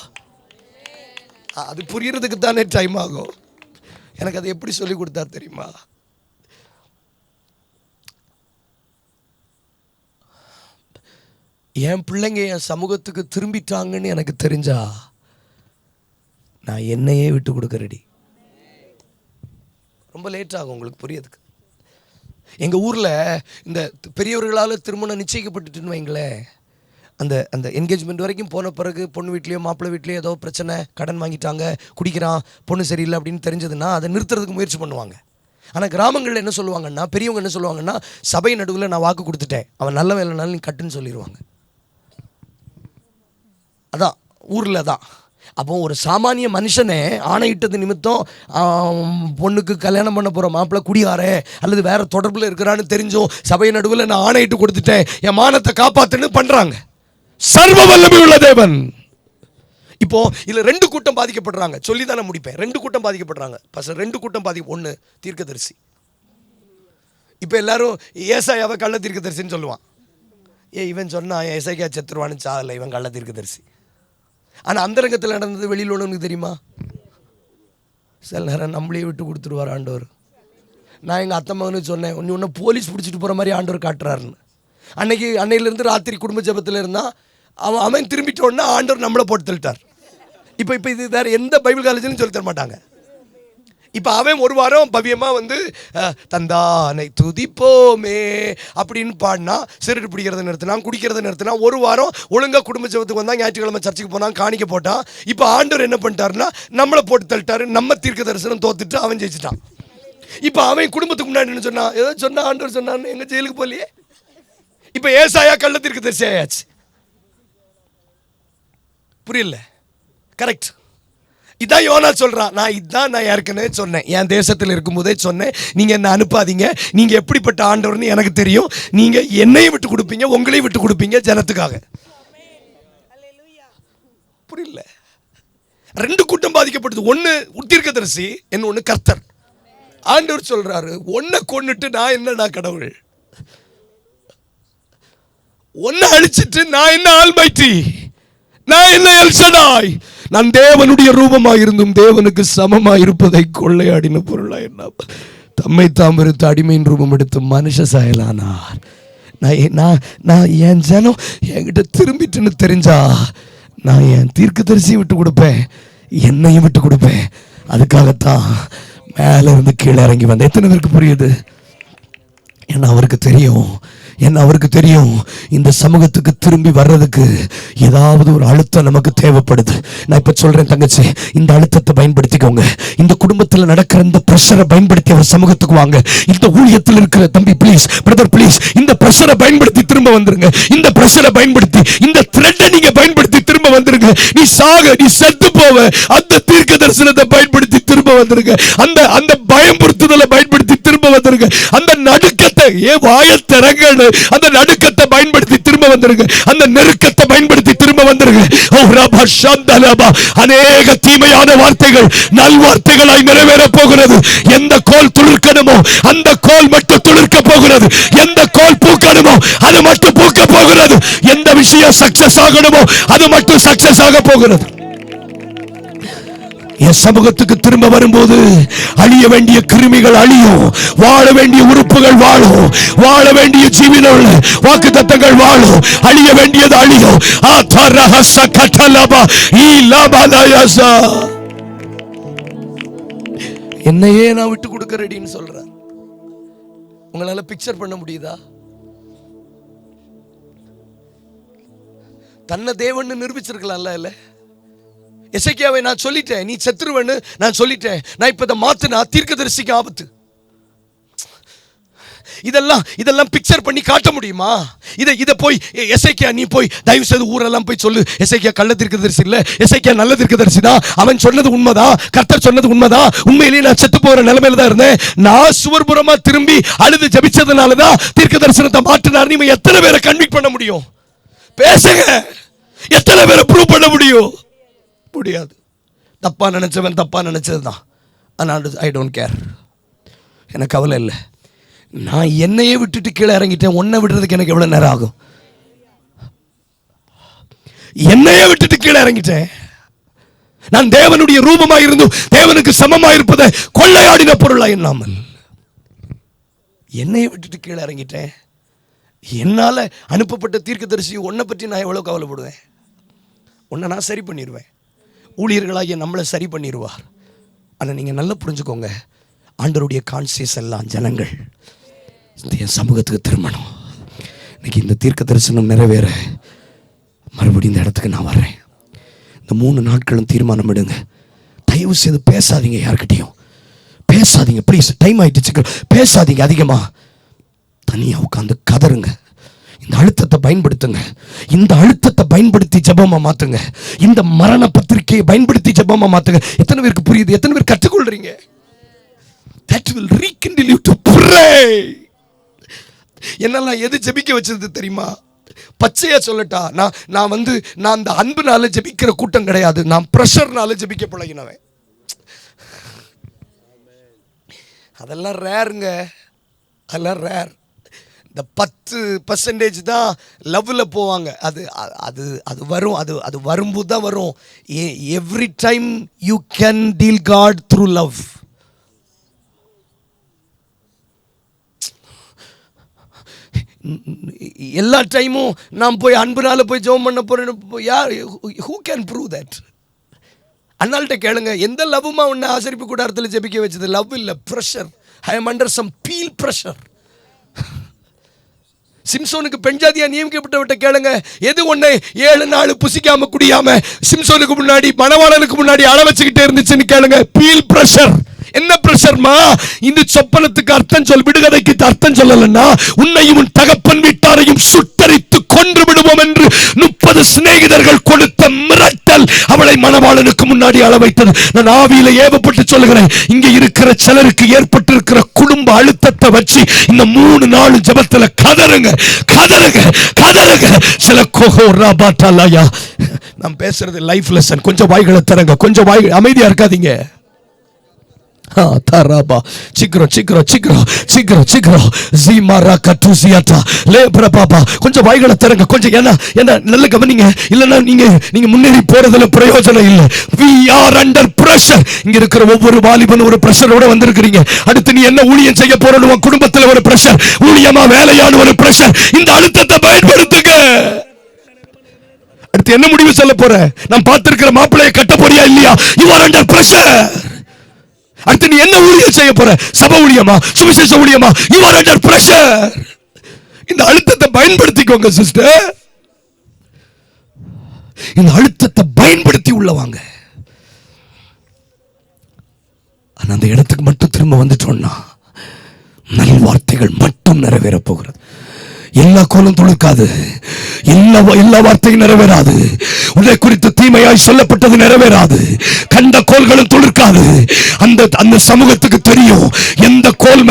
அது புரியறதுக்கு தானே டைம் ஆகும். எனக்கு அதை எப்படி சொல்லி கொடுத்தார் தெரியுமா? என் பிள்ளைங்க என் சமூகத்துக்கு திரும்பிட்டாங்கன்னு எனக்கு தெரிஞ்சா நான் என்னையே விட்டு கொடுக்க ரெடி. ரொம்ப லேட் ஆகும் உங்களுக்கு புரியதுக்கு. எங்கள் ஊரில் இந்த பெரியவர்களால் திருமணம் நிச்சயிக்கப்பட்டுட்டுன்னு வைங்களேன், அந்த என்கேஜ்மெண்ட் வரைக்கும் போன பிறகு பொண்ணு வீட்லேயோ மாப்பிள்ளை வீட்லேயோ ஏதோ பிரச்சனை, கடன் வாங்கிட்டாங்க, குடிக்கிறான், பொண்ணு சரியில்லை அப்படின்னு தெரிஞ்சதுன்னா அதை நிறுத்துறதுக்கு முயற்சி பண்ணுவாங்க. ஆனால் கிராமங்களில் என்ன சொல்லுவாங்கன்னா, பெரியவங்க என்ன சொல்லுவாங்கன்னா, சபை நடுவில் நான் வாக்கு கொடுத்துட்டேன், அவன் நல்ல வேலைனாலும் நீ கட்டுன்னு சொல்லிடுவாங்க. ஊரில் தான். அப்போ ஒரு சாமானிய மனுஷனே ஆணையிட்டது நிமித்தம் பொண்ணுக்கு கல்யாணம் பண்ண போகிற மாப்பிள்ளை குடியாரே அல்லது வேற தொடர்பில் இருக்கிறான்னு தெரிஞ்சோம் சபை நடுவில் நான் ஆணையிட்டு கொடுத்துட்டேன், என் மானத்தை காப்பாத்துன்னு பண்ணுறாங்க. சர்வ வல்லமை உள்ள தேவன். இப்போ இதில் 2 கூட்டம் பாதிக்கப்படுறாங்க. சொல்லி தானே முடிப்பேன். 2 கூட்டம் பாதிக்கப்படுறாங்க. பசங்க 2 கூட்டம் ஒன்று தீர்க்கதரிசி. இப்போ எல்லாரும் ஏசாயாவை கள்ள தீர்க்கதரிசின்னு சொல்லுவான். இவன் சொன்னான் ஏசாயா செத்துருவான்னு சாகலை, இவன் கள்ள தீர்க்கதரிசி. ஆனால் அந்தரங்கத்தில் நடந்தது வெளியில் ஒன்று தெரியுமா? சில நேரம் நம்மளே விட்டு கொடுத்துருவார் ஆண்டவர். நான் எங்கள் அத்தை மகனுக்கு சொன்னேன், ஒன்று போலீஸ் பிடிச்சிட்டு போகிற மாதிரி ஆண்டவர் காட்டுறாருன்னு. அன்னையிலேருந்து ராத்திரி குடும்ப ஜபத்தில் இருந்தால் அவன் திரும்பிட்டோன்னா ஆண்டவர் நம்மளை போட்டு தள்ளிட்டார். இப்போ இது வேறு எந்த பைபிள் காலேஜ்னு சொல்லி தர மாட்டாங்க. இப்போ அவன் ஒரு வாரம் பவ்யமாக வந்து தந்தானை துதிப்போமே அப்படின்னு பாடினா, சிறுட்டு பிடிக்கிறத நிறுத்தினான், குடிக்கிறத நிறுத்தினான். ஒரு வாரம் ஒழுங்காக குடும்ப ஜெபத்துக்கு வந்தால், ஞாயிற்றுக்கிழமை சர்ச்சுக்கு போனான், காணிக்க போட்டான். இப்போ ஆண்டவர் என்ன பண்ணிட்டாருன்னா நம்மளை போட்டு தள்ளிட்டாரு. நம்ம தீர்க்க தரிசனம் தோத்துட்டு அவன் ஜெயிச்சிட்டான். இப்போ அவன் குடும்பத்துக்கு முன்னாடி என்ன சொன்னான்? ஏதோ சொன்னா ஆண்டவர் சொன்னான்னு எங்கள் ஜெயிலுக்கு போலியே. இப்போ ஏசாயா கள்ள தீர்க்க தரிசி ஆயாச்சு. புரியல? கரெக்ட். இதான் யோனா சொல்றான். நான் ஏற்கனவே சொன்னேன், என் தேசத்தில் இருக்கும்போதே சொன்னேன், நீங்க என்ன அனுப்பாதீங்க, நீங்க எப்படிப்பட்ட ஆண்டவர்னு எனக்கு தெரியும், நீங்க என்னையும் விட்டு கொடுப்பீங்க, உங்களையும் விட்டு கொடுப்பீங்க ஜனத்துக்காக. புரியல? 2 கூட்டம் பாதிக்கப்பட்டது. ஒன்னு தீர்க்கதரிசி, இன்னொன்னு கர்த்தர். ஆண்டவர் சொல்றாரு, ஒன்ன கொன்னுட்டு நான் என்னடா கடவுள், ஒன்ன அழிச்சிட்டு நான் என்ன ஆல்மைட்டி, நான் என்ன எல்ஷடாய், நான் தேவனுடைய ரூபமாயிருந்தும் தேவனுக்கு சமமாயிருப்பதை கொள்ளையாடின பொருளாய் என்ன தம்மை தாமறுத்து அடிமையின் ரூபம் எடுத்து மனுஷ சாயலானார். நான் என் ஜனம் என்கிட்ட திரும்பிட்டுன்னு தெரிஞ்சா நான் என் தீர்க்கதரிசியை விட்டு கொடுப்பேன், என்னையும் விட்டு கொடுப்பேன். அதுக்காகத்தான் மேலே இருந்து கீழே இறங்கி வந்தேன். எத்தனை பேருக்கு புரியுது? ஏன்னா அவருக்கு தெரியும் இந்த சமூகத்துக்கு திரும்பி வர்றதுக்கு ஏதாவது ஒரு அழுத்தம் நமக்கு தேவைப்படுது. நான் இப்ப சொல்றேன் தங்கச்சி, இந்த அழுத்தத்தை பயன்படுத்திக்கோங்க. இந்த குடும்பத்தில் நடக்கிற இந்த பிரஷரை பயன்படுத்தி அவர் சமூகத்துக்கு வாங்க. இந்த ஊழியத்தில் இருக்கிற தம்பி ப்ளீஸ், பிரதர் ப்ளீஸ், இந்த பிரஷரை பயன்படுத்தி திரும்ப வந்துருங்க. இந்த பிரஷரை பயன்படுத்தி, இந்த த்ரெட்டை நீங்க பயன்படுத்தி திரும்ப வந்துருங்க. நீ செத்து போவ, அந்த தீர்க்க தரிசனத்தை பயன்படுத்தி திரும்ப வந்துருங்க. அந்த பயம்படுத்துதலை பயன்படுத்தி திரும்ப வந்துருங்க. அந்த நடுக்கத்தை வாயத்திறங்க, அந்த நடுக்கத்தை பயன்படுத்தி திரும்ப வந்துருங்க. அந்த நெருக்கத்தை பயன்படுத்தி திரும்ப வந்துருங்க. அநேக தீமையான வார்த்தைகள் நல்வார்த்தைகளாய் நிறைவேற போகிறது. எந்த கோல் துளிர்க்கணுமோ அந்த கோல் மட்டும் துளிர்க்க போகிறது. எந்த கோல் பூக்கணுமோ அது மட்டும் பூக்க போகிறது. எந்த விஷயம் சக்சஸ் ஆகணுமோ அது மட்டும் சக்சஸ் ஆக போகிறது. என் சமூகத்துக்கு திரும்ப வரும்போது அழிய வேண்டிய கிருமிகள் அழியும், வாழ வேண்டிய உறுப்புகள் வாழும், வாழ வேண்டிய ஜீவனுள்ள வாக்குத்தத்தங்கள் வாழும், அழிய வேண்டியது அழியும். என்னையே நான் விட்டு கொடுக்க ரெடின்னு சொல்றேன். உங்களால பிக்சர் பண்ண முடியுதா? தன்னை தேவன்னு நிரூபிச்சிருக்கலாம்ல. இல்ல, எசேக்கியாவை நான் சொல்லிட்டேன், நீ செத்துருவேன்னு நான் சொல்லிட்டேன். நான் இப்ப இதை மாத்தினா தீர்க்கதரிசிக்கு ஆபத்து. இதெல்லாம் பிக்சர் பண்ணி காட்ட முடியுமா? இதை போய் எசேக்கியா நீ போய் தயவு செய்து ஊரெல்லாம் போய் சொல்லு, எசேக்கியா கள்ள தீர்க்கதரிசி இல்ல, எசேக்கியா நல்ல தீர்க்கதரிசி தான், அவன் சொன்னது உண்மைதான், கர்த்தர் சொன்னது உண்மைதான், உண்மையிலேயே நான் செத்து போற நிலைமையில தான் இருந்தேன், நான் சுவர்புறமா திரும்பி அழுது ஜபிச்சதுனாலதான் தீர்க்க தரிசனத்தை மாற்றினார். நீ எத்தனை பேரை கன்விக்ட் பண்ண முடியும்? பேசுங்க. எத்தனை பேரை ப்ரூவ் பண்ண முடியும்? முடியாது. தப்பா நினைச்சவன் தப்பா நினைச்சதுதான். ஆனால் ஐ டோன்ட் கேர், எனக்கு கவலை இல்லை. நான் என்னையே விட்டுட்டு கீழே இறங்கிட்டேன். உன்னை விடுறதுக்கு எனக்கு எவ்வளவு நேரம் ஆகும்? என்னையே விட்டுட்டு கீழே இறங்கிட்டேன். நான் தேவனுடைய ரூபமாக இருந்தும் தேவனுக்கு சமமாக இருப்பதை கொள்ளையாடின பொருளா எண்ணாமல் என்னையே விட்டுட்டு கீழே இறங்கிட்டேன். என்னால அனுப்பப்பட்ட தீர்க்கதரிசி உன்னை பற்றி நான் எவ்வளவு கவலைப்படுவேன்? உன்னை நான் சரி பண்ணிடுவேன். ஊழியர்களாகிய நம்மளை சரி பண்ணிடுவார். ஆனால் நீங்கள் நல்லா புரிஞ்சுக்கோங்க, ஆண்டவருடைய கான்சியஸ் எல்லாம் ஜனங்கள் என் சமூகத்துக்கு திரும்பணும். இன்னைக்கு இந்த தீர்க்க தரிசனம் நிறைவேற மறுபடியும் இந்த இடத்துக்கு நான் வர்றேன். இந்த 3 நாட்களும் தீர்மானம் எடுங்க. தயவு செய்து பேசாதீங்க, யார்கிட்டையும் பேசாதீங்க ப்ளீஸ். டைம் ஆயிடுச்சு, பேசாதீங்க அதிகமாக. தனியாக உட்காந்து கதறுங்க. இந்த அழுத்தத்தை பயன்படுத்துங்க. இந்த அழுத்தத்தை பயன்படுத்தி ஜெபமா மாத்துங்க. இந்த மரண பத்திரிகையை பயன்படுத்தி ஜெபமா மாத்துங்க. எத்தனை பேருக்கு புரியுது? எத்தனை பேர் கற்றுக்கொள்றீங்க? That will rekindle you to pray. என்னெல்லாம் எது ஜெபிக்க வச்சது தெரியுமா? பச்சையா சொல்லட்டா, நான் அந்த அன்புனால ஜெபிக்கிற கூட்டம் கிடையாது. நான் பிரஷர்னால ஜெபிக்க பழகினவன். அதெல்லாம் ரேருங்க, அதெல்லாம் ரேர். இந்த 10% தான் லவ்ல போவாங்க. அது அது அது வரும், அது வரும்போது தான் வரும். Every time you can deal God through love. எல்லா டைமும் நான் போய் அன்புனால போய் ஜெபம் பண்ண போறேன்னு யார் ஹூ கேன் ப்ரூவ் தட்? அண்ணாள்கிட்ட கேளுங்க, எந்த லவ்வுமா உன்னை ஆசரிப்பு கூடாரத்தில் ஜெபிக்க வச்சது? லவ் இல்லை, pressure. I am under some feel pressure. சிம்சோனுக்கு பெண்ஜாதியா நியமிக்கப்பட்டவட்ட கேளுங்க, எது ஒன்னை 7 நாள் புசிக்காம குடியாம சிம்சோனுக்கு முன்னாடி மணவாளனுக்கு முன்னாடி அள வச்சுக்கிட்டே இருந்துச்சுன்னு கேளுங்க. Feel pressure. என்ன பிரஷர்மா? இந்த சொப்பனத்துக்கு அர்த்தம் சொல், விடுகதைக்கு அர்த்தம் சொல்லலன்னா உன்னையும் உன் தகப்பன் வீட்டாரையும் சுட்டரித்து கொன்று விடுவோம் என்று 30 சிநேகிதர்கள் கொடுத்த மிரட்டல் அவளை மணவாளனுக்கு முன்னாடி அள வைத்தது. நான் ஆவியில ஏவப்பட்டு சொல்லுகிறேன், இங்க இருக்கிற சிலருக்கு ஏற்பட்டிருக்கிற குடும்ப அழுத்தத்தை வச்சு இந்த 3 நாள் ஜெபத்துல கதறுங்க கதறுங்க கதறுங்க. சில கோஹோ ராபாட்டாலாயா. நான் பேசுறது லைஃப் லெசன். கொஞ்சம் வாய்களை தரங்க, கொஞ்சம் வாய் அமைதியா இருக்காதீங்க. தாராபா சீக்கிரம் சீக்கிரம் சீக்கிரம் சீக்கிரம் சீக்கிரம் ஜீமாரா கட்டுசியாட்டா லேப்ர பாபா. கொஞ்சம் வாய்களை தரங்க கொஞ்சம். என்ன நல்ல கவனிங்க, இல்லைன்னா நீங்க முன்னேறி போறதுல பிரயோஜனம் இல்லை. we are under pressure. இங்க இருக்கிற ஒவ்வொரு வாலிபனும் ஒரு பிரஷரோட வந்திருக்கிறீங்க. அடுத்து நீ என்ன ஊழியம் செய்ய போறன்னு உன் குடும்பத்துல ஒரு பிரஷர், ஊழியமா வேலையான ஒரு பிரஷர். இந்த அழுத்தத்தை பயன்படுத்துங்க. அடுத்து என்ன முடிவு சொல்ல போற? நான் பார்த்திருக்கிற மாப்பிள்ளையை கட்ட போறியா இல்லையா? you are under pressure. அடுத்து நீ என்ன ஊழியம் செய்ய போற? சபை ஊழியமா, சுவிசேஷ ஊழியமா? you are under pressure. இந்த அழுத்தத்தை பயன்படுத்திக்கோங்க சிஸ்டர். இந்த அழுத்தத்தை பயன்படுத்தி உள்ளவாங்க. ஆனா அந்த இடத்துக்கு மட்டும் திரும்ப வந்துட்டோம்னா நல் வார்த்தைகள் மட்டும் நிறைவேற போகிறது. எல்லா கோலும் துளுக்காது, எல்லா வார்த்தையும் நிறைவேறாது. உன்னை குறித்து தீமையாய் சொல்லப்பட்டது நிறைவேறாது. கண்ட கோல்களும் துளுக்காது. அந்த சமூகத்துக்கு தெரியும் எந்த கோல்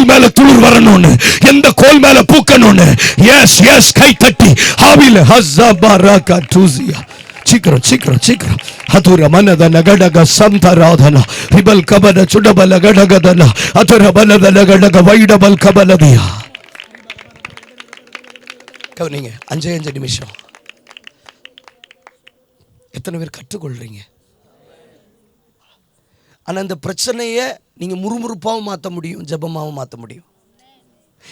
மேல துளிர் வரணும்னு, எந்த கோல் மேல பூக்கணும்னு. எஸ் எஸ் கை தட்டி ஹாவில ஹஸபரக டூசியா. சீக்கிரம் சீக்கிரம் சீக்கிரம். ஹதுர மனத நகடக சந்தராதன ரிபல் கபட சுடபல கடகதன அதுர பலத நகடக வைடபல் கபலதியா. கவனிங்க, 5 நிமிஷம். எத்தனை பேர் கற்றுக்கொள்றீங்க? ஆனா இந்த பிரச்சனையை நீங்க முறுமுறுப்பாகவும் மாற்ற முடியும், ஜெபமாகவும் மாற்ற முடியும்.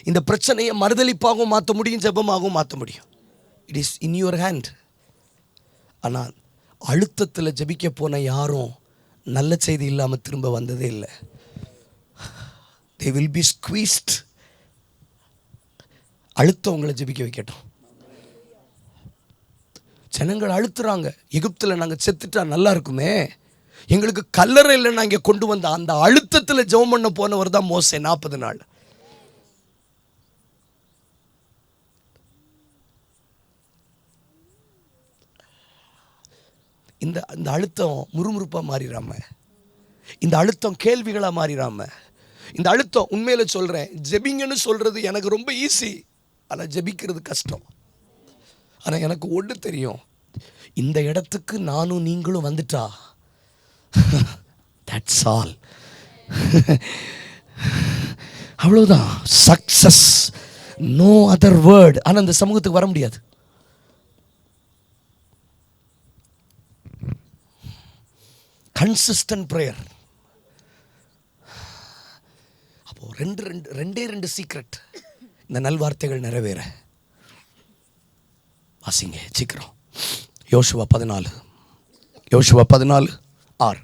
இந்த பிரச்சனையை மறுதலிப்பாகவும் மாற்ற முடியும், ஜெபமாகவும் மாற்ற முடியும். It is in your hand. ஆனால் அழுத்தத்தில் ஜெபிக்க போன யாரும் நல்ல செய்தி இல்லாமல் திரும்ப வந்ததே இல்லை. they will be squeezed. அழுத்தம் உங்களை ஜெபிக்க வைக்கட்டும். ஜனங்கள் அழுத்துறாங்க. எகிப்தில் நாங்கள் செத்துட்டா நல்லா இருக்குமே, எங்களுக்கு கல்லறை இல்லைன்னா இங்கே கொண்டு வந்த அந்த அழுத்தத்தில் ஜெபம் பண்ண போனவர் தான் மோசே. 40 நாள். இந்த அழுத்தம் முறுமுறுப்பாக மாறிடாம, இந்த அழுத்தம் கேள்விகளாக மாறிடாம, இந்த அழுத்தம் உண்மையில சொல்கிறேன், ஜெபிங்கன்னு சொல்கிறது எனக்கு ரொம்ப ஈஸி, ஆனால் ஜெபிக்கிறது கஷ்டம். ஆனால் எனக்கு ஒன்று தெரியும், இந்த இடத்துக்கு நானும் நீங்களும் வந்துட்டா தட்ஸ் ஆல். அவ்வளோதான், சக்சஸ், நோ அதர் வேர்ட். ஆனால் இந்த சமூகத்துக்கு வர முடியாது. Consistent prayer. அப்போ ரெண்டே சீக்ரெட் இந்த நல்வார்த்தைகள் நிறைவேற. வாசிங்க சீக்கிரம். யோசுவா 14:6.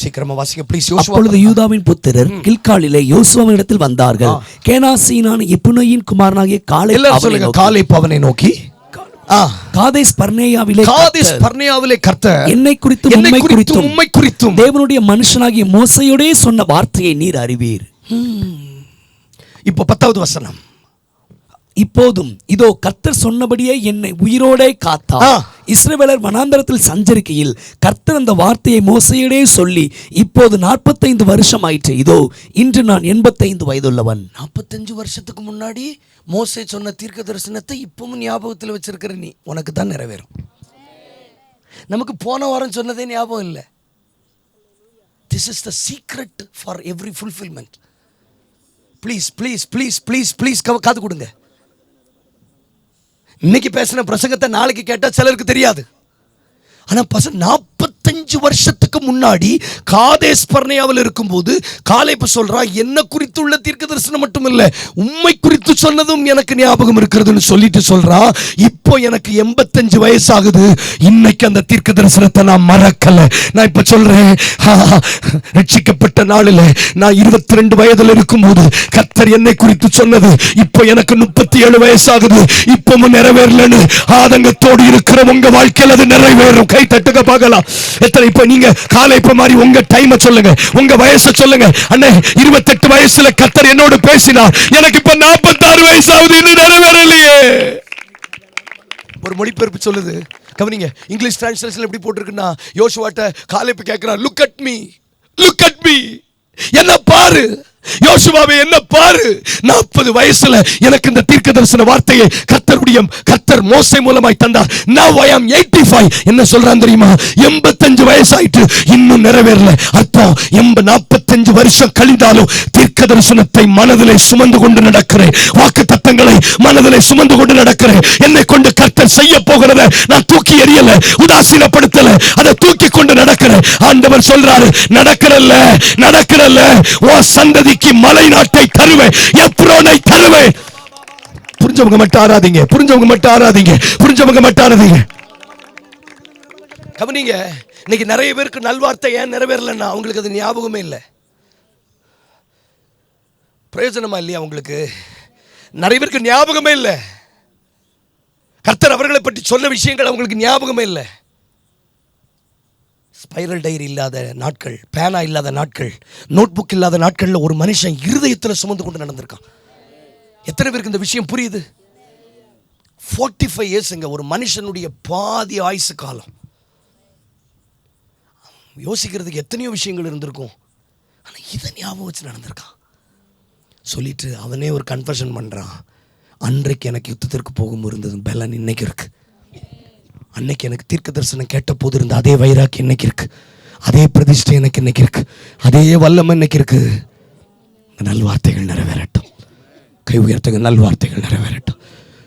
சீக்கிரமா வாசிங்க ப்ளீஸ். அப்பொழுது யூதாவின் புத்திரர் கில்காலிலே யோசுவாவின் இடத்தில் வந்தார்கள். கேனாசீனான எப்புனையின் குமாரனாகிய காலேப் அவனை நோக்கி, காதேஸ் பர்னேயாவிலே கர்த்தர் என்னை குறித்தும் உம்மை குறித்தும் தேவனுடைய மனுஷனாகிய மோசேயோடே சொன்ன வார்த்தையை நீர் அறிவீர். இப்போ 10வது வசனம். இப்போதும் இதோ கர்த்தர் சொன்னபடியே என்னை உயிரோடே காத்தார். இஸ்ரவேலர் வனாந்தரத்தில் சஞ்சரிக்கையில் கர்த்தர் அந்த வார்த்தையை மோசையிடே சொல்லி இப்போது 45 வருஷம் ஆயிற்று. இதோ இன்று நான் 85 வயதுள்ளவன். 45 வருஷத்துக்கு முன்னாடி மோசே சொன்ன தீர்க்க தரிசனத்தை இப்பவும் ஞாபகத்தில் வச்சிருக்கிற நீ, உனக்கு தான் நிறைவேறும். நமக்கு போன வாரம் சொன்னதே ஞாபகம் இல்லை. This is the secret for every fulfilment. Please please please please please காது கொடுங்க. இன்னைக்கு பேசின பிரசங்கத்தை நாளைக்கு கேட்டால் சிலருக்கு தெரியாது. ஆனால் 45 வருஷத்துக்கு முன்னாடி காதேஸ் பர்னேயாவில் இருக்கும்போது காலேப் சொல்றான், என்ன குறித்துள்ள தீர்க்க தரிசனம் மட்டும் இல்லை, உம்மை குறித்து சொன்னதும் எனக்கு ஞாபகம் இருக்கிறதுன்னு சொல்லிட்டு சொல்றான். இப்போ எனக்கு 85 வயசாகுது, இன்னைக்கு அந்த தீர்க்க தரிசனத்தை நான் மறக்கல. நான் இப்ப சொல்றேன், ரட்சிக்கப்பட்ட நாளில் நான் 22 வயதில் இருக்கும்போது கர்த்தர் என்னை குறித்து சொன்னது இப்போ எனக்கு 37 வயசாகுது, இப்பவும் நிறைவேறலன்னு ஆதங்கத்தோடு இருக்கிற உங்க வாழ்க்கையில் அது நிறைவேறும். கை தட்டுக்க பார்க்கலாம். எத்தனை இப்ப நீங்க காலை இப்ப மாதிரி உங்க டைம் சொல்லுங்க, உங்க வயசை சொல்லுங்க. அண்ணே 28 வயசுல கர்த்தர் என்னோடு பேசினார், எனக்கு இப்ப 46 வயசாகுது, இன்னும் நிறைவேறலையே. ஒரு மொழிபெயர்ப்பு சொல்லுது, கவனிங்க. இங்கிலீஷ் டிரான்ஸ்லேஷன் எப்படி போட்டிருக்குன்னா, யோசுவாட்ட காலேப் கேட்கிறான், look at me, look at me, என்ன பாரு யோசுவாவே, என்ன பாரு. 40 வயசுல எனக்கு இந்த தீர்க்க தரிசன வார்த்தையை கர்த்தர் மோசே மூலமாய் தந்தார். Now I am 85. என்ன சொல்றான் தெரியுமா? 85 வயசாயிட்டு இன்னும் நிறைவேறல. அர்த்தம் 45 வருஷம் கழிந்தாலும் தீர்க்க தரிசனத்தை மனதிலே சுமந்து கொண்டு நடக்கிறேன், வாக்கு தத்தங்களை மனதிலே சுமந்து கொண்டு நடக்கிறேன். என்னை கொண்டு கர்த்தர் செய்ய போகிறத நான் தூக்கி எறியல, உதாசீனப்படுத்தல, அதை தூக்கி கொண்டு நடக்கிறேன். ஆண்டவர் சொல்றாரு, நடக்கிறல்ல ஓ சந்ததிக்கு மலை நாட்டை தருவேன், எப்ரோனை தருவேன். புரிஞ்சவங்க மட்டும் ஆராதிங்க, புரிஞ்சவங்க மட்டும் ஆராதிங்க, புரிஞ்சவங்க மட்டும் ஆராதிங்க. கவனிங்க, இன்னைக்கு நிறைய பேருக்கு நல்வார்த்தை ஏன் நிறைவேறலன்னா அவங்களுக்கு அது ஞாபகமே இல்லை. பிரயோஜனமா இல்லையா உங்களுக்கு? நிறைய பேருக்கு ஞாபகமே இல்லை. கர்த்தர் அவர்களை பற்றி சொன்ன விஷயங்கள் அவங்களுக்கு ஞாபகமே இல்லை. ஸ்பைரல் டைரி இல்லாத நாட்கள், பேனா இல்லாத நாட்கள், நோட் புக் இல்லாத நாட்களில் ஒரு மனுஷன் இருதயத்தில் சுமந்து கொண்டு நடந்திருக்கான். எத்தனை பேருக்கு இந்த விஷயம் புரியுது? 45 இயர்ஸுங்க ஒரு மனுஷனுடைய பாதி ஆயுசு காலம். யோசிக்கிறதுக்கு எத்தனையோ விஷயங்கள் இருந்திருக்கும், ஆனால் இதை ஞாபகம் வச்சு நடந்திருக்கான். சொல்லிட்டு அவனே ஒரு கன்ஃபெஷன் பண்ணுறான், அன்றைக்கு எனக்கு யுத்தத்திற்கு போகும் இருந்தது பலன் இன்னைக்கு இருக்கு. அன்னைக்கு எனக்கு தீர்க்க தரிசனம் கேட்ட போது இருந்த அதே வைராக்கி இன்னைக்கு இருக்கு, அதே பிரதிஷ்டை எனக்கு இன்னைக்கு இருக்கு, அதே வல்லமை இன்னைக்கு இருக்கு. நல்வார்த்தைகள் நிறைவேறட்டும். கை உயர்த்துங்க, நல்வார்த்தைகள் நிறைவேறட்டும்.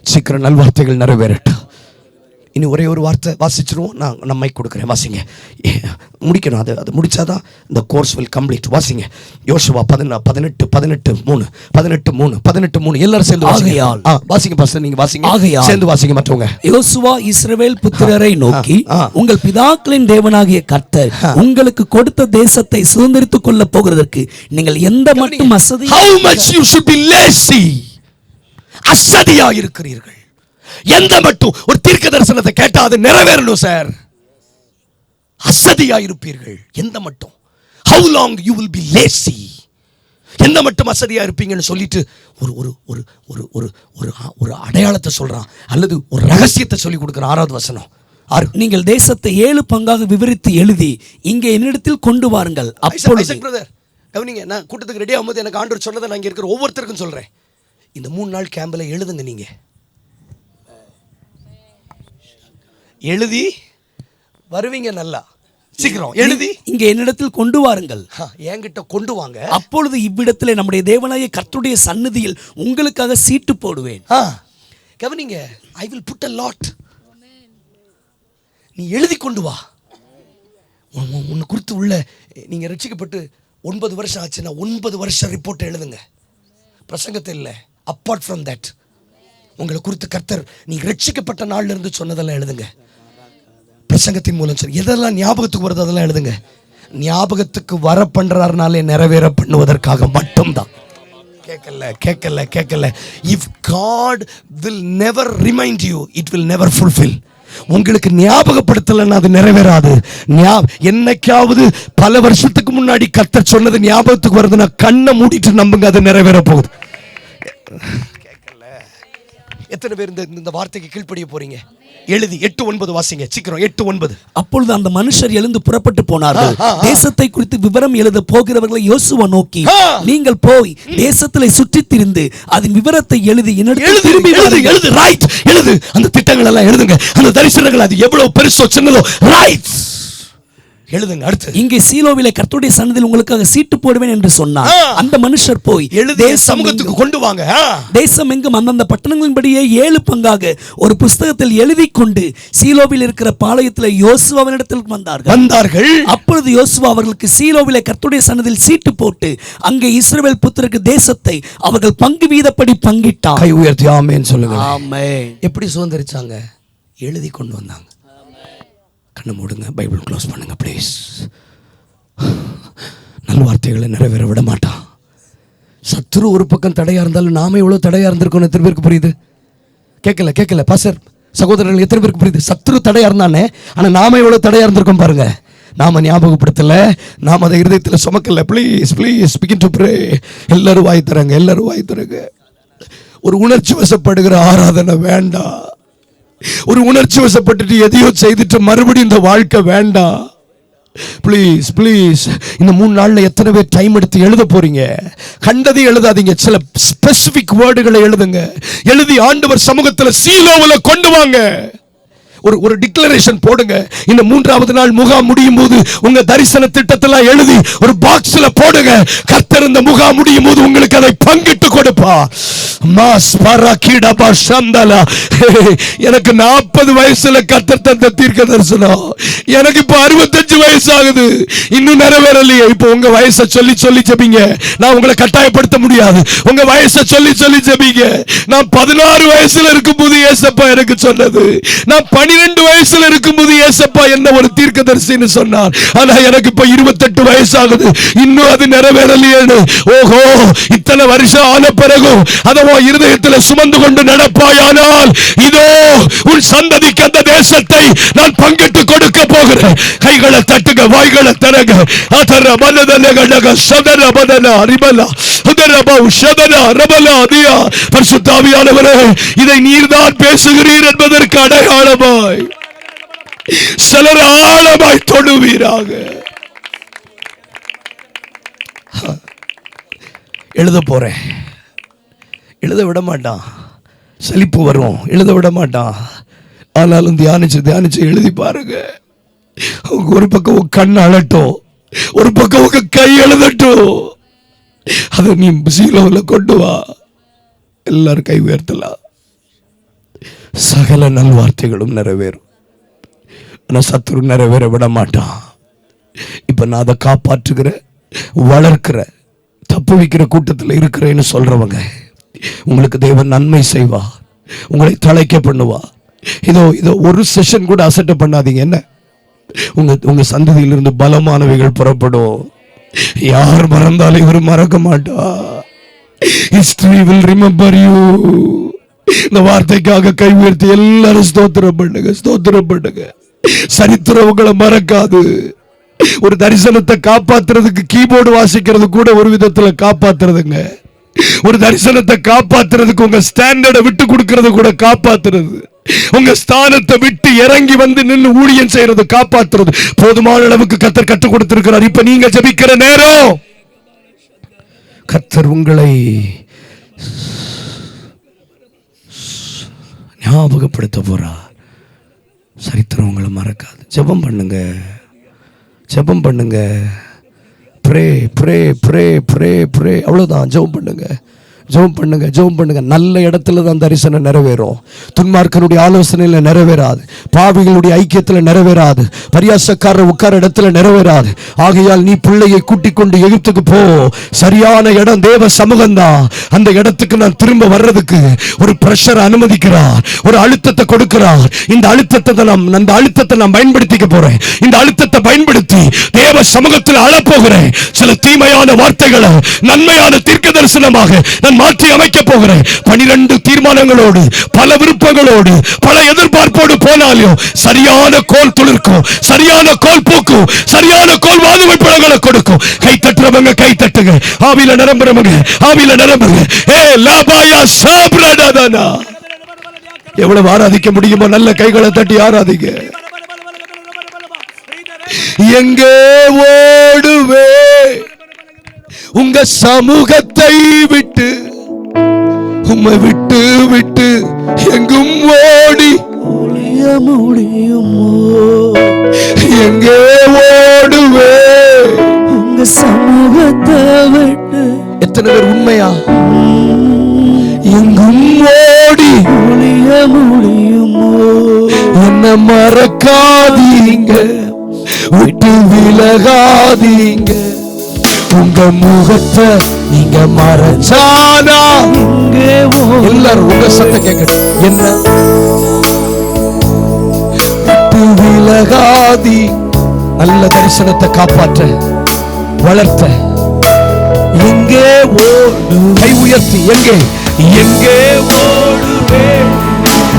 சீக்கிரம் நல்வார்த்தைகள் நிறைவேறட்டும். இனி ஒரே ஒரு வார்த்தை வாசிச்சிருவோம். நான் நம்மை கொடுக்குறேன், வாசிங்க. முடிக்கணும், அது முடிச்சாதான் இந்த கோர்ஸ் வில் கம்ப்ளீட். வாசிங்க யோசுவா 18:3 எல்லாரும் சேர்ந்து வாசிங்க. பாஸ்டர் நீங்க வாசிங்க, சேர்ந்து வாசிங்க மற்றவங்க. யோசுவா இஸ்ரவேல் புத்திரரை நோக்கி, உங்கள் பிதாக்களின் தேவனாகிய கர்த்தர் உங்களுக்கு கொடுத்த தேசத்தை சுதந்தரித்துக் கொள்ள போகிறதற்கு நீங்கள் எந்த மட்டும் அசதியா இருக்கிறீர்கள். எந்த மட்டும் ஒரு தீர்க்க தரிசனத்தை கேட்டா அது நிறைவேறணும் சார். அசதியா இருப்பீர்கள். எந்த மட்டும்? how long you will be lazy. எந்த மட்டும் அசதியா இருப்பீங்கன்னு சொல்லிட்டு ஒரு ஒரு ஒரு ஒரு ஒரு ஒரு அடையாளத்தை சொல்றான், அல்லது ஒரு ரகசியத்தை சொல்லி கொடுக்குறான். 6வது வசனம், நீங்கள் தேசத்தை 7 பங்காக விவரித்து எழுதி இங்கே என்னிடத்தில் கொண்டு வாருங்கள். அப்பொழுது பிரதர் கவனிங்க, நான் கூட்டத்துக்கு ரெடி ஆகும்போது எனக்கு ஆண்டவர் சொன்னதை நான் இங்க இருக்கிற ஒவ்வொருத்தருக்கும் சொல்றேன். இந்த 3 நாள் கேம்ப்ல எழுதுங்க. நீங்க எழுதி வருவீங்க, நல்லா சீக்கிரம் எழுதி இங்கே என்னிடத்தில் கொண்டு வாருங்கள். என்கிட்ட கொண்டு வாங்க. அப்பொழுது இவ்விடத்திலே நம்முடைய தேவனாகிய கர்த்தருடைய சந்நிதியில் உங்களுக்காக சீட்டு போடுவேன். கவனிங்க, I will put a lot. நீ எழுதி கொண்டு வா. உன்னை குறித்து உள்ள, நீங்க ரட்சிக்கப்பட்டு 9 வருஷம் ஆச்சுன்னா 9 வருஷம் ரிப்போர்ட் எழுதுங்க. பிரசங்கத்தை இல்லை, அப்பார்ட் ஃப்ரம் தட் உங்களை குறித்து கர்த்தர் நீங்க ரட்சிக்கப்பட்ட நாள்ல இருந்து சொன்னதெல்லாம் எழுதுங்க. பிரசங்கத்தின் மூலம் சொல்லி எதெல்லாம் ஞாபகத்துக்கு வருது அதெல்லாம் எழுதுங்க. ஞாபகத்துக்கு வர பண்றாருனாலே நிறைவேற பண்ணுவதற்காக மட்டும்தான். கேட்கல. If God will never remind you, it will never fulfill. உங்களுக்கு ஞாபகப்படுத்தலன்னா அது நிறைவேறாது. என்னைக்காவது பல வருஷத்துக்கு முன்னாடி கர்த்தர் சொன்னது ஞாபகத்துக்கு வருதுன்னா கண்ணை மூடிட்டு நம்புங்க, அது நிறைவேற போகுது. எத்தனை பேர் இந்த வார்த்தைக்கு கீழ்ப்படிய போறீங்க? எழுதி 8:9 வாசிங்க சீக்கிரம். 8:9. அப்பொழுது அந்த மனுஷர் எழுந்து புறப்பட்டு போனார்கள். தேசத்தை குறித்து விவரம் எழுத போகிறவர்களை யோசுவா நோக்கி, நீங்கள் போய் தேசத்திலே சுற்றித் திரிந்து அதன் விவரத்தை எழுதி எழுது. அந்த திட்டங்கள் எல்லாம் எழுதுங்க. அந்த தரிசனங்கள் அது எவ்வளவு பெருசோ சின்னதோ ரைட் எழுதுங்க. அடுத்து, இங்கே சீலோவிலே கர்த்தருடைய சன்னதியில் உங்களுக்காக சீட்டு போடுவேன் என்று சொன்னார். அந்த மனுஷர் போய் எழுதி சமூகத்துக்கு கொண்டு வாங்க. தேசம் எங்கும் அந்தந்த பட்டணங்களின்படியே 7 பங்காக ஒரு புஸ்தகத்தில் எழுதி கொண்டு சீலோவில் இருக்கிற பாளையத்தில் யோசுவாவினிடத்தில் வந்தார்கள். அப்பொழுது யோசுவா அவர்களுக்கு சீலோவிலே கர்த்தருடைய சன்னதியில் சீட்டு போட்டு அங்கே இஸ்ரவேல் புத்திரருக்கு தேசத்தை அவர்கள் பங்கு வீதப்படி பங்கிட்டார். கை உயர்த்தி ஆமென் சொல்லுங்க. ஆமென். எப்படி சுதந்திரிச்சாங்க? எழுதி கொண்டு வந்தாங்க. கண்ணை மூடுங்க, பைபிள் க்ளோஸ் பண்ணுங்க ப்ளீஸ். நல்ல வார்த்தைகளை நிறைவேற விட மாட்டான். சத்துரு ஒரு பக்கம் தடையா இருந்தாலும் நாம எவ்வளவு தடையா இருந்திருக்கோம் எத்தனை பேருக்கு புரியுது? கேட்கல பாஸ்டர் சகோதரர்கள் எத்தனை பேருக்கு புரியுது? சத்துரு தடையா இருந்தானே, ஆனா நாம எவ்வளவு தடையா இருந்திருக்கோம் பாருங்க. நாம ஞாபகப்படுத்தல, நாம அதை இருதயத்தில் சுமக்கல. Please begin to pray. எல்லாரும் வாய் தரங்க. ஒரு உணர்ச்சி வசப்படுகிற ஆராதனை வேண்டாம். ஒரு உணர்ச்சி வசப்பட்டுட்டு எதையோ செய்துட்டு மறுபடியும் இந்த வாழ்க்கை வேண்டாம். ப்ளீஸ் இந்த 3 நாள்ல எத்தனை பேர் டைம் எடுத்து எழுத போறீங்க? கண்டதை எழுதாதீங்க. சில ஸ்பெசிபிக் வேர்டுகளை எழுதுங்க. எழுதி ஆண்டவர் சமூகத்தில் சீலோவுல கொண்டு வாங்க. ஒரு டிக்ளரேஷன் போடுங்க. இந்த 3வது நாள் முகாம் முடியும் போது உங்க தரிசன திட்டத்தெல்லாம் எழுதி ஒரு பாக்ஸ்ல போடுங்க. கர்த்தர் இந்த முகாம் முடியும் போது உங்களுக்கு அதை பங்கிட்டு கொடுப்பா. எனக்கு 40 வயசுல கர்த்தர் தந்த தீர்க்க தரிசனம். எனக்கு இப்ப 65 வயசு ஆகுது, இன்னும் நிறைவேறலையே. இப்போ உங்க வயசை சொல்லி ஜெபிங்க. நான் உங்களை கட்டாயப்படுத்த முடியாது. உங்க வயசை சொல்லி ஜெபிங்க. நான் 16 வயசுல இருக்கும்போது ஏசப்பா எனக்கு சொன்னது. நான் 12 வயசுல இருக்கும்போது ஏசப்பா என்ன ஒரு தீர்க்கதரிசின்னு சொன்னார். ஆனா எனக்கு இப்ப 28 வயசு ஆகுது, இன்னும் அது நிறைவேறலையே. ஓஹோ, இத்தனை வருஷம் ஆன பிறகும் அதை இருதயத்தில் சுமந்து கொண்டு நடப்பாயானால் இதோ உன் சந்ததிக்கு அந்த தேசத்தை நான் பங்கிட்டு கொடுக்க போகிறேன். கைகளை தட்டுங்க, வாய்களை தரங்க. அதர மனதனக சதர மனன அரிமலா உதரபா உஷதன ரபலா அதியா. பரிசுத்த ஆவியானவரே, இதை நீர்தான் பேசுகிறீர் என்பதற்கு அடையாளமாய் சிலர் ஆழமாய் தொடுவீராக. எழுத போறேன். எழுத விட மாட்டான். சலிப்பு வரும், எழுத விட மாட்டான். ஆனாலும் தியானிச்சு எழுதி பாருங்க. ஒரு பக்கம் உங்க கண் அழட்டும், ஒரு பக்கம் உங்க கை எழுதட்டும். அதை நீ சீலோவில் கொண்டு வா. எல்லாரும் கை உயர்த்தலாம். சகல நல்வார்த்தைகளும் நிறைவேறும். ஆனா சத்துரு நிறைவேற விட மாட்டான். இப்ப நான் அதை காப்பாற்றுகிற, வளர்க்கிற, தப்பு வைக்கிற கூட்டத்தில் இருக்கிறேன்னு சொல்றவங்க, உங்களுக்கு தேவன் நன்மை செய்வா, உங்களை தழைக்க பண்ணுவா. இதோ ஒரு செஷன் கூட அசட்டை பண்ணாதீங்க. என்ன உங்க சந்ததியிலிருந்து பலமானவைகள் புறப்படும். யார் மறந்தாலும் இவர் மறக்க மாட்டா. History will remember you. இந்த வார்த்தைக்காக கை உயர்த்தி எல்லாரும் ஸ்தோத்திரம் பண்ணுங்க. சரித்திரம் உங்களை மறக்காது. ஒரு தரிசனத்தை காப்பாத்துறதுக்கு கீபோர்டு வாசிக்கிறது கூட ஒரு விதத்துல காப்பாத்துறதுங்க. ஒரு தரிசனத்தை காப்பாத்துறதுக்கு உங்க ஸ்டாண்டர்டை விட்டு கொடுக்கிறது கூட காப்பாத்துறது. உங்க ஸ்தானத்தை விட்டு இறங்கி வந்து நின்று ஊழியம் செய்யறது காப்பாத்துறது. போதுமான அளவுக்கு கர்த்தர் கற்றுக் கொடுத்திருக்கிறார். இப்ப நீங்க ஜெபிக்கிற நேரம். கர்த்தர் உங்களை ஞாபகப்படுத்த போறார். சரித்திரம் உங்களை மறக்காது. ஜெபம் பண்ணுங்க. ப்ரே. அவ்வளவுதான். ஜெபம் பண்ணுங்க. நல்ல இடத்துல தான் தரிசனம் நிறைவேறும். துன்மார்க்கனுடைய ஆலோசனையில நிறைவேறாது. பாவிகளுடைய ஐக்கியத்தில் நிறைவேறாது. பரியாசக்காரர் உட்கார இடத்துல நிறைவேறாது. ஆகையால் நீ பிள்ளையை கூட்டிக் கொண்டு எகிப்துக்கு போ. சரியான இடம் தேவ சமூகம் தான். அந்த இடத்துக்கு நான் திரும்ப வர்றதுக்கு ஒரு பிரஷர் அனுமதிக்கிறார், ஒரு அழுத்தத்தை கொடுக்கிறார். இந்த அழுத்தத்தை நான் பயன்படுத்திக்க போறேன். இந்த அழுத்தத்தை பயன்படுத்தி தேவ சமூகத்தில் அழப்போகிறேன். சில தீமையான வார்த்தைகளை நன்மையான தீர்க்க தரிசனமாக நான் மாற்றி அமைக்க போகிறேன். 12 தீர்மானங்களோடு, பல விருப்பங்களோடு, பல எதிர்பார்ப்போடு போனாலும் சரியான கோல் துளிர்க்கும், சரியான கோல் பூக்கும், சரியான கோல் வாதுமை பழங்களை கொடுக்கும். கை தட்டுறவங்க கை தட்டுங்க. ஆவியில நிரம்புறவங்க ஆவியில நிரம்புங்க. ஏ லாபாயா சாப்ரடாதானா. எவ்வளவு ஆராதிக்க முடியுமோ நல்ல கைகளை தட்டி ஆராதிக்க. எங்கே ஓடுவே உங்க சமூகத்தை விட்டு, உம்மை விட்டு விட்டு எங்கும் ஓடி ஒளிய முடியுமோ? எங்கே ஓடுவே உங்க சமூகத்தை விட்டு. எத்தனை பேர் உண்மையா எங்கும் ஓடி ஒளிய முடியுமோ? என்ன மறக்காதீங்க, விட்டு விலகாதீங்க. உங்க முகத்தை நீங்க மறைச்சானா எல்லாரும் உங்க சத்தம் கேட்கணும். என்ன விட்டு விலகாதி. நல்ல தரிசனத்தை காப்பாற்ற வளர்த்த எங்கே ஓடு, கை உயர்த்தி எங்கே எங்கே ஓடுவே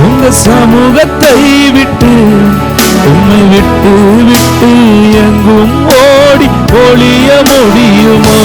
உங்க சமூகத்தை விட்டு, உம்மை விட்டு விட்டு எங்கும் ஓடி ஒளிய முடியுமோ?